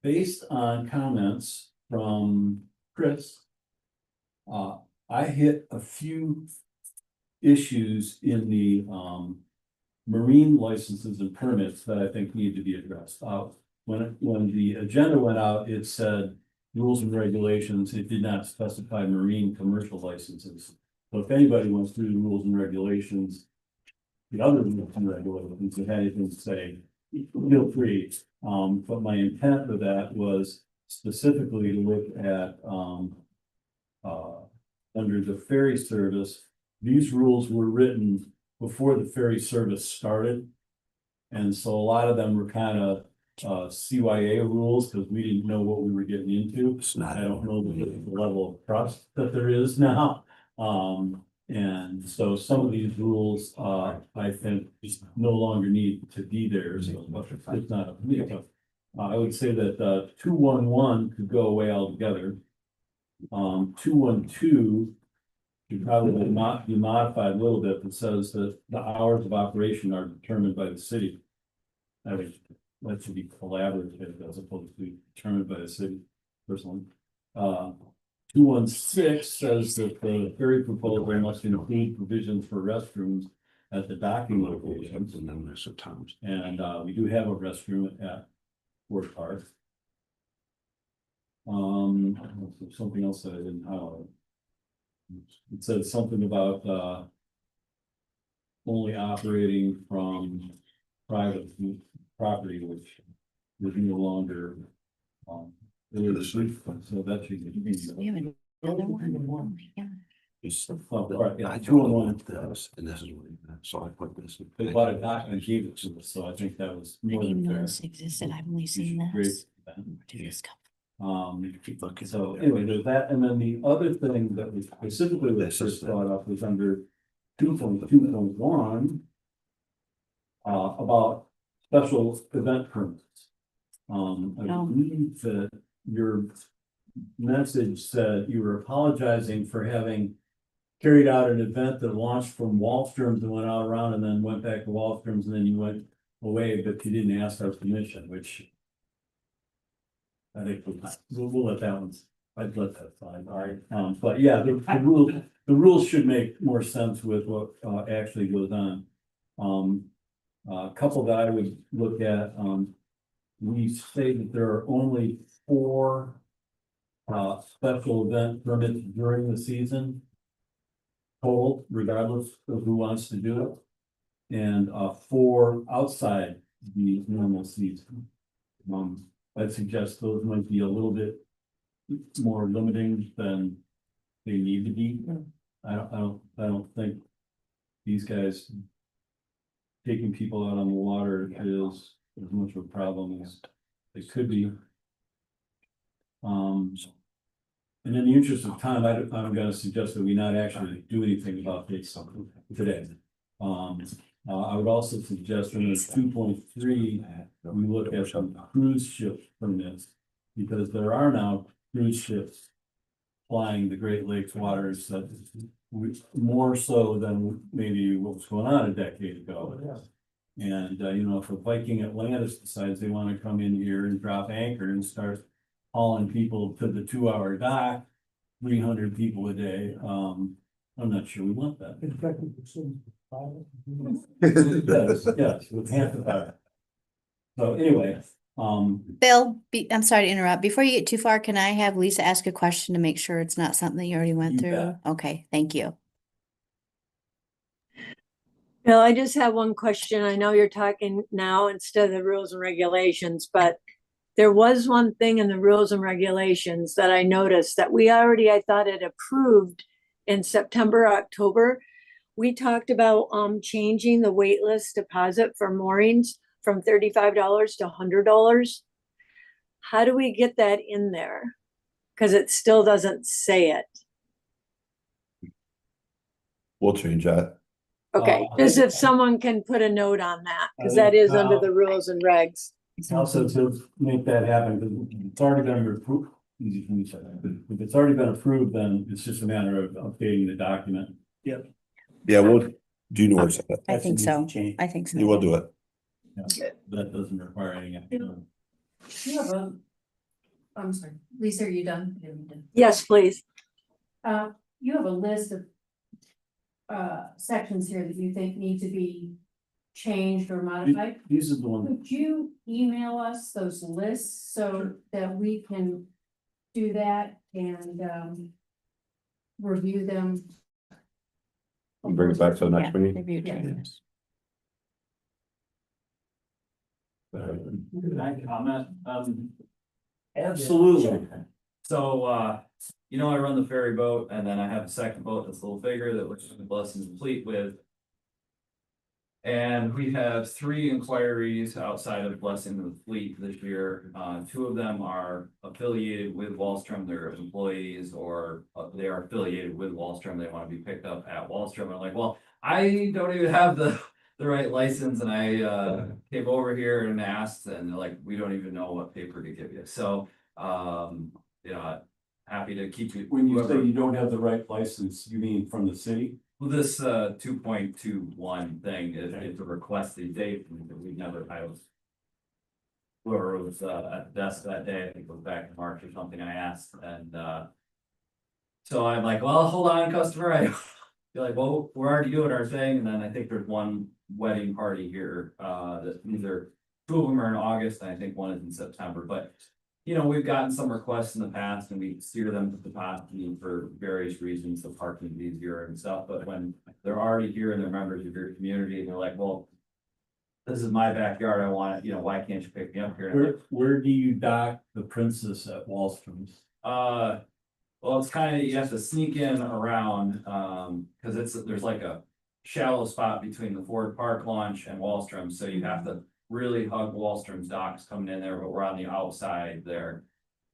Based on comments from Chris, I hit a few issues in the, marine licenses and permits that I think need to be addressed. When the agenda went out, it said rules and regulations, it did not specify marine commercial licenses. So if anybody wants to do the rules and regulations, the other rules and regulations, if anything to say, feel free. But my intent with that was specifically to look at, under the ferry service, these rules were written before the ferry service started. And so a lot of them were kind of CYA rules because we didn't know what we were getting into. I don't know the level of trust that there is now. And so some of these rules, I think just no longer need to be there. So it's not a, I would say that 211 could go away altogether. 212 should probably not be modified a little bit that says that the hours of operation are determined by the city. I mean, that should be collaborative as opposed to determined by the city personally. 216 says that the ferry proposal must include provisions for restrooms at the docking locations. And then there's some times. And we do have a restroom at Fort Park. Something else that I didn't highlight. It said something about only operating from private property, which is no longer so that should be. We have another one. Oh my God. Oh, right, yeah, I 211. this, and this is what, so I put this. They bought a dock and gave it to us, so I think that was I more didn't even than know fair. this existed. I've only seen Great. this. To this company. So anyway, there's that, and then the other thing that was specifically that first brought up was under 2.2.1. About special event permits. I believe that your message said you were apologizing for having carried out an event that launched from Wallström's and went out around and then went back to Wallström's and then you went away, but you didn't ask our permission, which I think we'll let that one, I'd let that slide, all right, but yeah, the rules should make more sense with what actually goes on. A couple that I would look at, we say that there are only 4 special event permits during the season. Total, regardless of who wants to do it, and 4 outside the normal season. I'd suggest those might be a little bit more limiting than they need to be. I don't think these guys taking people out on the water is as much of a problem as it could be. And in the interest of time, I'm gonna suggest that we not actually do anything about this today. I would also suggest in 2.3, we look at some cruise ship permits, because there are now cruise ships flying the Great Lakes waters that more so than maybe what was going on a decade ago. And, you know, if a Viking Atlantis decides they want to come in here and drop anchor and start hauling people to the 2-hour dock, 300 people a day, I'm not sure we want that. In fact, it's Yes, with half the time. So anyway, Bill, I'm sorry to interrupt. Before you get too far, can I have Lisa ask a question to make sure it's not something you already went You through? bet. Okay, thank you. Bill, I just have one question. I know you're talking now instead of the rules and regulations, but there was one thing in the rules and regulations that I noticed that we already, I thought, had approved in September, October. We talked about changing the wait list deposit for moorings from $35 to $100. How do we get that in there? Because it still doesn't say it. We'll change that. Okay, just if someone can put a note on that, because that is under the rules and regs. also to make that happen, because it's already been approved. Easy for me to say that. If it's already been approved, then it's just a matter of updating the document. Yep. Yeah, we'll, do you know where it's at? I That's think an so. easy change. I think so. You will do it. That doesn't require any action. You have a, I'm sorry, Lisa, are you done? Yeah, you're done. Yes, please. You have a list of sections here that you think need to be changed or modified. These are the ones. Could you email us those lists so that we can do that and review them? And bring it back to the next Yeah, meeting. review Yeah. changes. Can I comment? Absolutely. So, you know, I run the ferry boat and then I have a second boat that's a little bigger that we're doing Blessings and Fleet with. And we have 3 inquiries outside of Blessing and Fleet this year. 2 of them are affiliated with Wallstrom, they're employees, or they are affiliated with Wallstrom, they want to be picked up at Wallstrom. I'm like, well, I don't even have the right license, and I came over here and asked, and they're like, we don't even know what paper to give you. So, you know, happy to keep you. When you say you don't have the right license, you mean from the city? Well, this 2.21 thing is a request the date, and we never, I was. Whoever was at the desk that day, I think it was back in March or something, I asked, and so I'm like, well, hold on, customer, I feel like, well, we're already doing our thing, and then I think there's one wedding party here, that either 2 of them are in August, and I think 1 is in September, but. You know, we've gotten some requests in the past and we steer them to the Potsdam for various reasons, the parking is easier and stuff, but when they're already here and they're members of your community, and they're like, well. This is my backyard, I want it, you know, why can't you pick me up here? Where do you dock the Princess at Wallstrom's? Well, it's kind of, you have to sneak in around, cause there's like a shallow spot between the Ford Park launch and Wallstrom, so you have to. Really hug Wallstrom's docks coming in there, but we're on the outside there.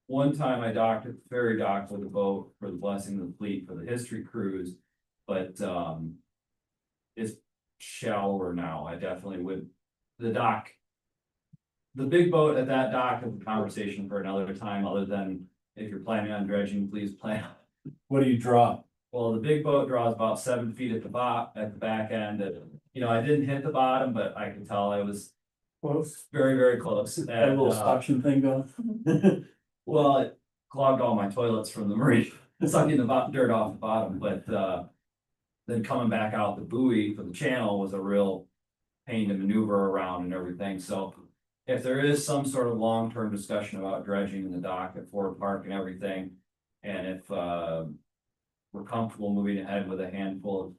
One time I docked at the ferry dock with a boat for the Blessing of the Fleet for the history cruise, but it's shallower now. I definitely would, the dock. The big boat at that dock is a conversation for another time, other than if you're planning on dredging, please plan. What do you draw? Well, the big boat draws about 7 feet at the back end, and, you know, I didn't hit the bottom, but I could tell I was. Close. Very, very close. That little suction thing going? Well, it clogged all my toilets from the marine, sucking the dirt off the bottom, but then coming back out the buoy for the channel was a real pain to maneuver around and everything, so if there is some sort of long-term discussion about dredging in the dock at Ford Park and everything, and if we're comfortable moving ahead with a handful of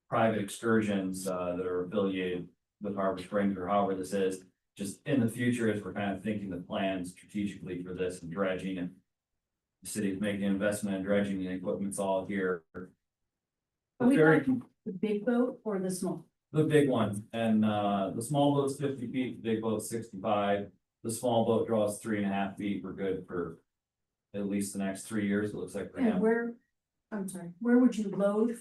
private excursions that are affiliated with Harbor Springs or however this is, just in the future, as we're kind of thinking the plan strategically for this and dredging, and the city's making an investment in dredging, the equipment's all here. Are we talking the big boat or the small? The big one, and the small boat's 50 feet, the big boat's 65. The small boat draws 3.5 feet. We're good for at least the next 3 years, it looks like for And him. I'm sorry, where would you load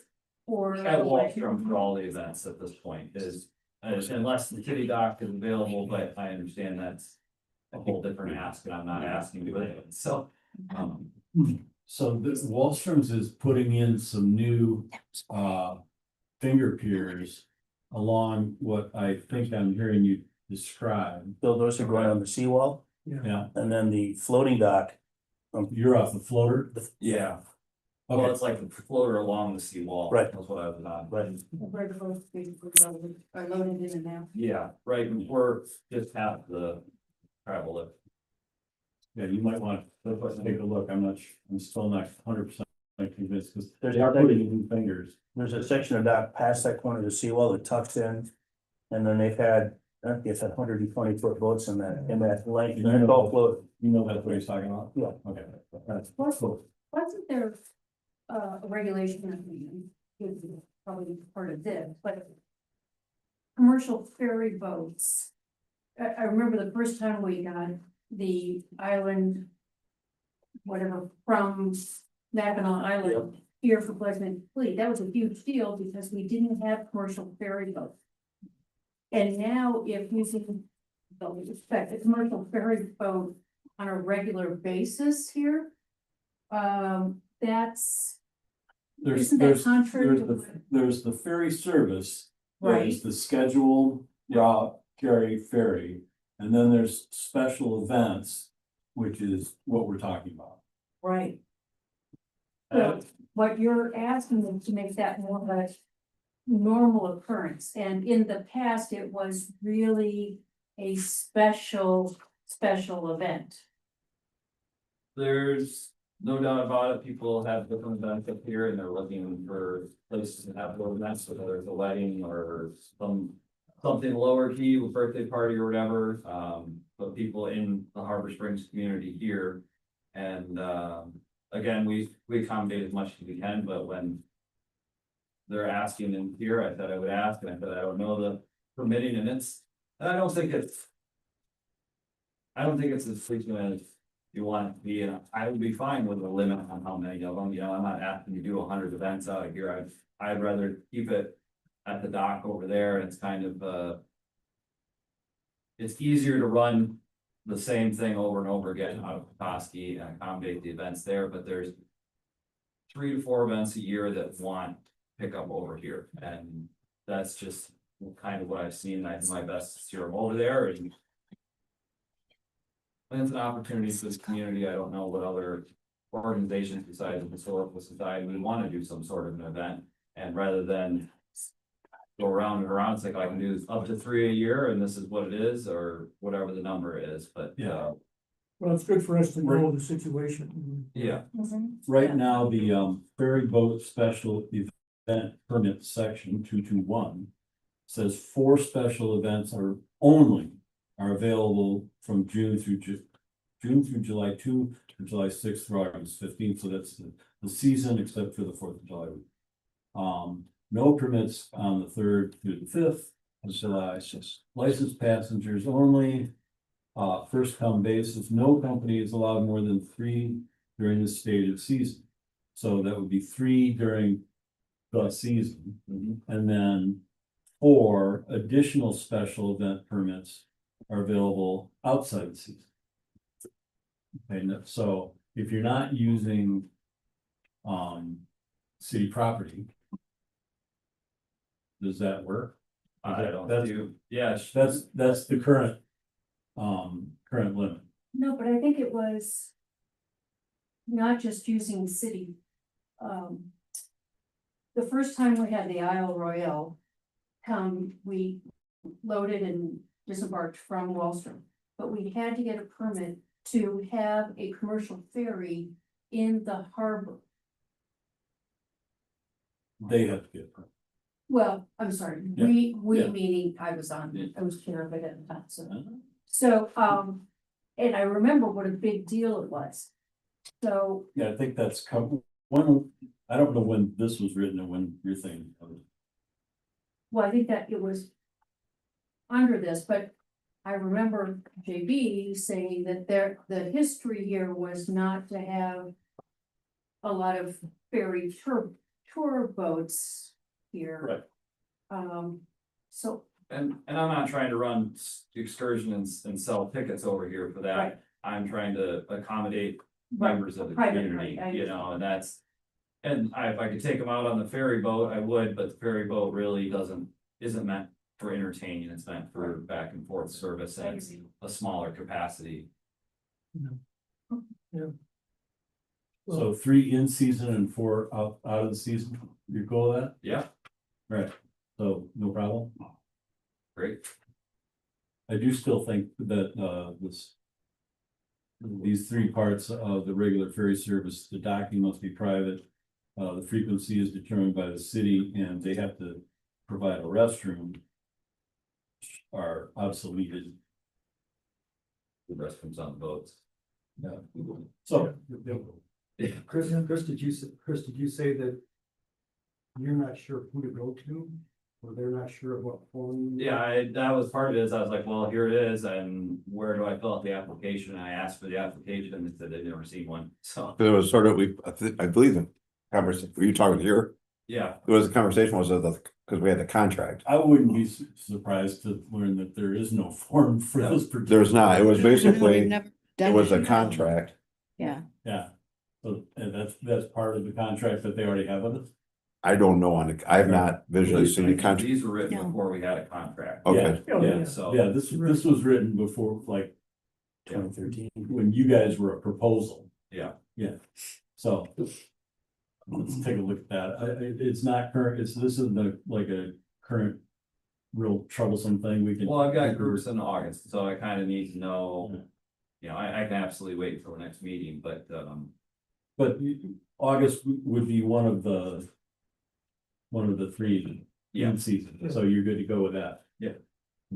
for? At Wallstrom for all the events at this point is, unless the kitty dock is available, but I understand that's a whole different ask, and I'm not asking to do it, so. So this Wallstrom's is putting in some new finger piers along what I think I'm hearing you describe. Bill, those are going on the seawall, Yeah, and then the floating dock. you're off the floater. Yeah. Well, Okay, it's like the floater along the seawall. Right. That's what I was on. Right. Where the boats are loaded in and out. Yeah, right, we're just half the travel lift. yeah, you might want to take a look. I'm still not 100% convinced because There's they are a- putting in new fingers. There's a section of dock past that corner of the seawall that tucks in. And then they've had, I think it's 120-foot boats in that length, and it's all floated. You know that's what he's talking about? Yeah. Okay. That's Wasn't there a regulation that is probably part of this, but commercial ferry boats. I remember the first time we got the island, whatever, from Mackinac Island here for Pleasant Fleet, that was a huge deal because we didn't have commercial ferry boats. And now if using, respect, a commercial ferry boat on a regular basis here, that's, isn't that contrary to? There's the ferry service. That Right. is the scheduled route carry ferry, and then there's special events, which is what we're talking about. Right. So what you're asking them to make that more of a normal occurrence, and in the past, it was really a special event. There's no doubt about it, people have different events up here and they're looking for places to have those events, whether it's a wedding or something lower key, a birthday party or whatever, but people in the Harbor Springs community here. And, again, we accommodate as much as we can, but when they're asking in here, I said I would ask, and I said, I don't know the permitting, and I don't think it's as frequent as you want it to be, and I would be fine with a limit on how many of them, I'm not asking you to do 100 events out of here, I'd rather keep it at the dock over there, and it's kind of, it's easier to run the same thing over and over again out of Petoskey and accommodate the events there, but there's 3 to 4 events a year that want pickup over here, and that's just kind of what I've seen, and I do my best to steer them over there, and it's an opportunity for this community. I don't know what other organizations besides the Historical Society would want to do some sort of an event, and rather than go around and around, it's like I can do up to 3 a year, and this is what it is, or whatever the number is, but Yeah. Well, it's good for us to know the situation. yeah. Right now, the ferry boat special event permit section 221 says 4 special events are available from June through July 2 to July 6th through August 15th. So that's the season except for the 4th of July week. No permits on the 3rd through the 5th of July. Licensed passengers only. First come basis. No company is allowed more than 3 during the stated season. So that would be 3 during the season, and then 4 additional special event permits are available outside the season. And so if you're not using city property, does that work? I don't That's- do, yeah, That's the current limit. No, but I think it was not just using city. The first time we had the Isle Royale come, we loaded and disembarked from Wallstrom. But we had to get a permit to have a commercial ferry in the harbor. They have to get a permit. Well, I'm sorry, Yeah, we yeah. meaning I was chair of it at the time, so, and I remember what a big deal it was. So, Yeah, I think that's one, I don't know when this was written and when you're thinking of it. well, I think that it was under this, but I remember JB saying that the history here was not to have a lot of ferry tour boats here. Right. So And I'm not trying to run excursions and sell tickets over here for that. Right. I'm trying to accommodate Right, members of the private, community, right, I you know, and that's. And if I could take them out on the ferry boat, I would, but the ferry boat really isn't meant for entertaining, it's meant for back and forth service and it's a smaller capacity. So 3 in season and 4 out of the season, you go with that? Yeah, Right, so no problem. great. I do still think that these 3 parts of the regular ferry service, the docking must be private. The frequency is determined by the city and they have to provide a restroom. Are obsoleted. The restrooms on the boats. Yeah. So. Chris, did you say that you're not sure who to go to? Or they're not sure what form? Yeah, that was part of it, is I was like, well, here it is, and where do I fill out the application? And I asked for the application, and they said they'd never seen one, so, There was sort of, I believe the conversation, were you talking here? yeah. It was, the conversation was because we had the contract. I wouldn't be surprised to learn that there is no form for this. There's not, it was basically, never it done was a it. contract. Yeah. Yeah, so, and that's part of the contract that they already have with us. I don't know I have not visually seen the contract. These were written No. before we had a contract. Okay. Yeah, So- yeah, this was written before, like, 2013. when you guys were a proposal. Yeah. Yeah, so. Let's take a look at that. It's not current, this isn't like a current real troublesome thing we can. Well, I've got groups in August, so I kind of need to know, you know, I can absolutely wait until the next meeting, but, But August would be one of the 3 Yeah. in season, so you're good to go with that. Yeah.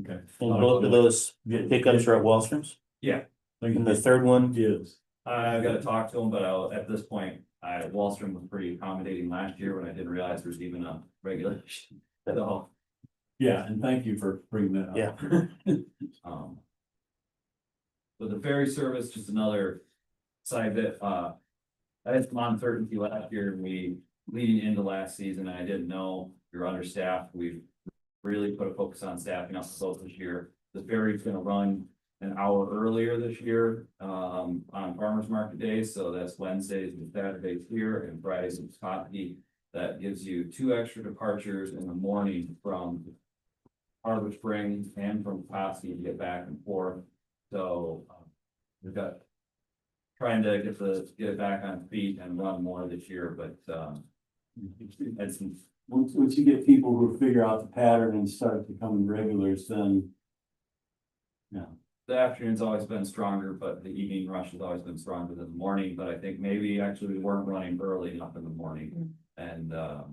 Okay. And both of those pickups are at Wallstrom's? Yeah. And the third one? Is. I've got to talk to them, but at this point, Wallstrom was pretty accommodating last year when I didn't realize there's even a regulation. So, Yeah, and thank you for bringing that up. Yeah. But the ferry service, just another side that, I had some uncertainty last year, leading into last season, I didn't know we were understaffed. We've really put a focus on staffing up the boat this year. The ferry's gonna run an hour earlier this year, on farmers market days, so that's Wednesdays and Saturdays here and Fridays in Scotty. That gives you 2 extra departures in the morning from Harbor Springs and from Petoskey to get back and forth. So, we've got trying to get it back on feet and run more this year, but, it's, Once you get people who figure out the pattern and start becoming regulars, then. Yeah, the afternoon's always been stronger, but the evening rush has always been stronger than the morning, but I think maybe actually we weren't running early enough in the morning and, so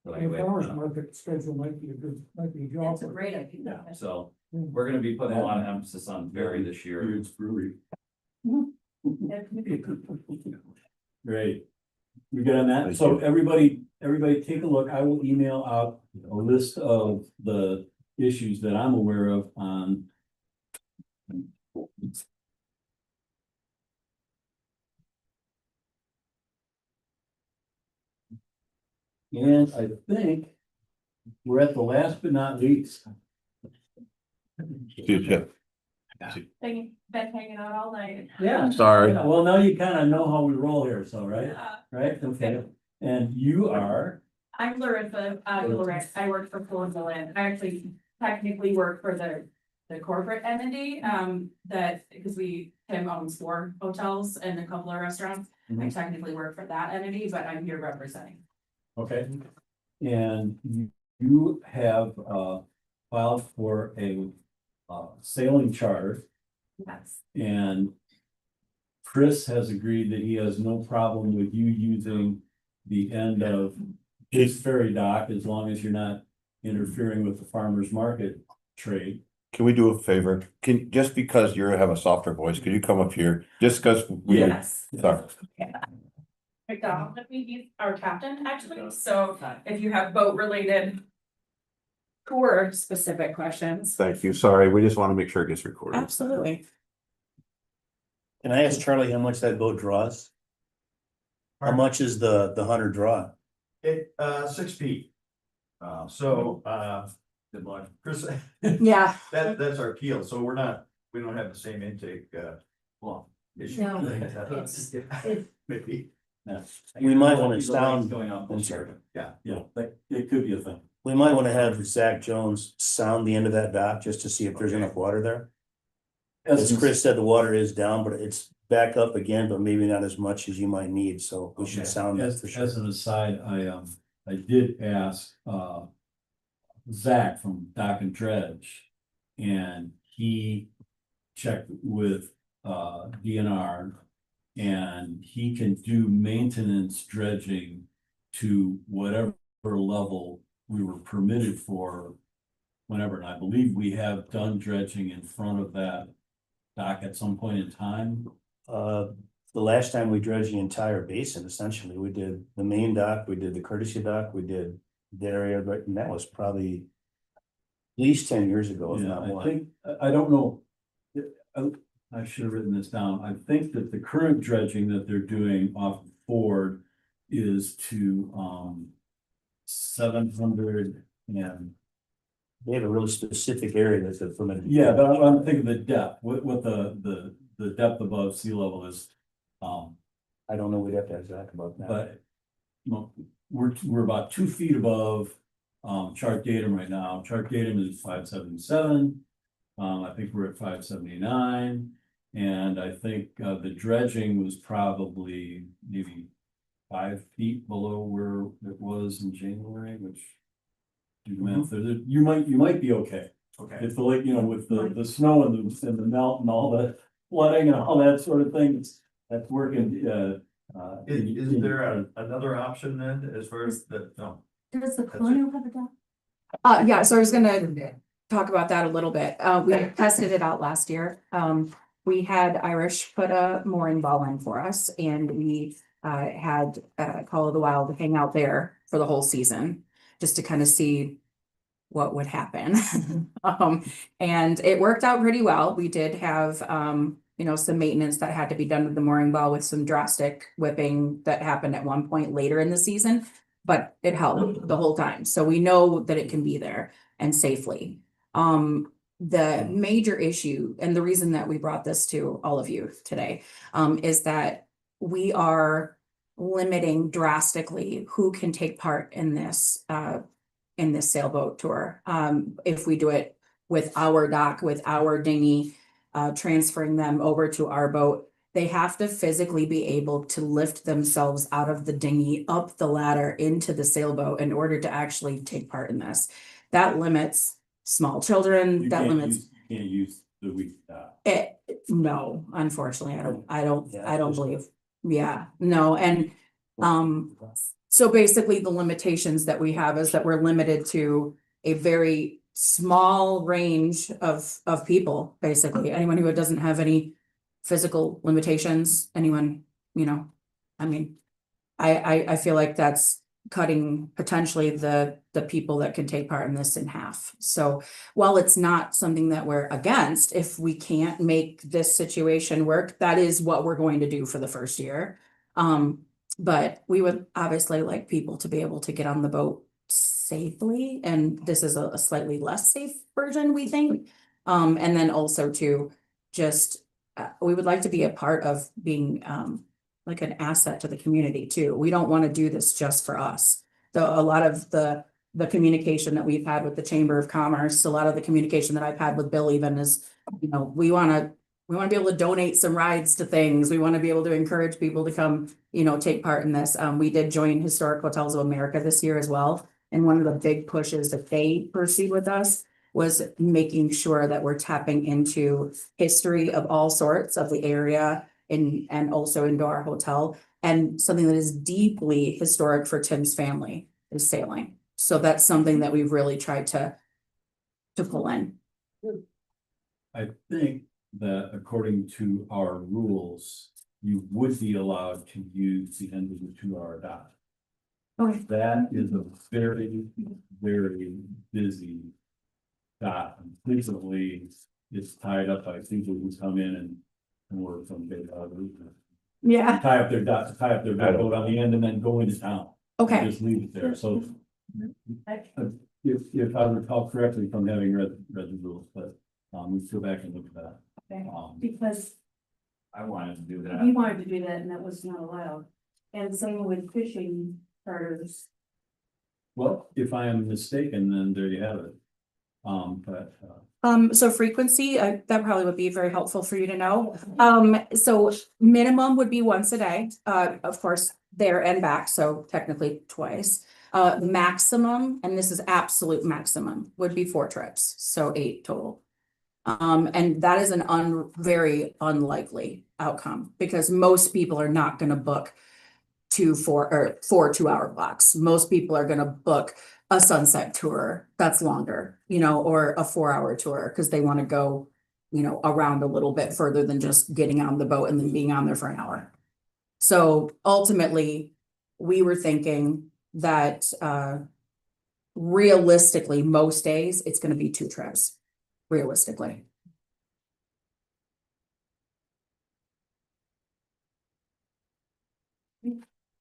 The anyway, farmer's market schedule might be a job. That's a great idea. so we're gonna be putting a lot of emphasis on ferry this year. it's brewery. Great. We good on that? Thank So you. everybody take a look. I will email out a list of the issues that I'm aware of on. And I think we're at the last but not least. Yeah. Been hanging out all night. Yeah. Sorry. Well, now you kind of know how we roll here, so, right? Yeah. Right, okay. And you are, I'm Larissa, Lorex. I work for Full and Land. I actually technically work for the corporate entity, that, because Tim owns 4 hotels and a couple of restaurants. I technically work for that entity, but I'm here representing. okay. And you have filed for a sailing charter, Yes. and Chris has agreed that he has no problem with you using the end of his ferry dock as long as you're not interfering with the farmer's market trade. Can we do a favor? Just because you have a softer voice, could you come up here? Just because we. Yes. Sorry. McDonald, he's our captain, actually, so if you have boat related tour specific questions. Thank you. Sorry, we just want to make sure it gets recorded. Absolutely. Can I ask Charlie how much that boat draws? How much is the Hunter draw? It, 6 feet. Good luck. Chris, Yeah. that's our keel, so we don't have the same intake, well. issue. No, it's- Maybe. Yeah. We might wanna These are sound- Going on I'm this sorry. year. Yeah, yeah, that, it could be a thing. We might wanna have Zach Jones sound the end of that dock just to see if there's enough water there. As Chris said, the water is down, but it's back up again, but maybe not as much as you might need, so we should sound that As, for sure. as an aside, I did ask, Zach from Dock and Dredge. And he checked with, DNR. And he can do maintenance dredging to whatever level we were permitted for. Whenever, and I believe we have done dredging in front of that dock at some point in time. The last time we dredged the entire basin, essentially, we did the main dock, we did the courtesy dock, we did the area, but and that was probably at least 10 years ago, if Yeah, not I more. think, I don't know. I should have written this down. I think that the current dredging that they're doing off Ford is to, 700 and. They have a really specific area that's a permitted. Yeah, but I'm thinking the depth, what the depth above sea level is. I don't know, we'd have to ask Zach about that. But, no, we're about 2 feet above, chart datum right now. Chart datum is 577. I think we're at 579. And I think, the dredging was probably maybe 5 feet below where it was in January, which. Do the math, you might be okay. Okay. If the lake, with the snow and the melt and all the flooding and all that sort of thing, that's working, Is there another option then, as far as the, no? Does the Colonial have a dock? Yeah, so I was gonna talk about that a little bit. We tested it out last year. We had Irish put a mooring ball in for us and we had Call of the Wild hang out there for the whole season, just to kind of see what would happen. And it worked out pretty well. We did have, some maintenance that had to be done with the mooring ball with some drastic whipping that happened at one point later in the season, but it held the whole time. So we know that it can be there and safely. The major issue, and the reason that we brought this to all of you today, is that we are limiting drastically who can take part in this sailboat tour. If we do it with our dock, with our dinghy, transferring them over to our boat, they have to physically be able to lift themselves out of the dinghy, up the ladder into the sailboat in order to actually take part in this. That limits small children, that limits. You can't use the weak dock. No, unfortunately, I don't Yeah, just- believe. Yeah, no, and so basically the limitations that we have is that we're limited to a very small range of people, basically. Anyone who doesn't have any physical limitations, anyone, I mean, I feel like that's cutting potentially the people that can take part in this in half. So while it's not something that we're against, if we can't make this situation work, that is what we're going to do for the first year. But we would obviously like people to be able to get on the boat safely, and this is a slightly less safe version, we think. And then also to just, we would like to be a part of being like an asset to the community too. We don't want to do this just for us. A lot of the communication that we've had with the Chamber of Commerce, a lot of the communication that I've had with Bill even is, we want to be able to donate some rides to things. We want to be able to encourage people to come, take part in this. We did join Historic Hotels of America this year as well. And one of the big pushes that they pursued with us was making sure that we're tapping into history of all sorts of the area and also into our hotel. And something that is deeply historic for Tim's family is sailing. So that's something that we've really tried to pull in. I think that according to our rules, you would be allowed to use the end of the 2-hour dock. Okay. That is a very, very busy dock. And frequently, it's tied up by people who come in and work from day to other. Yeah. Tie up their boat on the end and then go into town. Okay. And just leave it there, so. if I recall correctly from having read the rules, but, we go back and look at that. Okay, Um, because I wanted to do he that. wanted to do that and that was not allowed. And same with fishing charters. Well, if I am mistaken, then there you have it. But, So frequency, that probably would be very helpful for you to know. So minimum would be once a day, of course, there and back, so technically twice. Maximum, and this is absolute maximum, would be 4 trips, so 8 total. And that is an very unlikely outcome because most people are not gonna book 4 2-hour blocks. Most people are gonna book a sunset tour that's longer, or a 4-hour tour because they want to go, around a little bit further than just getting on the boat and then being on there for an hour. So ultimately, we were thinking that realistically, most days it's going to be 2 trips, realistically.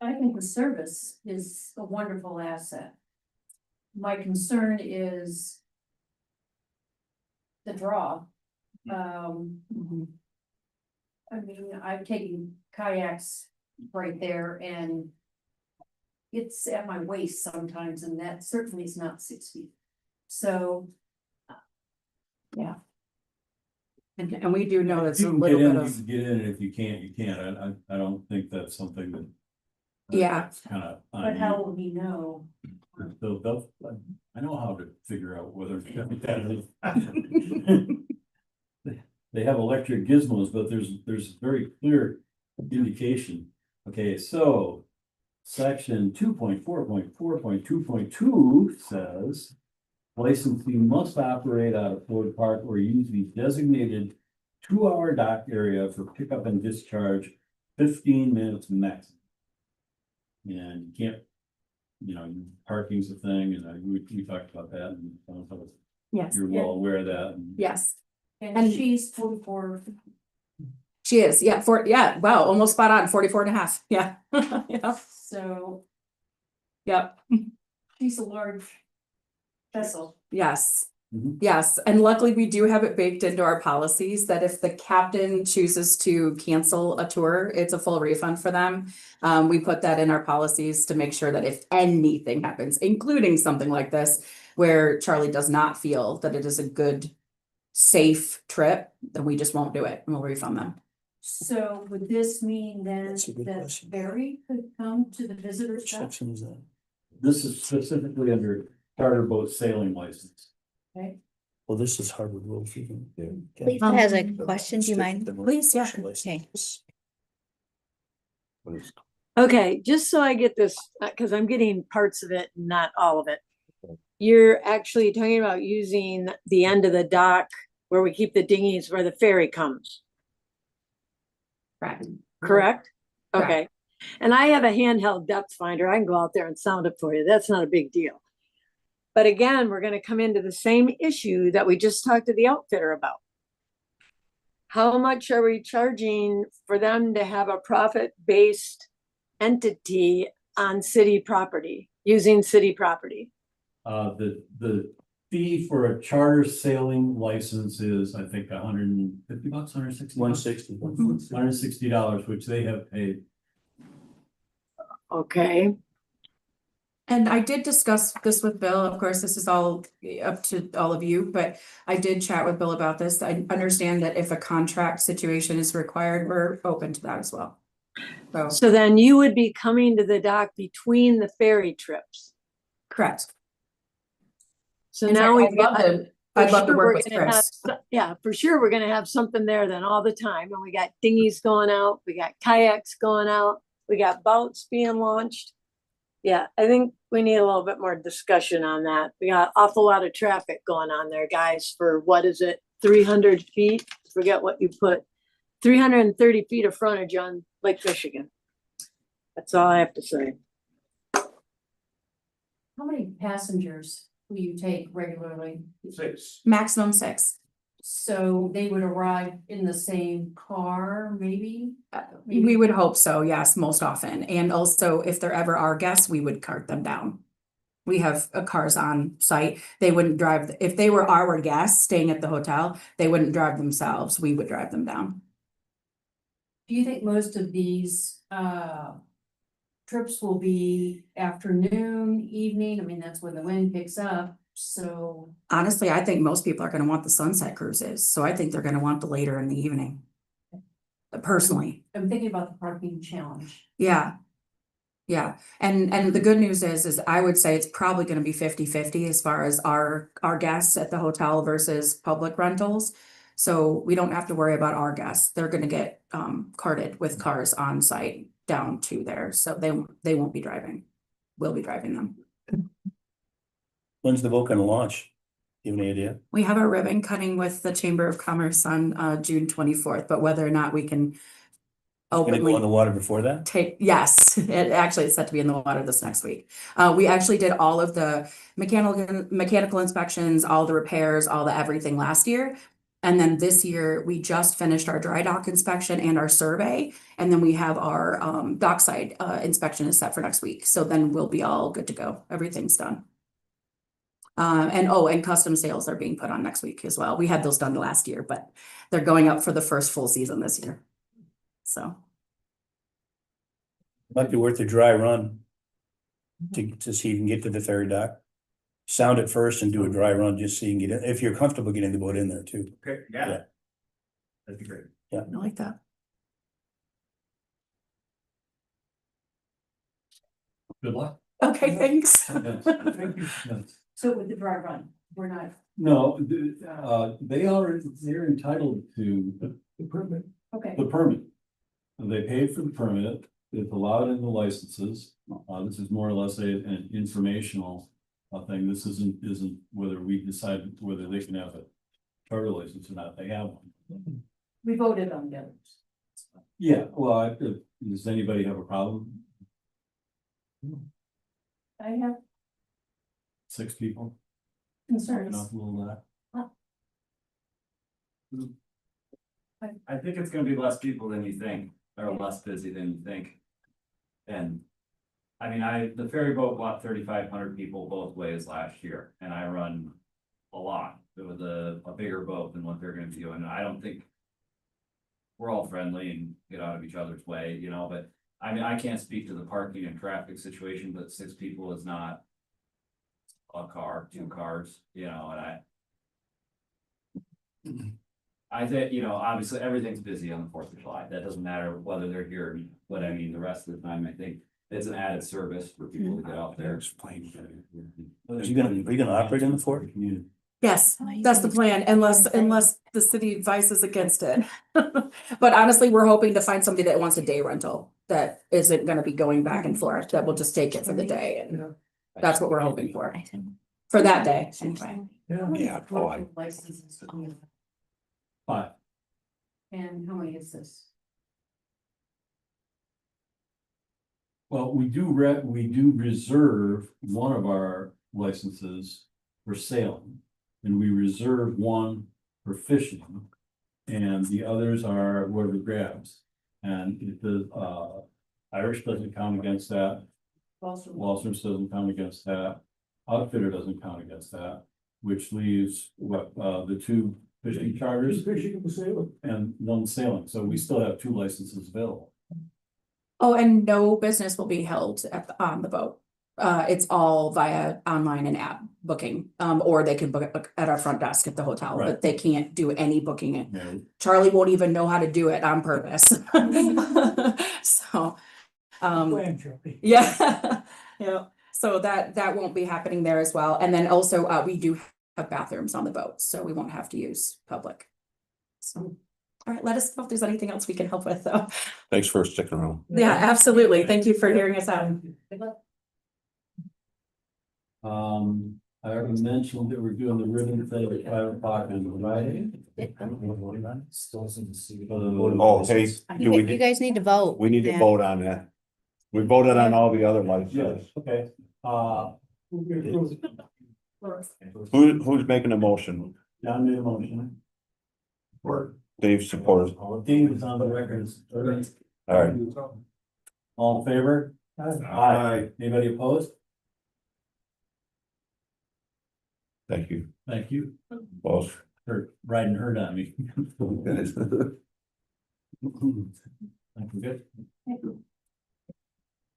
I think the service is a wonderful asset. My concern is the draw. I mean, I've taken kayaks right there and it's at my waist sometimes, and that certainly is not 6 feet. So, yeah. And we do know if that's you a can little get in, bit you of, can get in, and if you can't, you can't. I don't think that's something that. Yeah. It's kind of. But how will we know? I know how to figure out whether. They have electric gizmos, but there's very clear indication. Okay, so section 2.4.4.2.2 says licensee must operate out of Ford Park or use the designated 2-hour dock area for pickup and discharge 15 minutes max. And you can't, parking's a thing, and we talked about that, and yes, you're well aware of that. yes. And she's 44. She is, wow, almost spot on, 44 and a half, yeah. Yeah. So Yep, she's a large vessel. yes. Mhm. Yes, and luckily we do have it baked into our policies that if the captain chooses to cancel a tour, it's a full refund for them. We put that in our policies to make sure that if anything happens, including something like this, where Charlie does not feel that it is a good, safe trip, then we just won't do it and we'll refund them. So would this mean then That's a good that question. Barry could come to the visitor center? Section is that? This is specifically under charter boat sailing license. Okay. Well, this is Harvard rules. You can. Lisa has a question. Do you mind? Please, yeah. Okay. Okay, just so I get this, because I'm getting parts of it, not all of it. You're actually talking about using the end of the dock where we keep the dinghies where the ferry comes, Correct. correct? Correct. Okay. And I have a handheld depth finder. I can go out there and sound it for you. That's not a big deal. But again, we're going to come into the same issue that we just talked to the outfitter about. How much are we charging for them to have a profit-based entity on city property, using city property? The fee for a charter sailing license is, I think, $150, $160. $160, which they have paid. Okay. And I did discuss this with Bill. Of course, this is all up to all of you, but I did chat with Bill about this. I understand that if a contract situation is required, we're open to that as well. So then you would be coming to the dock between the ferry trips. Correct. So In now fact, we've got. I'd love to for sure work we're with gonna have Chris. yeah, for sure, we're gonna have something there then all the time. And we got dinghies going out, we got kayaks going out, we got boats being launched. Yeah, I think we need a little bit more discussion on that. We got awful lot of traffic going on there, guys, for what is it, 300 feet? Forget what you put, 330 feet of frontage on Lake Michigan. That's all I have to say. How many passengers will you take regularly? 6. Maximum 6. So they would arrive in the same car, maybe? We would hope so, yes, most often. And also if there ever are guests, we would cart them down. We have cars on site. They wouldn't drive, if they were our guests staying at the hotel, they wouldn't drive themselves. We would drive them down. Do you think most of these trips will be afternoon, evening? I mean, that's when the wind picks up, so. Honestly, I think most people are gonna want the sunset cruises, so I think they're gonna want the later in the evening. Personally, I'm thinking about the parking challenge. yeah. Yeah, and the good news is I would say it's probably gonna be 50-50 as far as our guests at the hotel versus public rentals. So we don't have to worry about our guests. They're gonna get carted with cars on site down to there, so they won't be driving. We'll be driving them. When's the boat gonna launch? You have any idea? We have our ribbon cutting with the Chamber of Commerce on June 24th, but whether or not we can Gonna go in the openly water before that? yes, it actually is set to be in the water this next week. We actually did all of the mechanical inspections, all the repairs, all the everything last year. And then this year, we just finished our dry dock inspection and our survey. And then we have our dockside inspection is set for next week. So then we'll be all good to go. Everything's done. And custom sales are being put on next week as well. We had those done last year, but they're going up for the first full season this year. So. Might be worth a dry run. To see if you can get to the ferry dock. Sound it first and do a dry run, just so you can get in, if you're comfortable getting the boat in there too. Okay, Yeah. That'd be great. Yeah. I like that. Good luck. Okay, thanks. Yes, thank you. Yes. So with the dry run, we're not. No, they're entitled to The permit. Okay. the permit. And they paid for the permit, it's allowed in the licenses, this is more or less an informational thing, this isn't whether we decide whether they can have a charter license or not, they have one. We voted on the others. Yeah, well, does anybody have a problem? I have 6 people? concerns. Enough, will that? I think it's gonna be less people than you think, or less busy than you think. And, I mean, the ferry boat brought 3,500 people both ways last year, and I run a lot. It was a bigger boat than what they're gonna be doing, and I don't think we're all friendly and get out of each other's way, you know, but I mean, I can't speak to the parking and traffic situation, but 6 people is not a car, 2 cars, you know, and I think, you know, obviously everything's busy on the 4th of July. That doesn't matter whether they're here or not. But I mean, the rest of the time, I think it's an added service for people to get out there. Explain. Are you gonna operate in the fort? Yes, that's the plan, unless the city advises against it. But honestly, we're hoping to find somebody that wants a day rental that isn't gonna be going back and forth, that will just take it for the day, and that's what we're hoping for. For that day, anyway. Yeah, boy. Licenses. 5. And how many is this? Well, we do reserve one of our licenses for sailing. And we reserve one for fishing. And the others are whatever grabs. And it does, Irish doesn't count against that. Walsers doesn't count against that. Outfitter doesn't count against that, which leaves the 2 fishing charters Fishing and sailing. and 1 sailing. So we still have 2 licenses available. Oh, and no business will be held on the boat. It's all via online and app booking, or they can book it at our front desk at the hotel, Right. but they can't do any booking. No. Charlie won't even know how to do it on purpose. So, yeah, yeah. So that won't be happening there as well. And then also, we do have bathrooms on the boat, so we won't have to use public. So, all right, let us know if there's anything else we can help with, though. Thanks for sticking around. Yeah, absolutely. Thank you for hearing us out. I already mentioned that we're doing the ribbon thing at 5 o'clock on Friday. Oh, hey, do You we, guys need to vote. we need to Yeah. vote on that. We voted on all the other licenses. Yes, okay, Who's making a motion? John made a motion. Dave supports. Dean is on the record. All right. All in favor? Aye. Anybody opposed? Thank you. Thank you Boss. for riding herd on me. Thank you, good.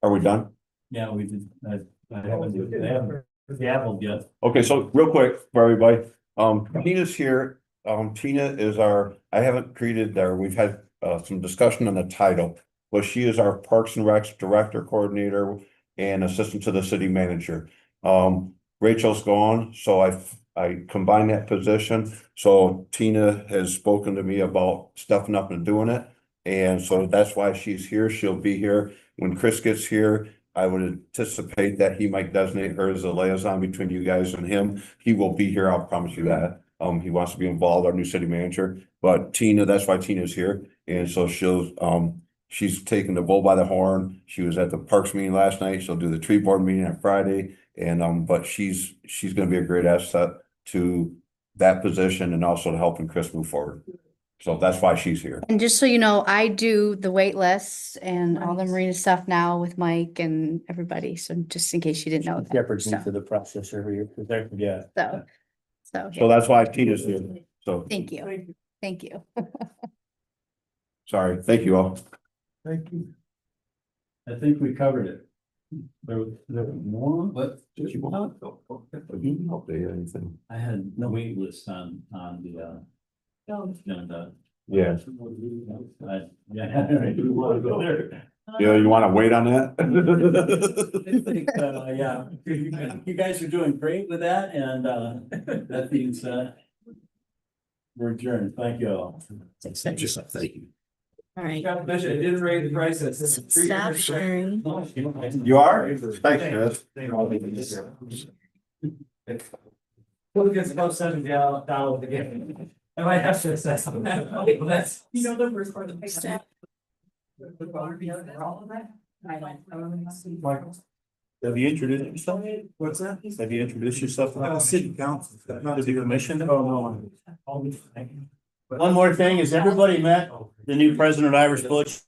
Are we done? Yeah, we did, I haven't gavelled yet. Okay, so real quick for everybody, Tina's here. Tina is I haven't created there, we've had some discussion on the title. But she is our Parks and Recs Director, Coordinator, and Assistant to the City Manager. Rachel's gone, so I combined that position. So Tina has spoken to me about stepping up and doing it. And so that's why she's here. She'll be here. When Chris gets here, I would anticipate that he might designate her as a liaison between you guys and him. He will be here, I'll promise you that. He wants to be involved, our new city manager, but Tina, that's why Tina's here. And so she's taking the bull by the horn. She was at the Parks meeting last night. She'll do the tree board meeting on Friday. And, but she's gonna be a great asset to that position and also to helping Chris move forward. So that's why she's here. And just so you know, I do the wait lists and all the marina stuff now with Mike and everybody. So just in case you didn't know that. Shepherds me So- to the process every year, because I forget. So So that's why Tina's here. So, thank you. Thank you. sorry. Thank you all. Thank you. I think we covered it. There was more, but Did you want to update anything? I had no wait list on the agenda. Yeah. Yeah, I do want to go there. Yeah, you want to wait on that? I think, yeah, you guys are doing great with that, and that being said, we're adjourned. Thank you all. Thank you. All right. Got the budget, it did raise the prices. Stop sharing. You are? Thanks, Chris. We'll get about $7 again. I might have to assess on that. That's. You know, the first part of the. Stop. Have you introduced yourself? What's that? Have you introduced yourself? City council. To the commission? Oh, no. One more thing, has everybody met the new president of Irish Butch?